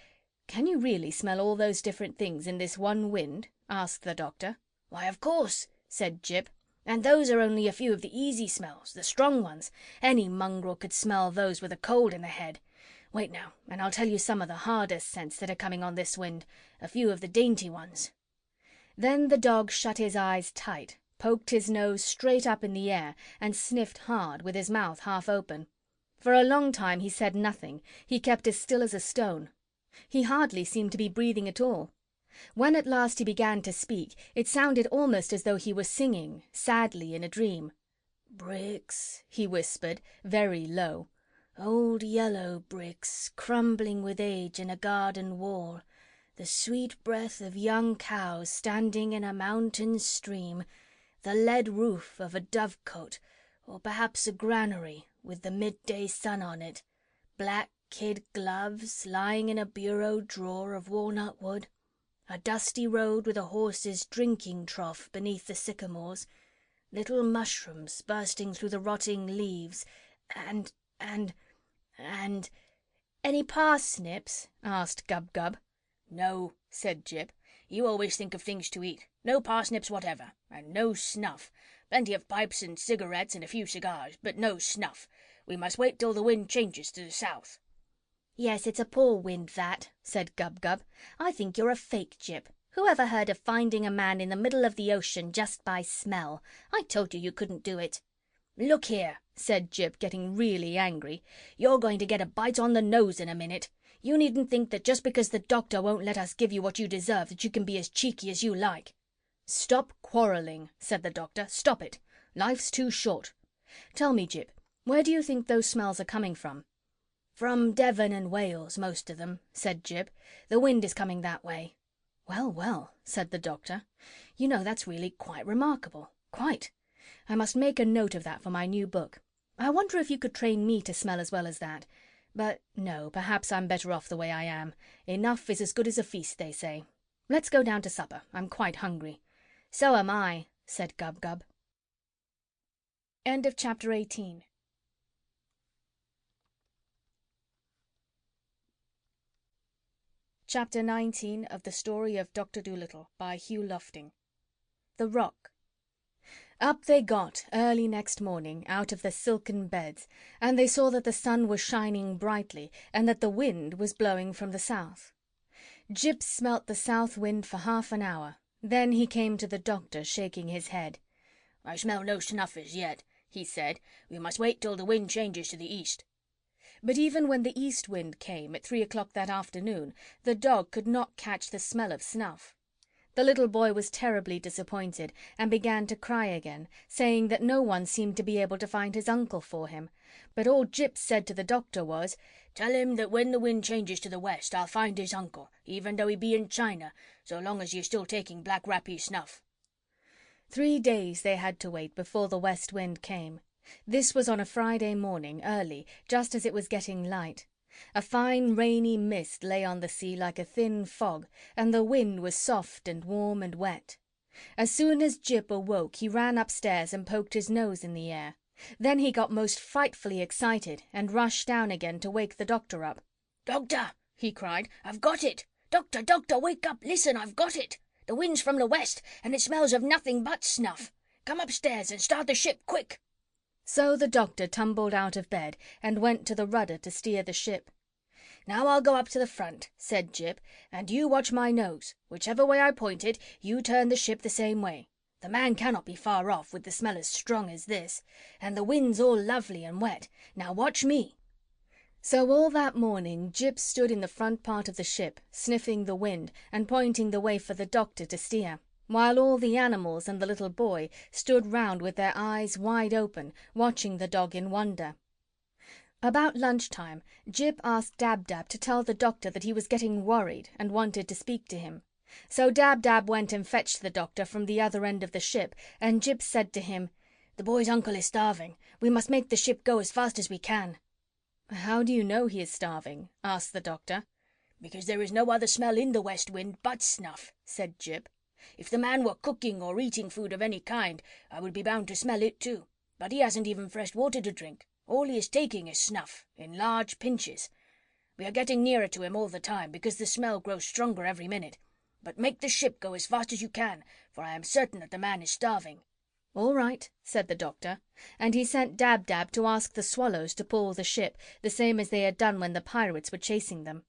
"Can you really smell all those different things in this one wind?" asked the Doctor. "Why, of course," said Jip. "And those are only a few of the easy smells, the strong ones. Any mongrel could smell those with a cold in the head. Wait now, and I'll tell you some of the hardest scents that are coming on this wind, a few of the dainty ones." Then the dog shut his eyes tight, poked his nose straight up in the air, and sniffed hard, with his mouth half open. For a long time he said nothing. He kept as still as a stone. He hardly seemed to be breathing at all. When at last he began to speak, it sounded almost as though he were singing, sadly, in a dream. "Bricks," he whispered, very low. "Old yellow bricks, crumbling with age in a garden wall. The sweet breath of young cows standing in a mountain stream. The lead roof of a dovecote, or perhaps a granary, with the midday sun on it. Black kid gloves lying in a bureau drawer of walnut wood. A dusty road with a horse's drinking trough beneath the sycamores. Little mushrooms bursting through the rotting leaves. And... "Any parsnips?" asked Gub-Gub. "No," said Jip. "You always think of things to eat. No parsnips whatever. And no snuff. Plenty of pipes and cigarettes and a few cigars, but no snuff. We must wait till the wind changes to the south." "Yes, it's a poor wind, that," said Gub-Gub. "I think you're a fake, Jip. Who ever heard of finding a man in the middle of the ocean just by smell? I told you couldn't do it." "Look here," said Jip, getting really angry. "You're going to get a bite on the nose in a minute. You needn't think that just because the Doctor won't let us give you what you deserve that you can be as cheeky as you like." "Stop quarrelling," said the Doctor. "Stop it. Life's too short. Tell me, Jip, where do you think those smells are coming from?" "From Devon and Wales, most of them," said Jip. "The wind is coming that way." "Well, well," said the Doctor. "You know, that's really quite remarkable. Quite. I must make a note of that for my new book. I wonder if you could train me to smell as well as that. But no, perhaps I'm better off the way I am. Enough is as good as a feast, they say. Let's go down to supper. I'm quite hungry." "So am I," said Gub-Gub. End of chapter 18. Chapter 19 of the Story of Doctor Dolittle by Hugh Lofting. The Rock. Up they got early next morning out of the silken beds, and they saw that the sun was shining brightly and that the wind was blowing from the south. Jip smelt the south wind for half an hour. Then he came to the Doctor, shaking his head. "I smell no snuff as yet," he said. "We must wait till the wind changes to the east." But even when the east wind came at 3 o'clock that afternoon, the dog could not catch the smell of snuff. The little boy was terribly disappointed and began to cry again, saying that no one seemed to be able to find his uncle for him. But all Jip said to the Doctor was, "Tell him that when the wind changes to the west I'll find his uncle, even though he be in China, so long as you're still taking black rappy snuff." 3 days they had to wait before the west wind came. This was on a Friday morning, early, just as it was getting light. A fine rainy mist lay on the sea like a thin fog, and the wind was soft and warm and wet. As soon as Jip awoke he ran upstairs and poked his nose in the air. Then he got most frightfully excited and rushed down again to wake the Doctor up. "Doctor!" he cried. "I've got it! Doctor, Doctor, wake up! Listen, I've got it! The wind's from the west, and it smells of nothing but snuff. Come upstairs and start the ship, quick!" So the Doctor tumbled out of bed and went to the rudder to steer the ship. "Now I'll go up to the front," said Jip, "and you watch my nose. Whichever way I point it, you turn the ship the same way. The man cannot be far off with the smell as strong as this. And the wind's all lovely and wet. Now watch me." So all that morning Jip stood in the front part of the ship, sniffing the wind and pointing the way for the Doctor to steer, while all the animals and the little boy stood round with their eyes wide open, watching the dog in wonder. About lunchtime, Jip asked Dab-Dab to tell the Doctor that he was getting worried and wanted to speak to him. So Dab-Dab went and fetched the Doctor from the other end of the ship, and Jip said to him, The boy's uncle is starving. We must make the ship go as fast as we can." "How do you know he is starving?" asked the doctor. "Because there is no other smell in the west wind but snuff," said Jip. "If the man were cooking or eating food of any kind, I would be bound to smell it too. But he hasn't even fresh water to drink. All he is taking is snuff, in large pinches. We are getting nearer to him all the time, because the smell grows stronger every minute. But make the ship go as fast as you can, for I am certain that the man is starving." "All right," said the doctor, and he sent Dab-Dab to ask the swallows to pull the ship, the same as they had done when the pirates were chasing them.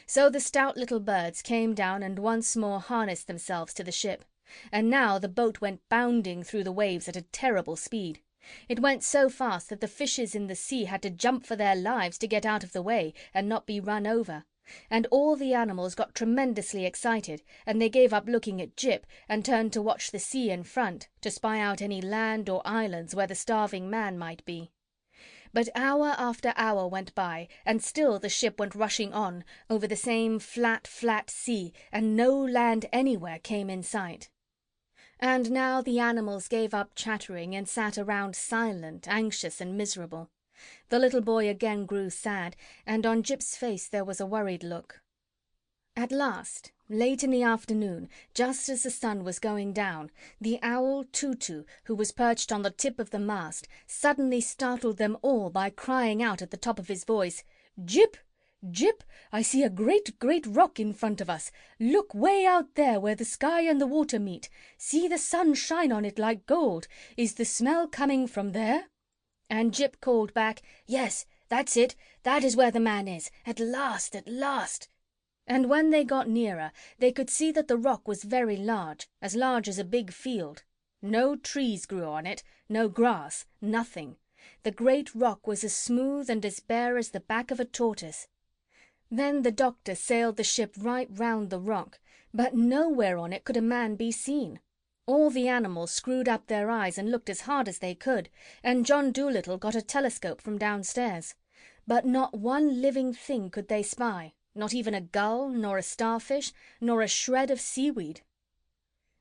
So the stout little birds came down and once more harnessed themselves to the ship, and now the boat went bounding through the waves at a terrible speed. It went so fast that the fishes in the sea had to jump for their lives to get out of the way and not be run over, and all the animals got tremendously excited, and they gave up looking at Jip and turned to watch the sea in front, to spy out any land or islands where the starving man might be. But hour after hour went by, and still the ship went rushing on over the same flat, flat sea, and no land anywhere came in sight. And now the animals gave up chattering and sat around silent, anxious and miserable. The little boy again grew sad, and on Jip's face there was a worried look. At last, late in the afternoon, just as the sun was going down, the owl Tutu, who was perched on the tip of the mast, suddenly startled them all by crying out at the top of his voice, "Jip! Jip! I see a great, great rock in front of us. Look way out there where the sky and the water meet. See the sun shine on it like gold. Is the smell coming from there?" And Jip called back, "Yes, that's it. That is where the man is. At last, at last." And when they got nearer, they could see that the rock was very large as a big field. No trees grew on it, no grass, nothing. The great rock was as smooth and as bare as the back of a tortoise. Then the doctor sailed the ship right round the rock, but nowhere on it could a man be seen. All the animals screwed up their eyes and looked as hard as they could, and John Dolittle got a telescope from downstairs. But not one living thing could they spy, not even a gull, nor a starfish, nor a shred of seaweed.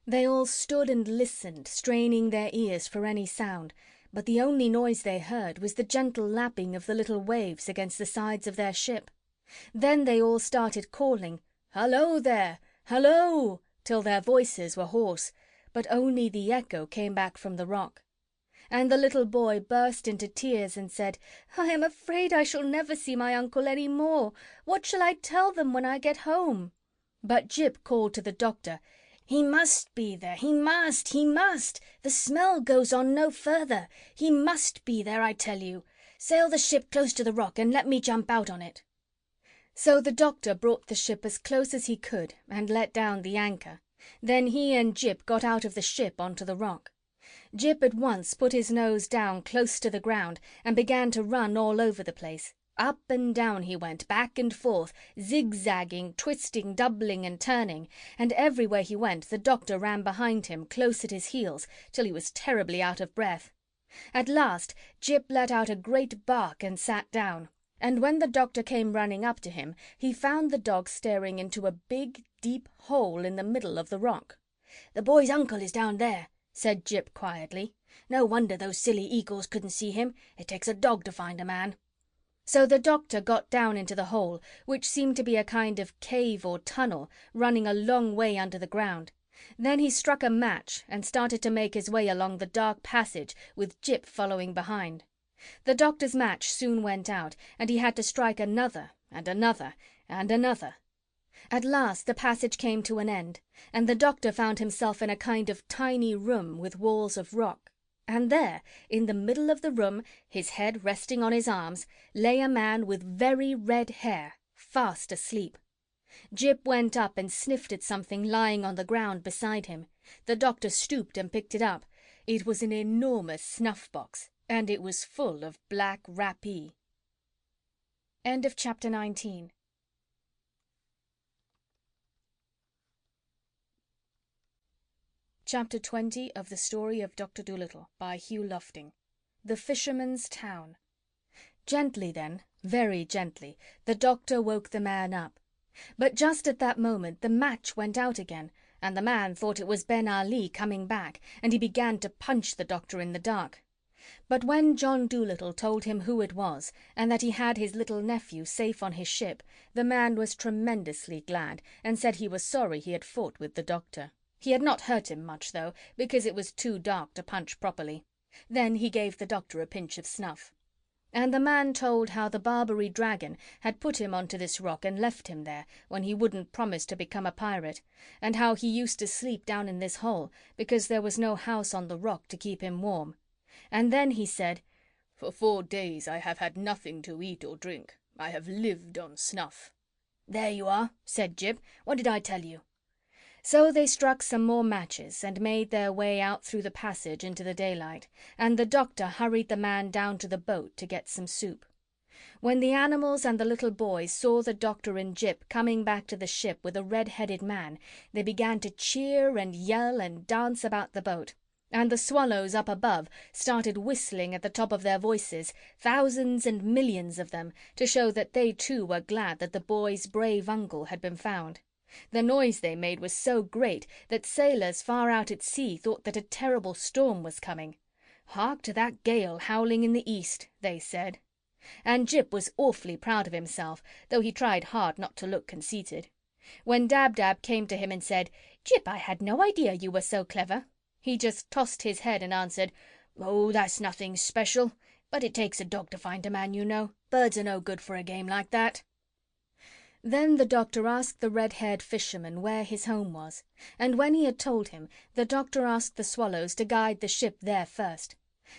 They all stood and listened, straining their ears for any sound, but the only noise they heard was the gentle lapping of the little waves against the sides of their ship. Then they all started calling, "Hullo there! Hullo!" till their voices were hoarse, but only the echo came back from the rock. And the little boy burst into tears and said, "I am afraid I shall never see my uncle any more. What shall I tell them when I get home?" But Jip called to the doctor, "He must be there. He must! He must! The smell goes on no further. He must be there, I tell you. Sail the ship close to the rock and let me jump out on it." So the doctor brought the ship as close as he could and let down the anchor. Then he and Jip got out of the ship onto the rock. Jip at once put his nose down close to the ground and began to run all over the place. Up and down he went, back and forth, zigzagging, twisting, doubling and turning, and everywhere he went the doctor ran behind him, close at his heels, till he was terribly out of breath. At last Jip let out a great bark and sat down, and when the doctor came running up to him, he found the dog staring into a big, deep hole in the middle of the rock. "The boy's uncle is down there," said Jip quietly. "No wonder those silly eagles couldn't see him. It takes a dog to find a man." So the doctor got down into the hole, which seemed to be a kind of cave or tunnel running a long way under the ground. Then he struck a match and started to make his way along the dark passage, with Jip following behind. The doctor's match soon went out, and he had to strike another and another and another. At last the passage came to an end, and the doctor found himself in a kind of tiny room with walls of rock. And there, in the middle of the room, his head resting on his arms, lay a man with very red hair, fast asleep. Jip went up and sniffed at something lying on the ground beside him. The doctor stooped and picked it up. It was an enormous snuff-box, and it was full of black rappee. End of chapter 19. Chapter 20 of the Story of Doctor Dolittle by Hugh Lofting. The Fisherman's Town. Gently then, very gently, the doctor woke the man up. But just at that moment the match went out again, and the man thought it was Ben Ali coming back, and he began to punch the doctor in the dark. But when John Dolittle told him who it was, and that he had his little nephew safe on his ship, the man was tremendously glad, and said he was sorry he had fought with the doctor. He had not hurt him much, though, because it was too dark to punch properly. Then he gave the doctor a pinch of snuff. And the man told how the Barbary dragon had put him onto this rock and left him there when he wouldn't promise to become a pirate, and how he used to sleep down in this hole because there was no house on the rock to keep him warm. And then he said, "For 4 days I have had nothing to eat or drink. I have lived on snuff." "There you are," said Jip. "What did I tell you?" So they struck some more matches and made their way out through the passage into the daylight, and the doctor hurried the man down to the boat to get some soup. When the animals and the little boys saw the doctor and Jip coming back to the ship with a red-headed man, they began to cheer and yell and dance about the boat, and the swallows up above started whistling at the top of their voices, thousands and millions of them, to show that they too were glad that the boy's brave uncle had been found. The noise they made was so great that sailors far out at sea thought that a terrible storm was coming. "Hark to that gale howling in the east," they said. And Jip was awfully proud of himself, though he tried hard not to look conceited. When Dab-Dab came to him and said, "Jip, I had no idea you were so clever," he just tossed his head and answered, "Oh, that's nothing special, but it takes a dog to find a man, you know. Birds are no good for a game like that." Then the doctor asked the red-haired fisherman where his home was, and when he had told him, the doctor asked the swallows to guide the ship there first.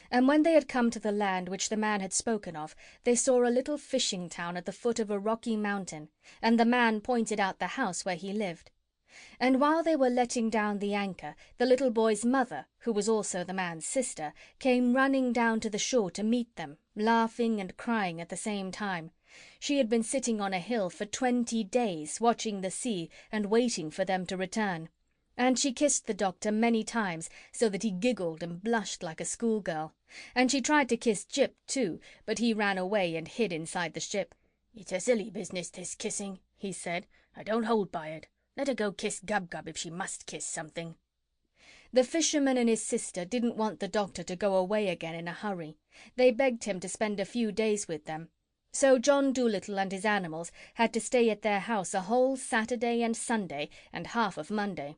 And when they had come to the land which the man had spoken of, they saw a little fishing town at the foot of a rocky mountain, and the man pointed out the house where he lived. And while they were letting down the anchor, the little boy's mother, who was also the man's sister, came running down to the shore to meet them, laughing and crying at the same time. She had been sitting on a hill for 20 days, watching the sea and waiting for them to return. And she kissed the doctor many times, so that he giggled and blushed like a schoolgirl. And she tried to kiss Jip too, but he ran away and hid inside the ship. "It's a silly business, this kissing," he said. "I don't hold by it. Let her go kiss Gub-Gub if she must kiss something." The fisherman and his sister didn't want the doctor to go away again in a hurry. They begged him to spend a few days with them. So John Dolittle and his animals had to stay at their house a whole Saturday and Sunday and half of Monday.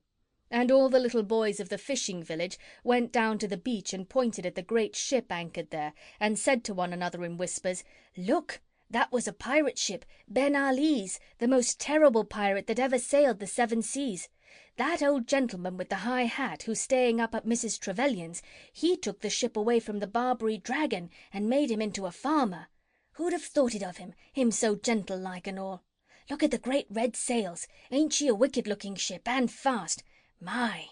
And all the little boys of the fishing village went down to the beach and pointed at the great ship anchored there, and said to one another in whispers, "Look, that was a pirate ship, Ben Ali's, the most terrible pirate that ever sailed the 7 seas. That old gentleman with the high hat who's staying up at Mrs. Trevelyan's, he took the ship away from the Barbary dragon and made him into a farmer. Who'd have thought it of him, him so gentle-like and all? Look at the great red sails. Ain't she a wicked-looking ship, and fast? My!"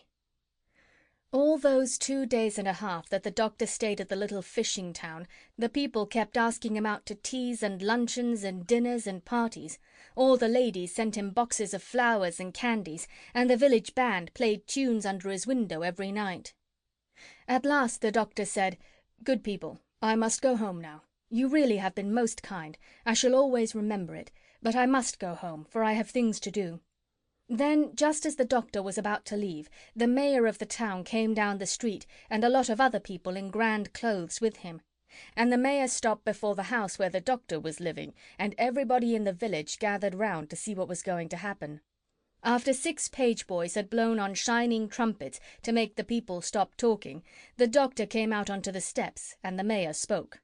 All those 2 days and a half that the doctor stayed at the little fishing town, the people kept asking him out to teas and luncheons and dinners and parties. All the ladies sent him boxes of flowers and candies, and the village band played tunes under his window every night. At last the doctor said, "Good people, I must go home now. You really have been most kind. I shall always remember it. But I must go home, for I have things to do." Then, just as the doctor was about to leave, the mayor of the town came down the street, and a lot of other people in grand clothes with him. And the mayor stopped before the house where the doctor was living, and everybody in the village gathered round to see what was going to happen. After 6 page boys had blown on shining trumpets to make the people stop talking, the doctor came out onto the steps, and the mayor spoke.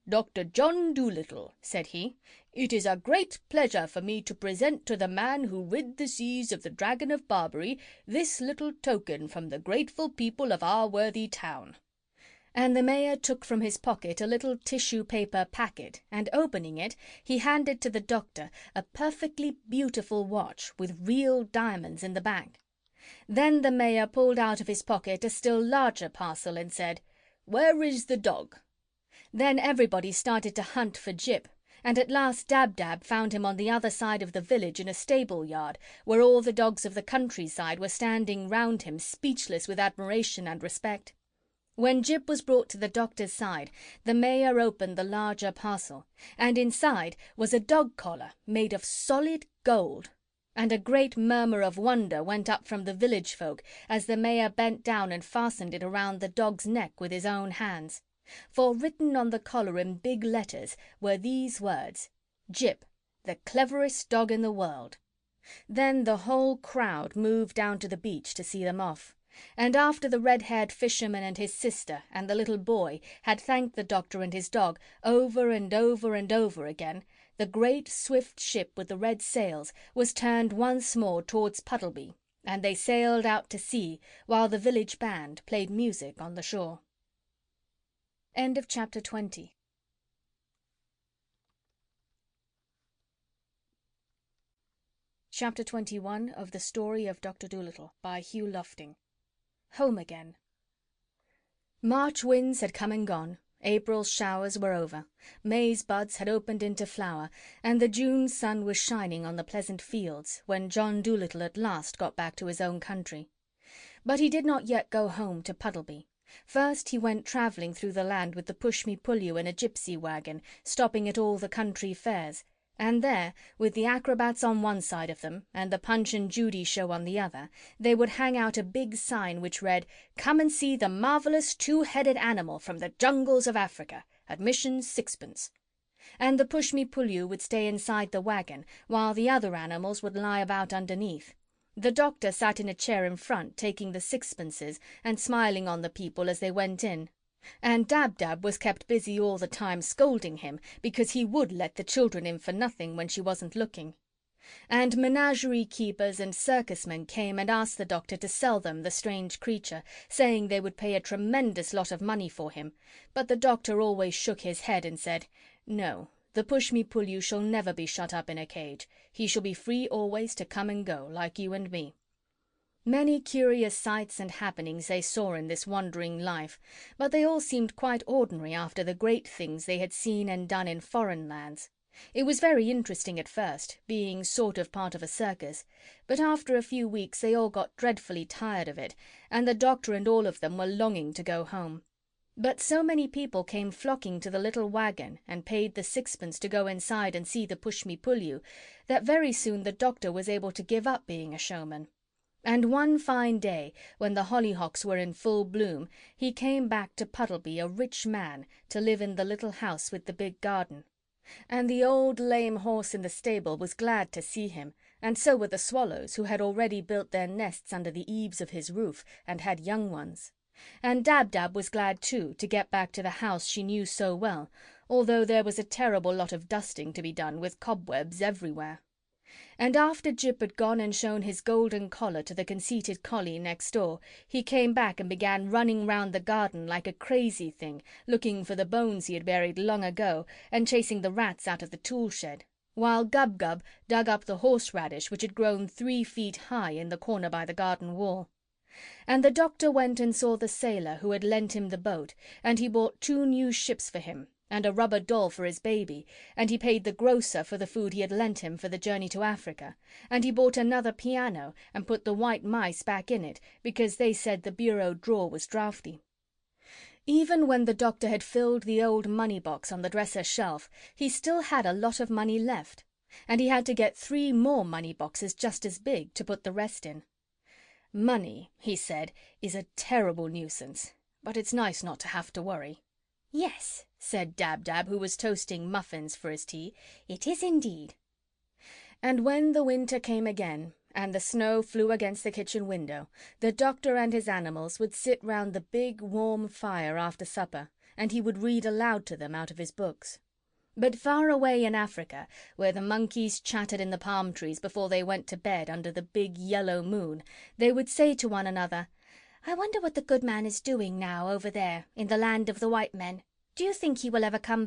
"Dr. John Dolittle," said he, "it is a great pleasure for me to present to the man who rid the seas of the Dragon of Barbary this little token from the grateful people of our worthy town." And the mayor took from his pocket a little tissue paper packet, and opening it, he handed to the doctor a perfectly beautiful watch with real diamonds in the back. Then the mayor pulled out of his pocket a still larger parcel and said, "Where is the dog?" Then everybody started to hunt for Jip, and at last Dab-Dab found him on the other side of the village in a stable yard, where all the dogs of the countryside were standing round him speechless with admiration and respect. When Jip was brought to the doctor's side, the mayor opened the larger parcel, and inside was a dog collar made of solid gold. and a great murmur of wonder went up from the village folk as the mayor bent down and fastened it around the dog's neck with his own hands. For written on the collar in big letters were these words: Jip, the cleverest dog in the world. Then the whole crowd moved down to the beach to see them off. And after the red-haired fisherman and his sister and the little boy had thanked the doctor and his dog over and over and over again, the great swift ship with the red sails was turned once more towards Puddleby, and they sailed out to sea while the village band played music on the shore. End of chapter 20. Chapter 21 of The Story of Doctor Dolittle by Hugh Lofting. Home again. March winds had come and gone, April's showers were over, May's buds had opened into flower, and the June sun was shining on the pleasant fields when John Dolittle at last got back to his own country. But he did not yet go home to Puddleby. First he went travelling through the land with the Pushmi Pullyu in a gypsy wagon, stopping at all the country fairs, and there, with the acrobats on one side of them and the Punch and Judy show on the other, they would hang out a big sign which read, "Come and see the marvellous two-headed animal from the jungles of Africa. Admission 6d." And the Pushmi Pullyu would stay inside the wagon, while the other animals would lie about underneath. The doctor sat in a chair in front, taking the sixpences and smiling on the people as they went in. And Dab-Dab was kept busy all the time scolding him because he would let the children in for nothing when she wasn't looking. And menagerie keepers and circus-men came and asked the doctor to sell them the strange creature, saying they would pay a tremendous lot of money for him, but the doctor always shook his head and said, "No, the Pushmi Pullyu shall never be shut up in a cage. He shall be free always to come and go, like you and me." Many curious sights and happenings they saw in this wandering life, but they all seemed quite ordinary after the great things they had seen and done in foreign lands. It was very interesting at first, being sort of part of a circus, but after a few weeks they all got dreadfully tired of it, and the doctor and all of them were longing to go home. But so many people came flocking to the little wagon and paid the sixpence to go inside and see the Pushmi Pullyu that very soon the doctor was able to give up being a showman. And one fine day, when the hollyhocks were in full bloom, he came back to Puddleby a rich man to live in the little house with the big garden. And the old lame horse in the stable was glad to see him, and so were the swallows who had already built their nests under the eaves of his roof and had young ones. And Dab-Dab was glad too to get back to the house she knew so well, although there was a terrible lot of dusting to be done with cobwebs everywhere. And after Jip had gone and shown his golden collar to the conceited collie next door, he came back and began running round the garden like a crazy thing, looking for the bones he had buried long ago and chasing the rats out of the tool shed, while Gub-Gub dug up the horseradish which had grown 3 feet high in the corner by the garden wall. And the doctor went and saw the sailor who had lent him the boat, and he bought 2 new ships for him, and a rubber doll for his baby, and he paid the grocer for the food he had lent him for the journey to Africa, and he bought another piano and put the white mice back in it because they said the bureau drawer was draughty. Even when the doctor had filled the old money box on the dresser shelf, he still had a lot of money left, and he had to get 3 more money boxes just as big to put the rest in. Money, he said, is a terrible nuisance, but it's nice not to have to worry. "Yes," said Dab-Dab, who was toasting muffins for his tea, "it is indeed." And when the winter came again, and the snow flew against the kitchen window, the doctor and his animals would sit round the big warm fire after supper, and he would read aloud to them out of his books. But far away in Africa, where the monkeys chattered in the palm trees before they went to bed under the big yellow moon, they would say to one another, "I wonder what the good man is doing now over there in the land of the white men. Do you think he will ever come back?"